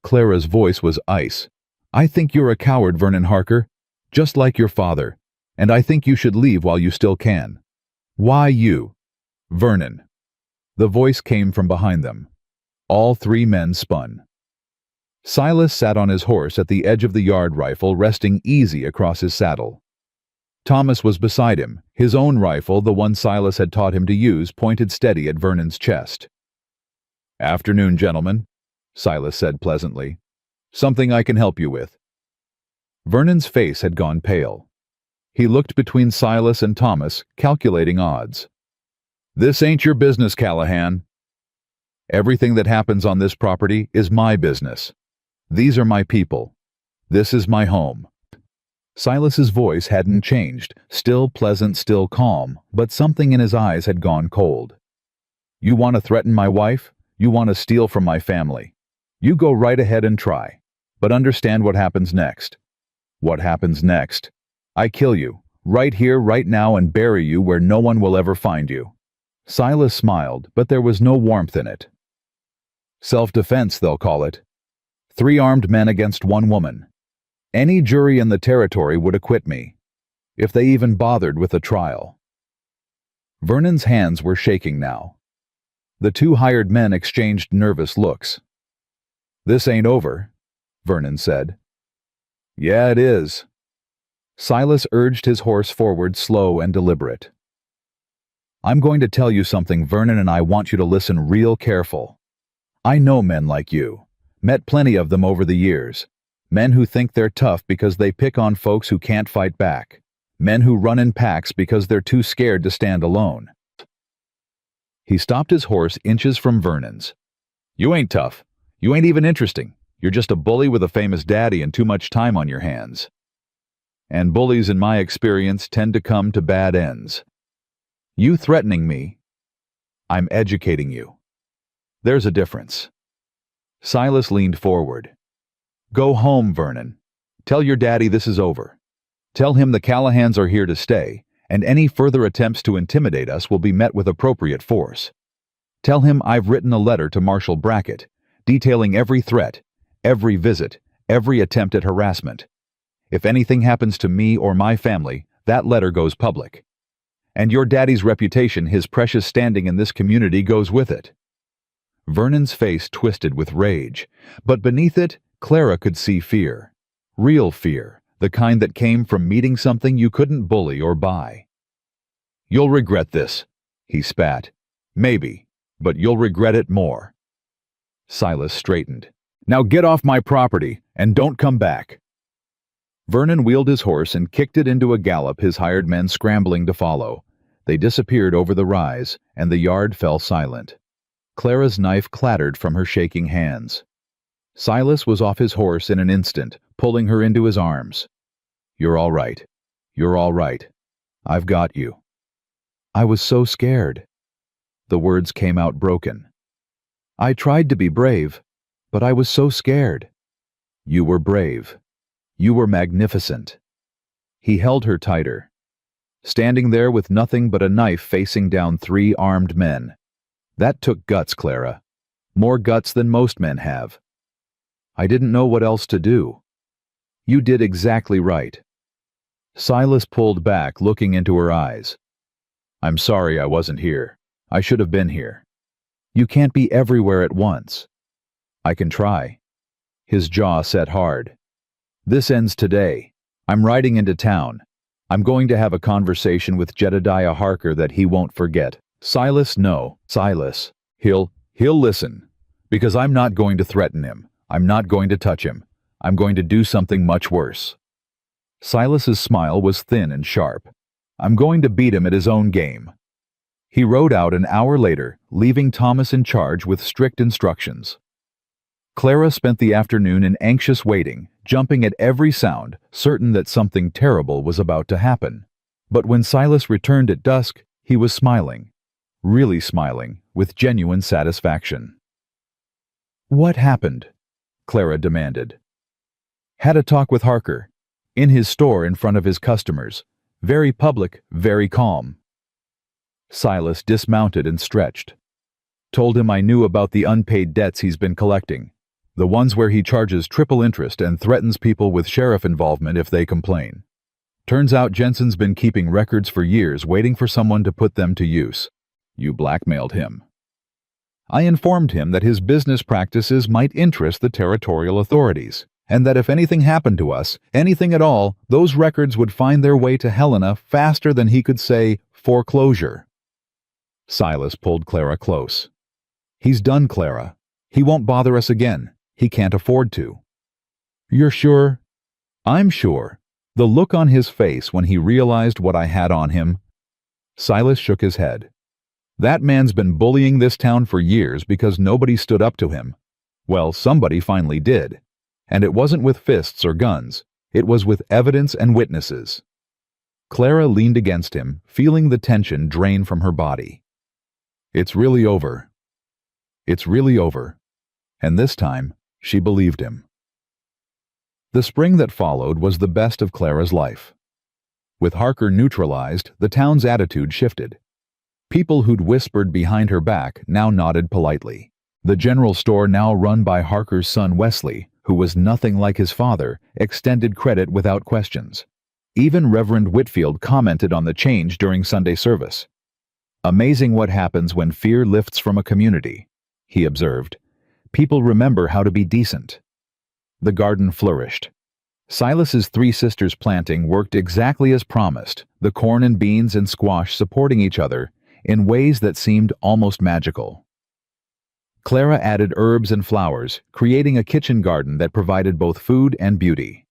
[SPEAKER 1] Clara's voice was ice. "I think you're a coward, Vernon Harker, just like your father, and I think you should leave while you still can." "Why you?" "Vernon." The voice came from behind them. All 3 men spun. Silas sat on his horse at the edge of the yard, rifle resting easy across his saddle. Thomas was beside him, his own rifle, the one Silas had taught him to use, pointed steady at Vernon's chest. "Afternoon, gentlemen," Silas said pleasantly. "Something I can help you with?" Vernon's face had gone pale. He looked between Silas and Thomas, calculating odds. "This ain't your business, Callahan." "Everything that happens on this property is my business. These are my people. This is my home." Silas's voice hadn't changed, still pleasant, still calm, but something in his eyes had gone cold. "You want to threaten my wife? You want to steal from my family? You go right ahead and try. But understand what happens next." "What happens next?" "I kill you, right here, right now, and bury you where no one will ever find you." Silas smiled, but there was no warmth in it. "Self-defense, they'll call it. 3 armed men against 1 woman. Any jury in the territory would acquit me, if they even bothered with a trial." Vernon's hands were shaking now. The 2 hired men exchanged nervous looks. "This ain't over," Vernon said. "Yeah, it is." Silas urged his horse forward, slow and deliberate. "I'm going to tell you something, Vernon, and I want you to listen real careful. I know men like you. Met plenty of them over the years. Men who think they're tough because they pick on folks who can't fight back. Men who run in packs because they're too scared to stand alone." He stopped his horse inches from Vernon's. "You ain't tough. You ain't even interesting. You're just a bully with a famous daddy and too much time on your hands. And bullies, in my experience, tend to come to bad ends. You threatening me, I'm educating you. There's a difference." Silas leaned forward. "Go home, Vernon. Tell your daddy this is over. Tell him the Callahans are here to stay, and any further attempts to intimidate us will be met with appropriate force. Tell him I've written a letter to Marshal Brackett, detailing every threat, every visit, every attempt at harassment. If anything happens to me or my family, that letter goes public. And your daddy's reputation, his precious standing in this community, goes with it." Vernon's face twisted with rage, but beneath it, Clara could see fear. Real fear, the kind that came from meeting something you couldn't bully or buy. "You'll regret this," he spat. "Maybe, but you'll regret it more." Silas straightened. "Now get off my property, and don't come back." Vernon wheeled his horse and kicked it into a gallop, his hired men scrambling to follow. They disappeared over the rise, and the yard fell silent. Clara's knife clattered from her shaking hands. Silas was off his horse in an instant, pulling her into his arms. "You're all right. You're all right. I've got you." "I was so scared." The words came out broken. "I tried to be brave, but I was so scared." "You were brave. You were magnificent." He held her tighter. Standing there with nothing but a knife facing down 3 armed men. That took guts, Clara. More guts than most men have. "I didn't know what else to do." "You did exactly right." Silas pulled back, looking into her eyes. "I'm sorry I wasn't here. I should have been here." "You can't be everywhere at once." "I can try." His jaw set hard. "This ends today. I'm riding into town. I'm going to have a conversation with Jedediah Harker that he won't forget." "Silas, no. Silas. He'll listen. Because I'm not going to threaten him. I'm not going to touch him. I'm going to do something much worse." Silas's smile was thin and sharp. "I'm going to beat him at his own game." He rode out an hour later, leaving Thomas in charge with strict instructions. Clara spent the afternoon in anxious waiting, jumping at every sound, certain that something terrible was about to happen. But when Silas returned at dusk, he was smiling. Really smiling, with genuine satisfaction. "What happened?" Clara demanded. "Had a talk with Harker. In his store in front of his customers. Very public, very calm." Silas dismounted and stretched. "Told him I knew about the unpaid debts he's been collecting. The ones where he charges triple interest and threatens people with sheriff involvement if they complain. Turns out Jensen's been keeping records for years, waiting for someone to put them to use. You blackmailed him." "I informed him that his business practices might interest the territorial authorities, and that if anything happened to us, anything at all, those records would find their way to Helena faster than he could say foreclosure." Silas pulled Clara close. "He's done, Clara. He won't bother us again. He can't afford to." "You're sure?" "I'm sure." The look on his face when he realized what I had on him. Silas shook his head. "That man's been bullying this town for years because nobody stood up to him. Well, somebody finally did. And it wasn't with fists or guns. It was with evidence and witnesses." Clara leaned against him, feeling the tension drain from her body. "It's really over. It's really over." And this time, she believed him. The spring that followed was the best of Clara's life. With Harker neutralized, the town's attitude shifted. People who'd whispered behind her back now nodded politely. The general store, now run by Harker's son Wesley, who was nothing like his father, extended credit without questions. Even Reverend Whitfield commented on the change during Sunday service. "Amazing what happens when fear lifts from a community," he observed. "People remember how to be decent." The garden flourished. Silas's 3 sisters' planting worked exactly as promised, the corn and beans and squash supporting each other in ways that seemed almost magical. Clara added herbs and flowers, creating a kitchen garden that provided both food and beauty.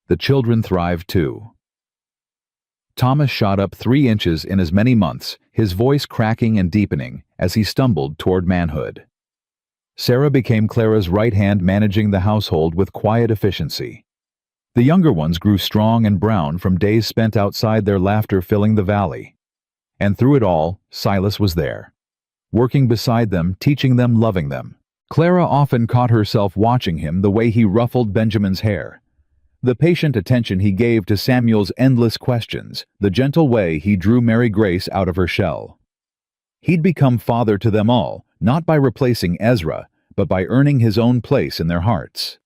[SPEAKER 1] The children thrived too. Thomas shot up 3 inches in as many months, his voice cracking and deepening as he stumbled toward manhood. Sarah became Clara's right hand, managing the household with quiet efficiency. The younger ones grew strong and brown from days spent outside, their laughter filling the valley. And through it all, Silas was there, working beside them, teaching them, loving them. Clara often caught herself watching him, the way he ruffled Benjamin's hair, the patient attention he gave to Samuel's endless questions, the gentle way he drew Mary Grace out of her shell. He'd become father to them all, not by replacing Ezra, but by earning his own place in their hearts.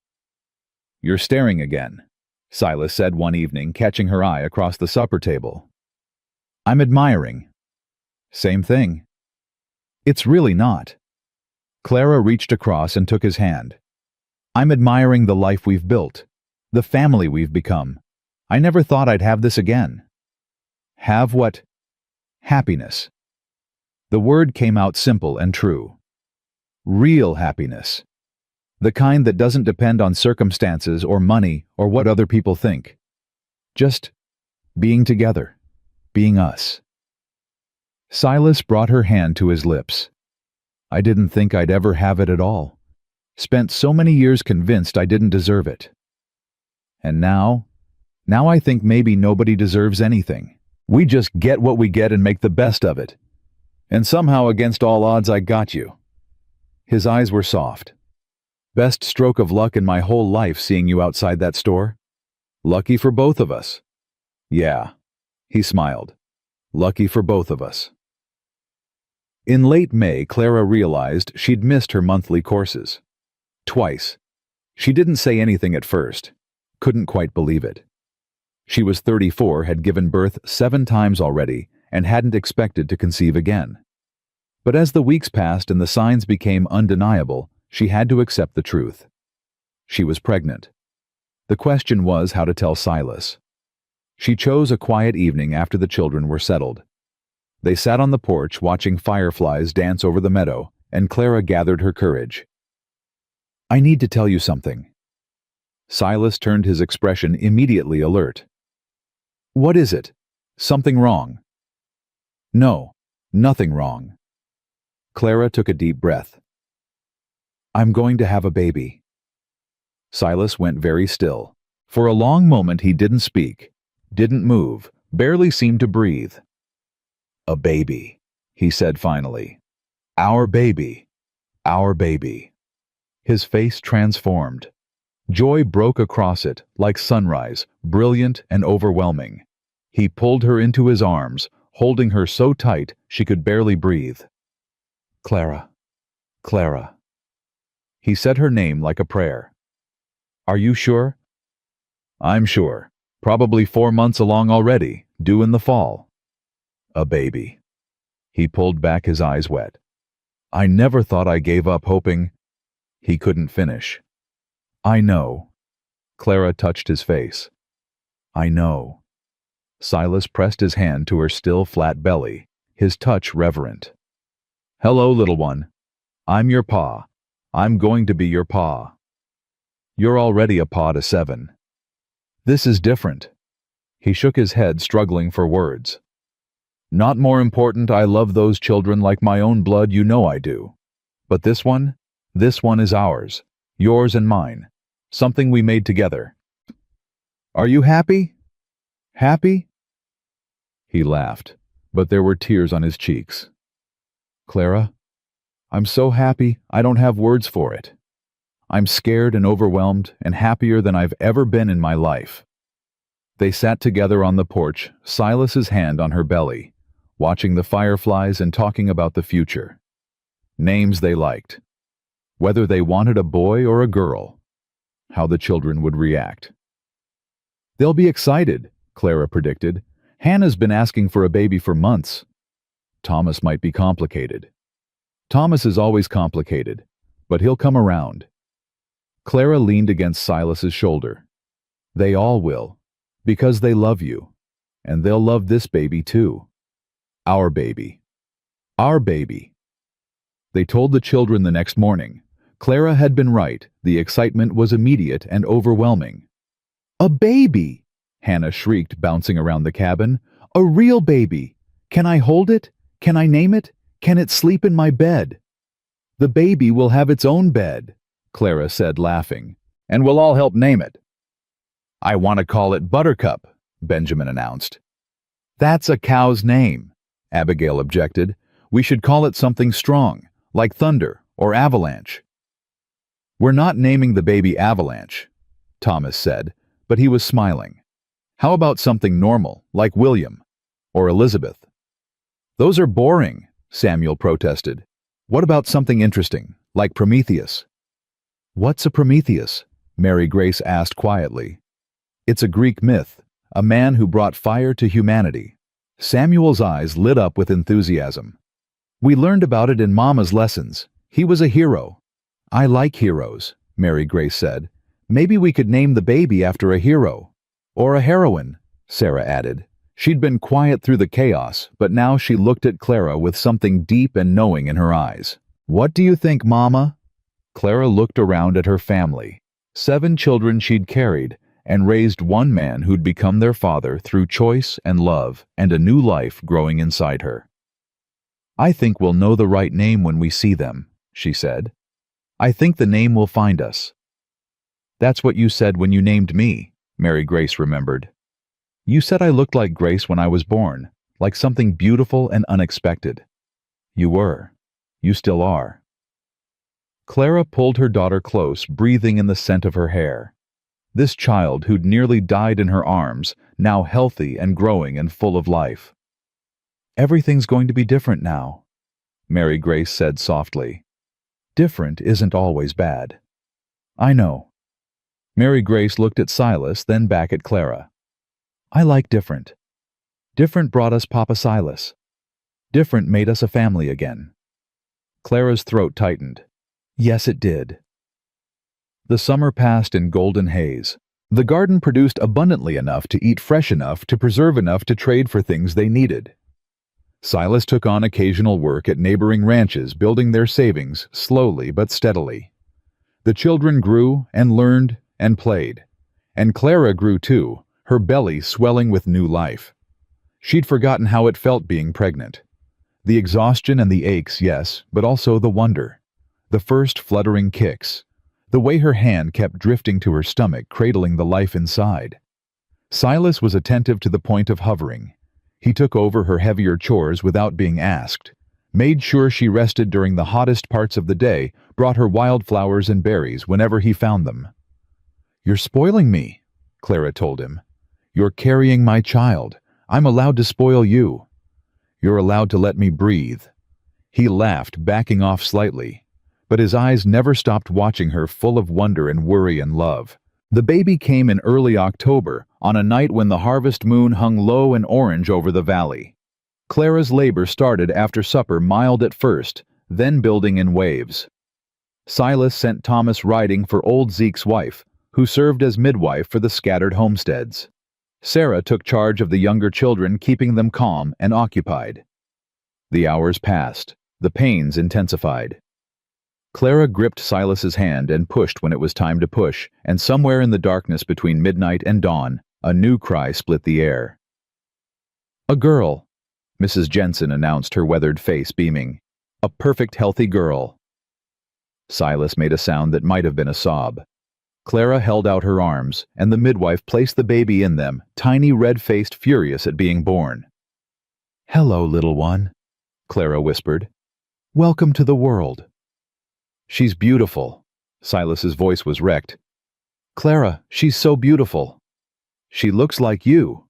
[SPEAKER 1] "You're staring again," Silas said one evening, catching her eye across the supper table. "I'm admiring." "Same thing." "It's really not." Clara reached across and took his hand. I'm admiring the life we've built, the family we've become. I never thought I'd have this again. Have what? Happiness. The word came out simple and true. Real happiness. The kind that doesn't depend on circumstances or money or what other people think. Just being together, being us. Silas brought her hand to his lips. I didn't think I'd ever have it at all. Spent so many years convinced I didn't deserve it. And now I think maybe nobody deserves anything. We just get what we get and make the best of it. And somehow, against all odds, I got you. His eyes were soft. Best stroke of luck in my whole life seeing you outside that store. Lucky for both of us. Yeah, he smiled. Lucky for both of us. In late May, Clara realized she'd missed her monthly courses. Twice. She didn't say anything at first. Couldn't quite believe it. She was 34, had given birth 7 times already, and hadn't expected to conceive again. But as the weeks passed and the signs became undeniable, she had to accept the truth. She was pregnant. The question was how to tell Silas. She chose a quiet evening after the children were settled. They sat on the porch watching fireflies dance over the meadow, and Clara gathered her courage. I need to tell you something. Silas turned his expression immediately alert. What is it? Something wrong? No, nothing wrong. Clara took a deep breath. I'm going to have a baby. Silas went very still. For a long moment he didn't speak, didn't move, barely seemed to breathe. A baby, he said finally. Our baby. Our baby. His face transformed. Joy broke across it, like sunrise, brilliant and overwhelming. He pulled her into his arms, holding her so tight she could barely breathe. Clara. Clara. He said her name like a prayer. Are you sure? I'm sure. Probably 4 months along already, due in the fall. A baby. He pulled back, his eyes wet. I never thought I gave up hoping. He couldn't finish. I know. Clara touched his face. I know. Silas pressed his hand to her still flat belly, his touch reverent. Hello, little one. I'm your pa. I'm going to be your pa. You're already a pa to 7. This is different. He shook his head, struggling for words. Not more important, I love those children like my own blood, you know I do. But this one is ours, yours and mine, something we made together. Are you happy? Happy? He laughed, but there were tears on his cheeks. Clara, I'm so happy I don't have words for it. I'm scared and overwhelmed and happier than I've ever been in my life. They sat together on the porch, Silas's hand on her belly, watching the fireflies and talking about the future. Names they liked. Whether they wanted a boy or a girl. How the children would react. They'll be excited, Clara predicted. Hannah's been asking for a baby for months. Thomas might be complicated. Thomas is always complicated, but he'll come around. Clara leaned against Silas's shoulder. They all will, because they love you, and they'll love this baby too. Our baby. Our baby. They told the children the next morning. Clara had been right. The excitement was immediate and overwhelming. A baby! Hannah shrieked, bouncing around the cabin. A real baby! Can I hold it? Can I name it? Can it sleep in my bed? The baby will have its own bed, Clara said, laughing, and we'll all help name it. I want to call it Buttercup, Benjamin announced. That's a cow's name, Abigail objected. We should call it something strong, like thunder or avalanche. We're not naming the baby Avalanche, Thomas said, but he was smiling. How about something normal, like William or Elizabeth? Those are boring, Samuel protested. What about something interesting, like Prometheus? What's a Prometheus? Mary Grace asked quietly. It's a Greek myth, a man who brought fire to humanity. Samuel's eyes lit up with enthusiasm. We learned about it in Mama's lessons. He was a hero. I like heroes, Mary Grace said. "Maybe we could name the baby after a hero. Or a heroine," Sarah added. She'd been quiet through the chaos, but now she looked at Clara with something deep and knowing in her eyes. "What do you think, Mama?" Clara looked around at her family. 7 children she'd carried, and raised one man who'd become their father through choice and love and a new life growing inside her. "I think we'll know the right name when we see them," she said. "I think the name will find us." "That's what you said when you named me," Mary Grace remembered. "You said I looked like Grace when I was born, like something beautiful and unexpected." "You were. You still are." Clara pulled her daughter close, breathing in the scent of her hair. This child who'd nearly died in her arms, now healthy and growing and full of life. "Everything's going to be different now," Mary Grace said softly. "Different isn't always bad." "I know." Mary Grace looked at Silas, then back at Clara. "I like different. Different brought us Papa Silas. Different made us a family again." Clara's throat tightened. "Yes, it did." The summer passed in golden haze. The garden produced abundantly enough to eat, fresh enough to preserve, enough to trade for things they needed. Silas took on occasional work at neighboring ranches, building their savings slowly but steadily. The children grew and learned and played. And Clara grew too, her belly swelling with new life. She'd forgotten how it felt being pregnant. The exhaustion and the aches, yes, but also the wonder. The first fluttering kicks. The way her hand kept drifting to her stomach, cradling the life inside. Silas was attentive to the point of hovering. He took over her heavier chores without being asked, made sure she rested during the hottest parts of the day, brought her wildflowers and berries whenever he found them. "You're spoiling me," Clara told him. "You're carrying my child. I'm allowed to spoil you. You're allowed to let me breathe." He laughed, backing off slightly. But his eyes never stopped watching her, full of wonder and worry and love. The baby came in early October, on a night when the harvest moon hung low and orange over the valley. Clara's labor started after supper, mild at first, then building in waves. Silas sent Thomas riding for old Zeke's wife, who served as midwife for the scattered homesteads. Sarah took charge of the younger children, keeping them calm and occupied. The hours passed. The pains intensified. Clara gripped Silas's hand and pushed when it was time to push, and somewhere in the darkness between midnight and dawn, a new cry split the air. "A girl," Mrs. Jensen announced, her weathered face beaming. "A perfect, healthy girl." Silas made a sound that might have been a sob. Clara held out her arms, and the midwife placed the baby in them, tiny, red-faced, furious at being born. "Hello, little one," Clara whispered. "Welcome to the world." "She's beautiful." Silas's voice was wrecked. "Clara, she's so beautiful. She looks like you.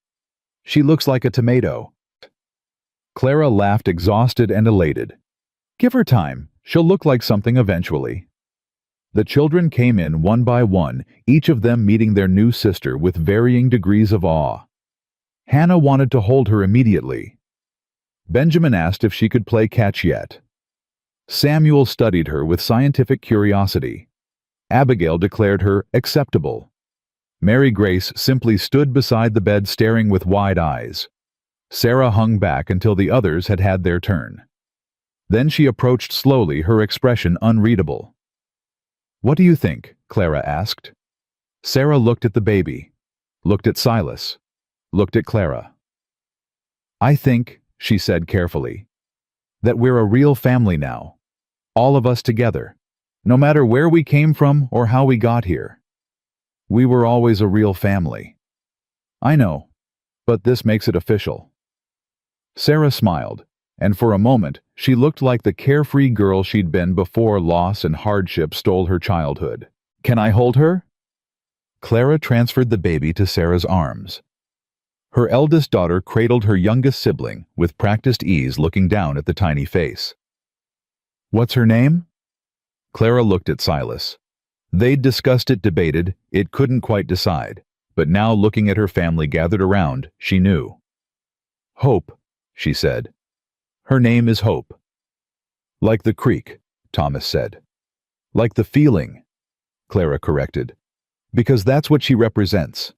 [SPEAKER 1] She looks like a tomato." Clara laughed, exhausted and elated. "Give her time. She'll look like something eventually." The children came in one by one, each of them meeting their new sister with varying degrees of awe. Hannah wanted to hold her immediately. Benjamin asked if she could play catch yet. Samuel studied her with scientific curiosity. Abigail declared her acceptable. Mary Grace simply stood beside the bed, staring with wide eyes. Sarah hung back until the others had had their turn. Then she approached slowly, her expression unreadable. "What do you think?" Clara asked. Sarah looked at the baby, looked at Silas, looked at Clara. "I think," she said carefully, "that we're a real family now. All of us together, no matter where we came from or how we got here. We were always a real family." "I know, but this makes it official." Sarah smiled, and for a moment she looked like the carefree girl she'd been before loss and hardship stole her childhood. "Can I hold her?" Clara transferred the baby to Sarah's arms. Her eldest daughter cradled her youngest sibling with practiced ease, looking down at the tiny face. "What's her name?" Clara looked at Silas. They'd discussed it, debated, it couldn't quite decide, but now looking at her family gathered around, she knew. "Hope," she said. "Her name is Hope." "Like the creek," Thomas said. "Like the feeling." Clara corrected. Because that's what she represents.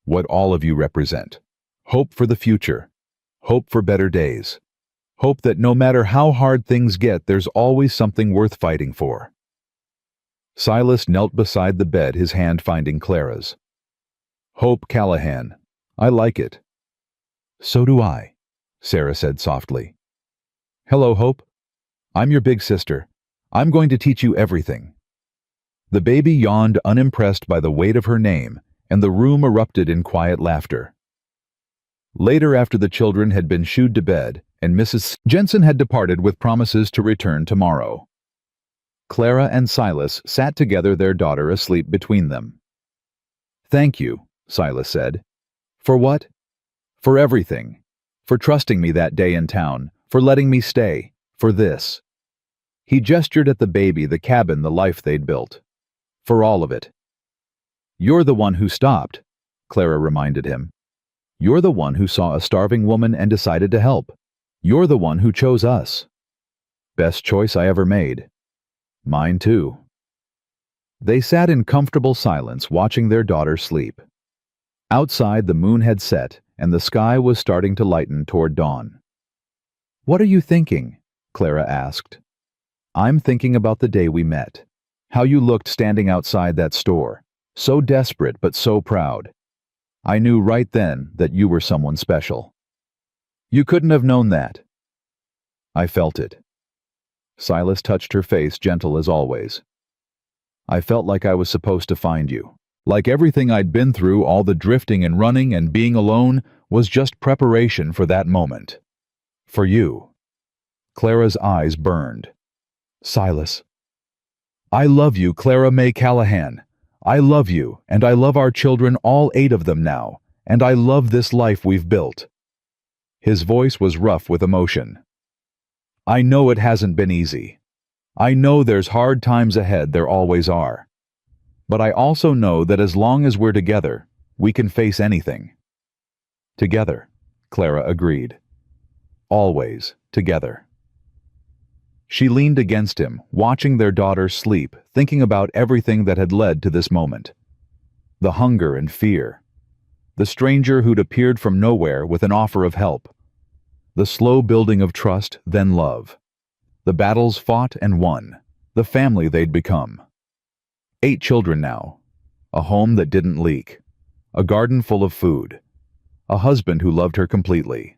[SPEAKER 1] What all of you represent. Hope for the future. Hope for better days. Hope that no matter how hard things get, there's always something worth fighting for. Silas knelt beside the bed, his hand finding Clara's. Hope Callahan. I like it. So do I, Sarah said softly. Hello, Hope. I'm your big sister. I'm going to teach you everything. The baby yawned, unimpressed by the weight of her name, and the room erupted in quiet laughter. Later, after the children had been shooed to bed, and Mrs. Jensen had departed with promises to return tomorrow, Clara and Silas sat together, their daughter asleep between them. Thank you, Silas said. For what? For everything. For trusting me that day in town, for letting me stay, for this. He gestured at the baby, the cabin, the life they'd built. For all of it. You're the one who stopped, Clara reminded him. You're the one who saw a starving woman and decided to help. You're the one who chose us. Best choice I ever made. Mine too. They sat in comfortable silence, watching their daughter sleep. Outside, the moon had set, and the sky was starting to lighten toward dawn. What are you thinking? Clara asked. I'm thinking about the day we met. How you looked standing outside that store. So desperate, but so proud. I knew right then that you were someone special. You couldn't have known that. I felt it. Silas touched her face, gentle as always. I felt like I was supposed to find you. Like everything I'd been through, all the drifting and running and being alone, was just preparation for that moment. For you. Clara's eyes burned. Silas. I love you, Clara May Callahan. I love you, and I love our children, all 8 of them now, and I love this life we've built. His voice was rough with emotion. I know it hasn't been easy. I know there's hard times ahead, there always are. But I also know that as long as we're together, we can face anything. Together, Clara agreed. Always together. She leaned against him, watching their daughter sleep, thinking about everything that had led to this moment. The hunger and fear. The stranger who'd appeared from nowhere with an offer of help. The slow building of trust, then love. The battles fought and won. The family they'd become. 8 children now. A home that didn't leak. A garden full of food. A husband who loved her completely.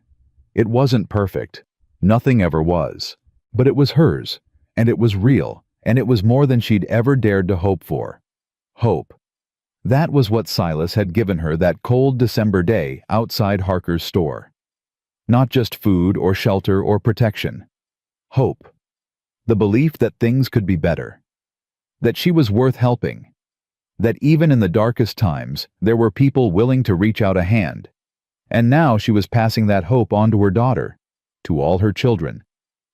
[SPEAKER 1] It wasn't perfect. Nothing ever was. But it was hers, and it was real, and it was more than she'd ever dared to hope for. Hope. That was what Silas had given her that cold December day outside Harker's store. Not just food or shelter or protection. Hope. The belief that things could be better. That she was worth helping. That even in the darkest times, there were people willing to reach out a hand. And now she was passing that hope on to her daughter, to all her children,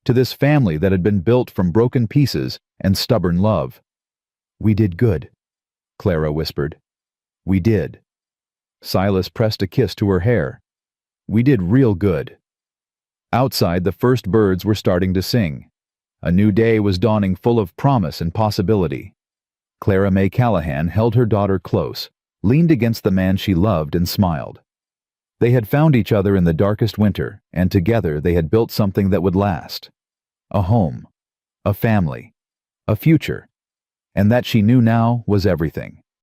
[SPEAKER 1] to this family that had been built from broken pieces and stubborn love. We did good, Clara whispered. We did. Silas pressed a kiss to her hair. We did real good. Outside, the first birds were starting to sing. A new day was dawning, full of promise and possibility. Clara May Callahan held her daughter close, leaned against the man she loved, and smiled. They had found each other in the darkest winter, and together they had built something that would last. A home, a family, a future, and that she knew now was everything.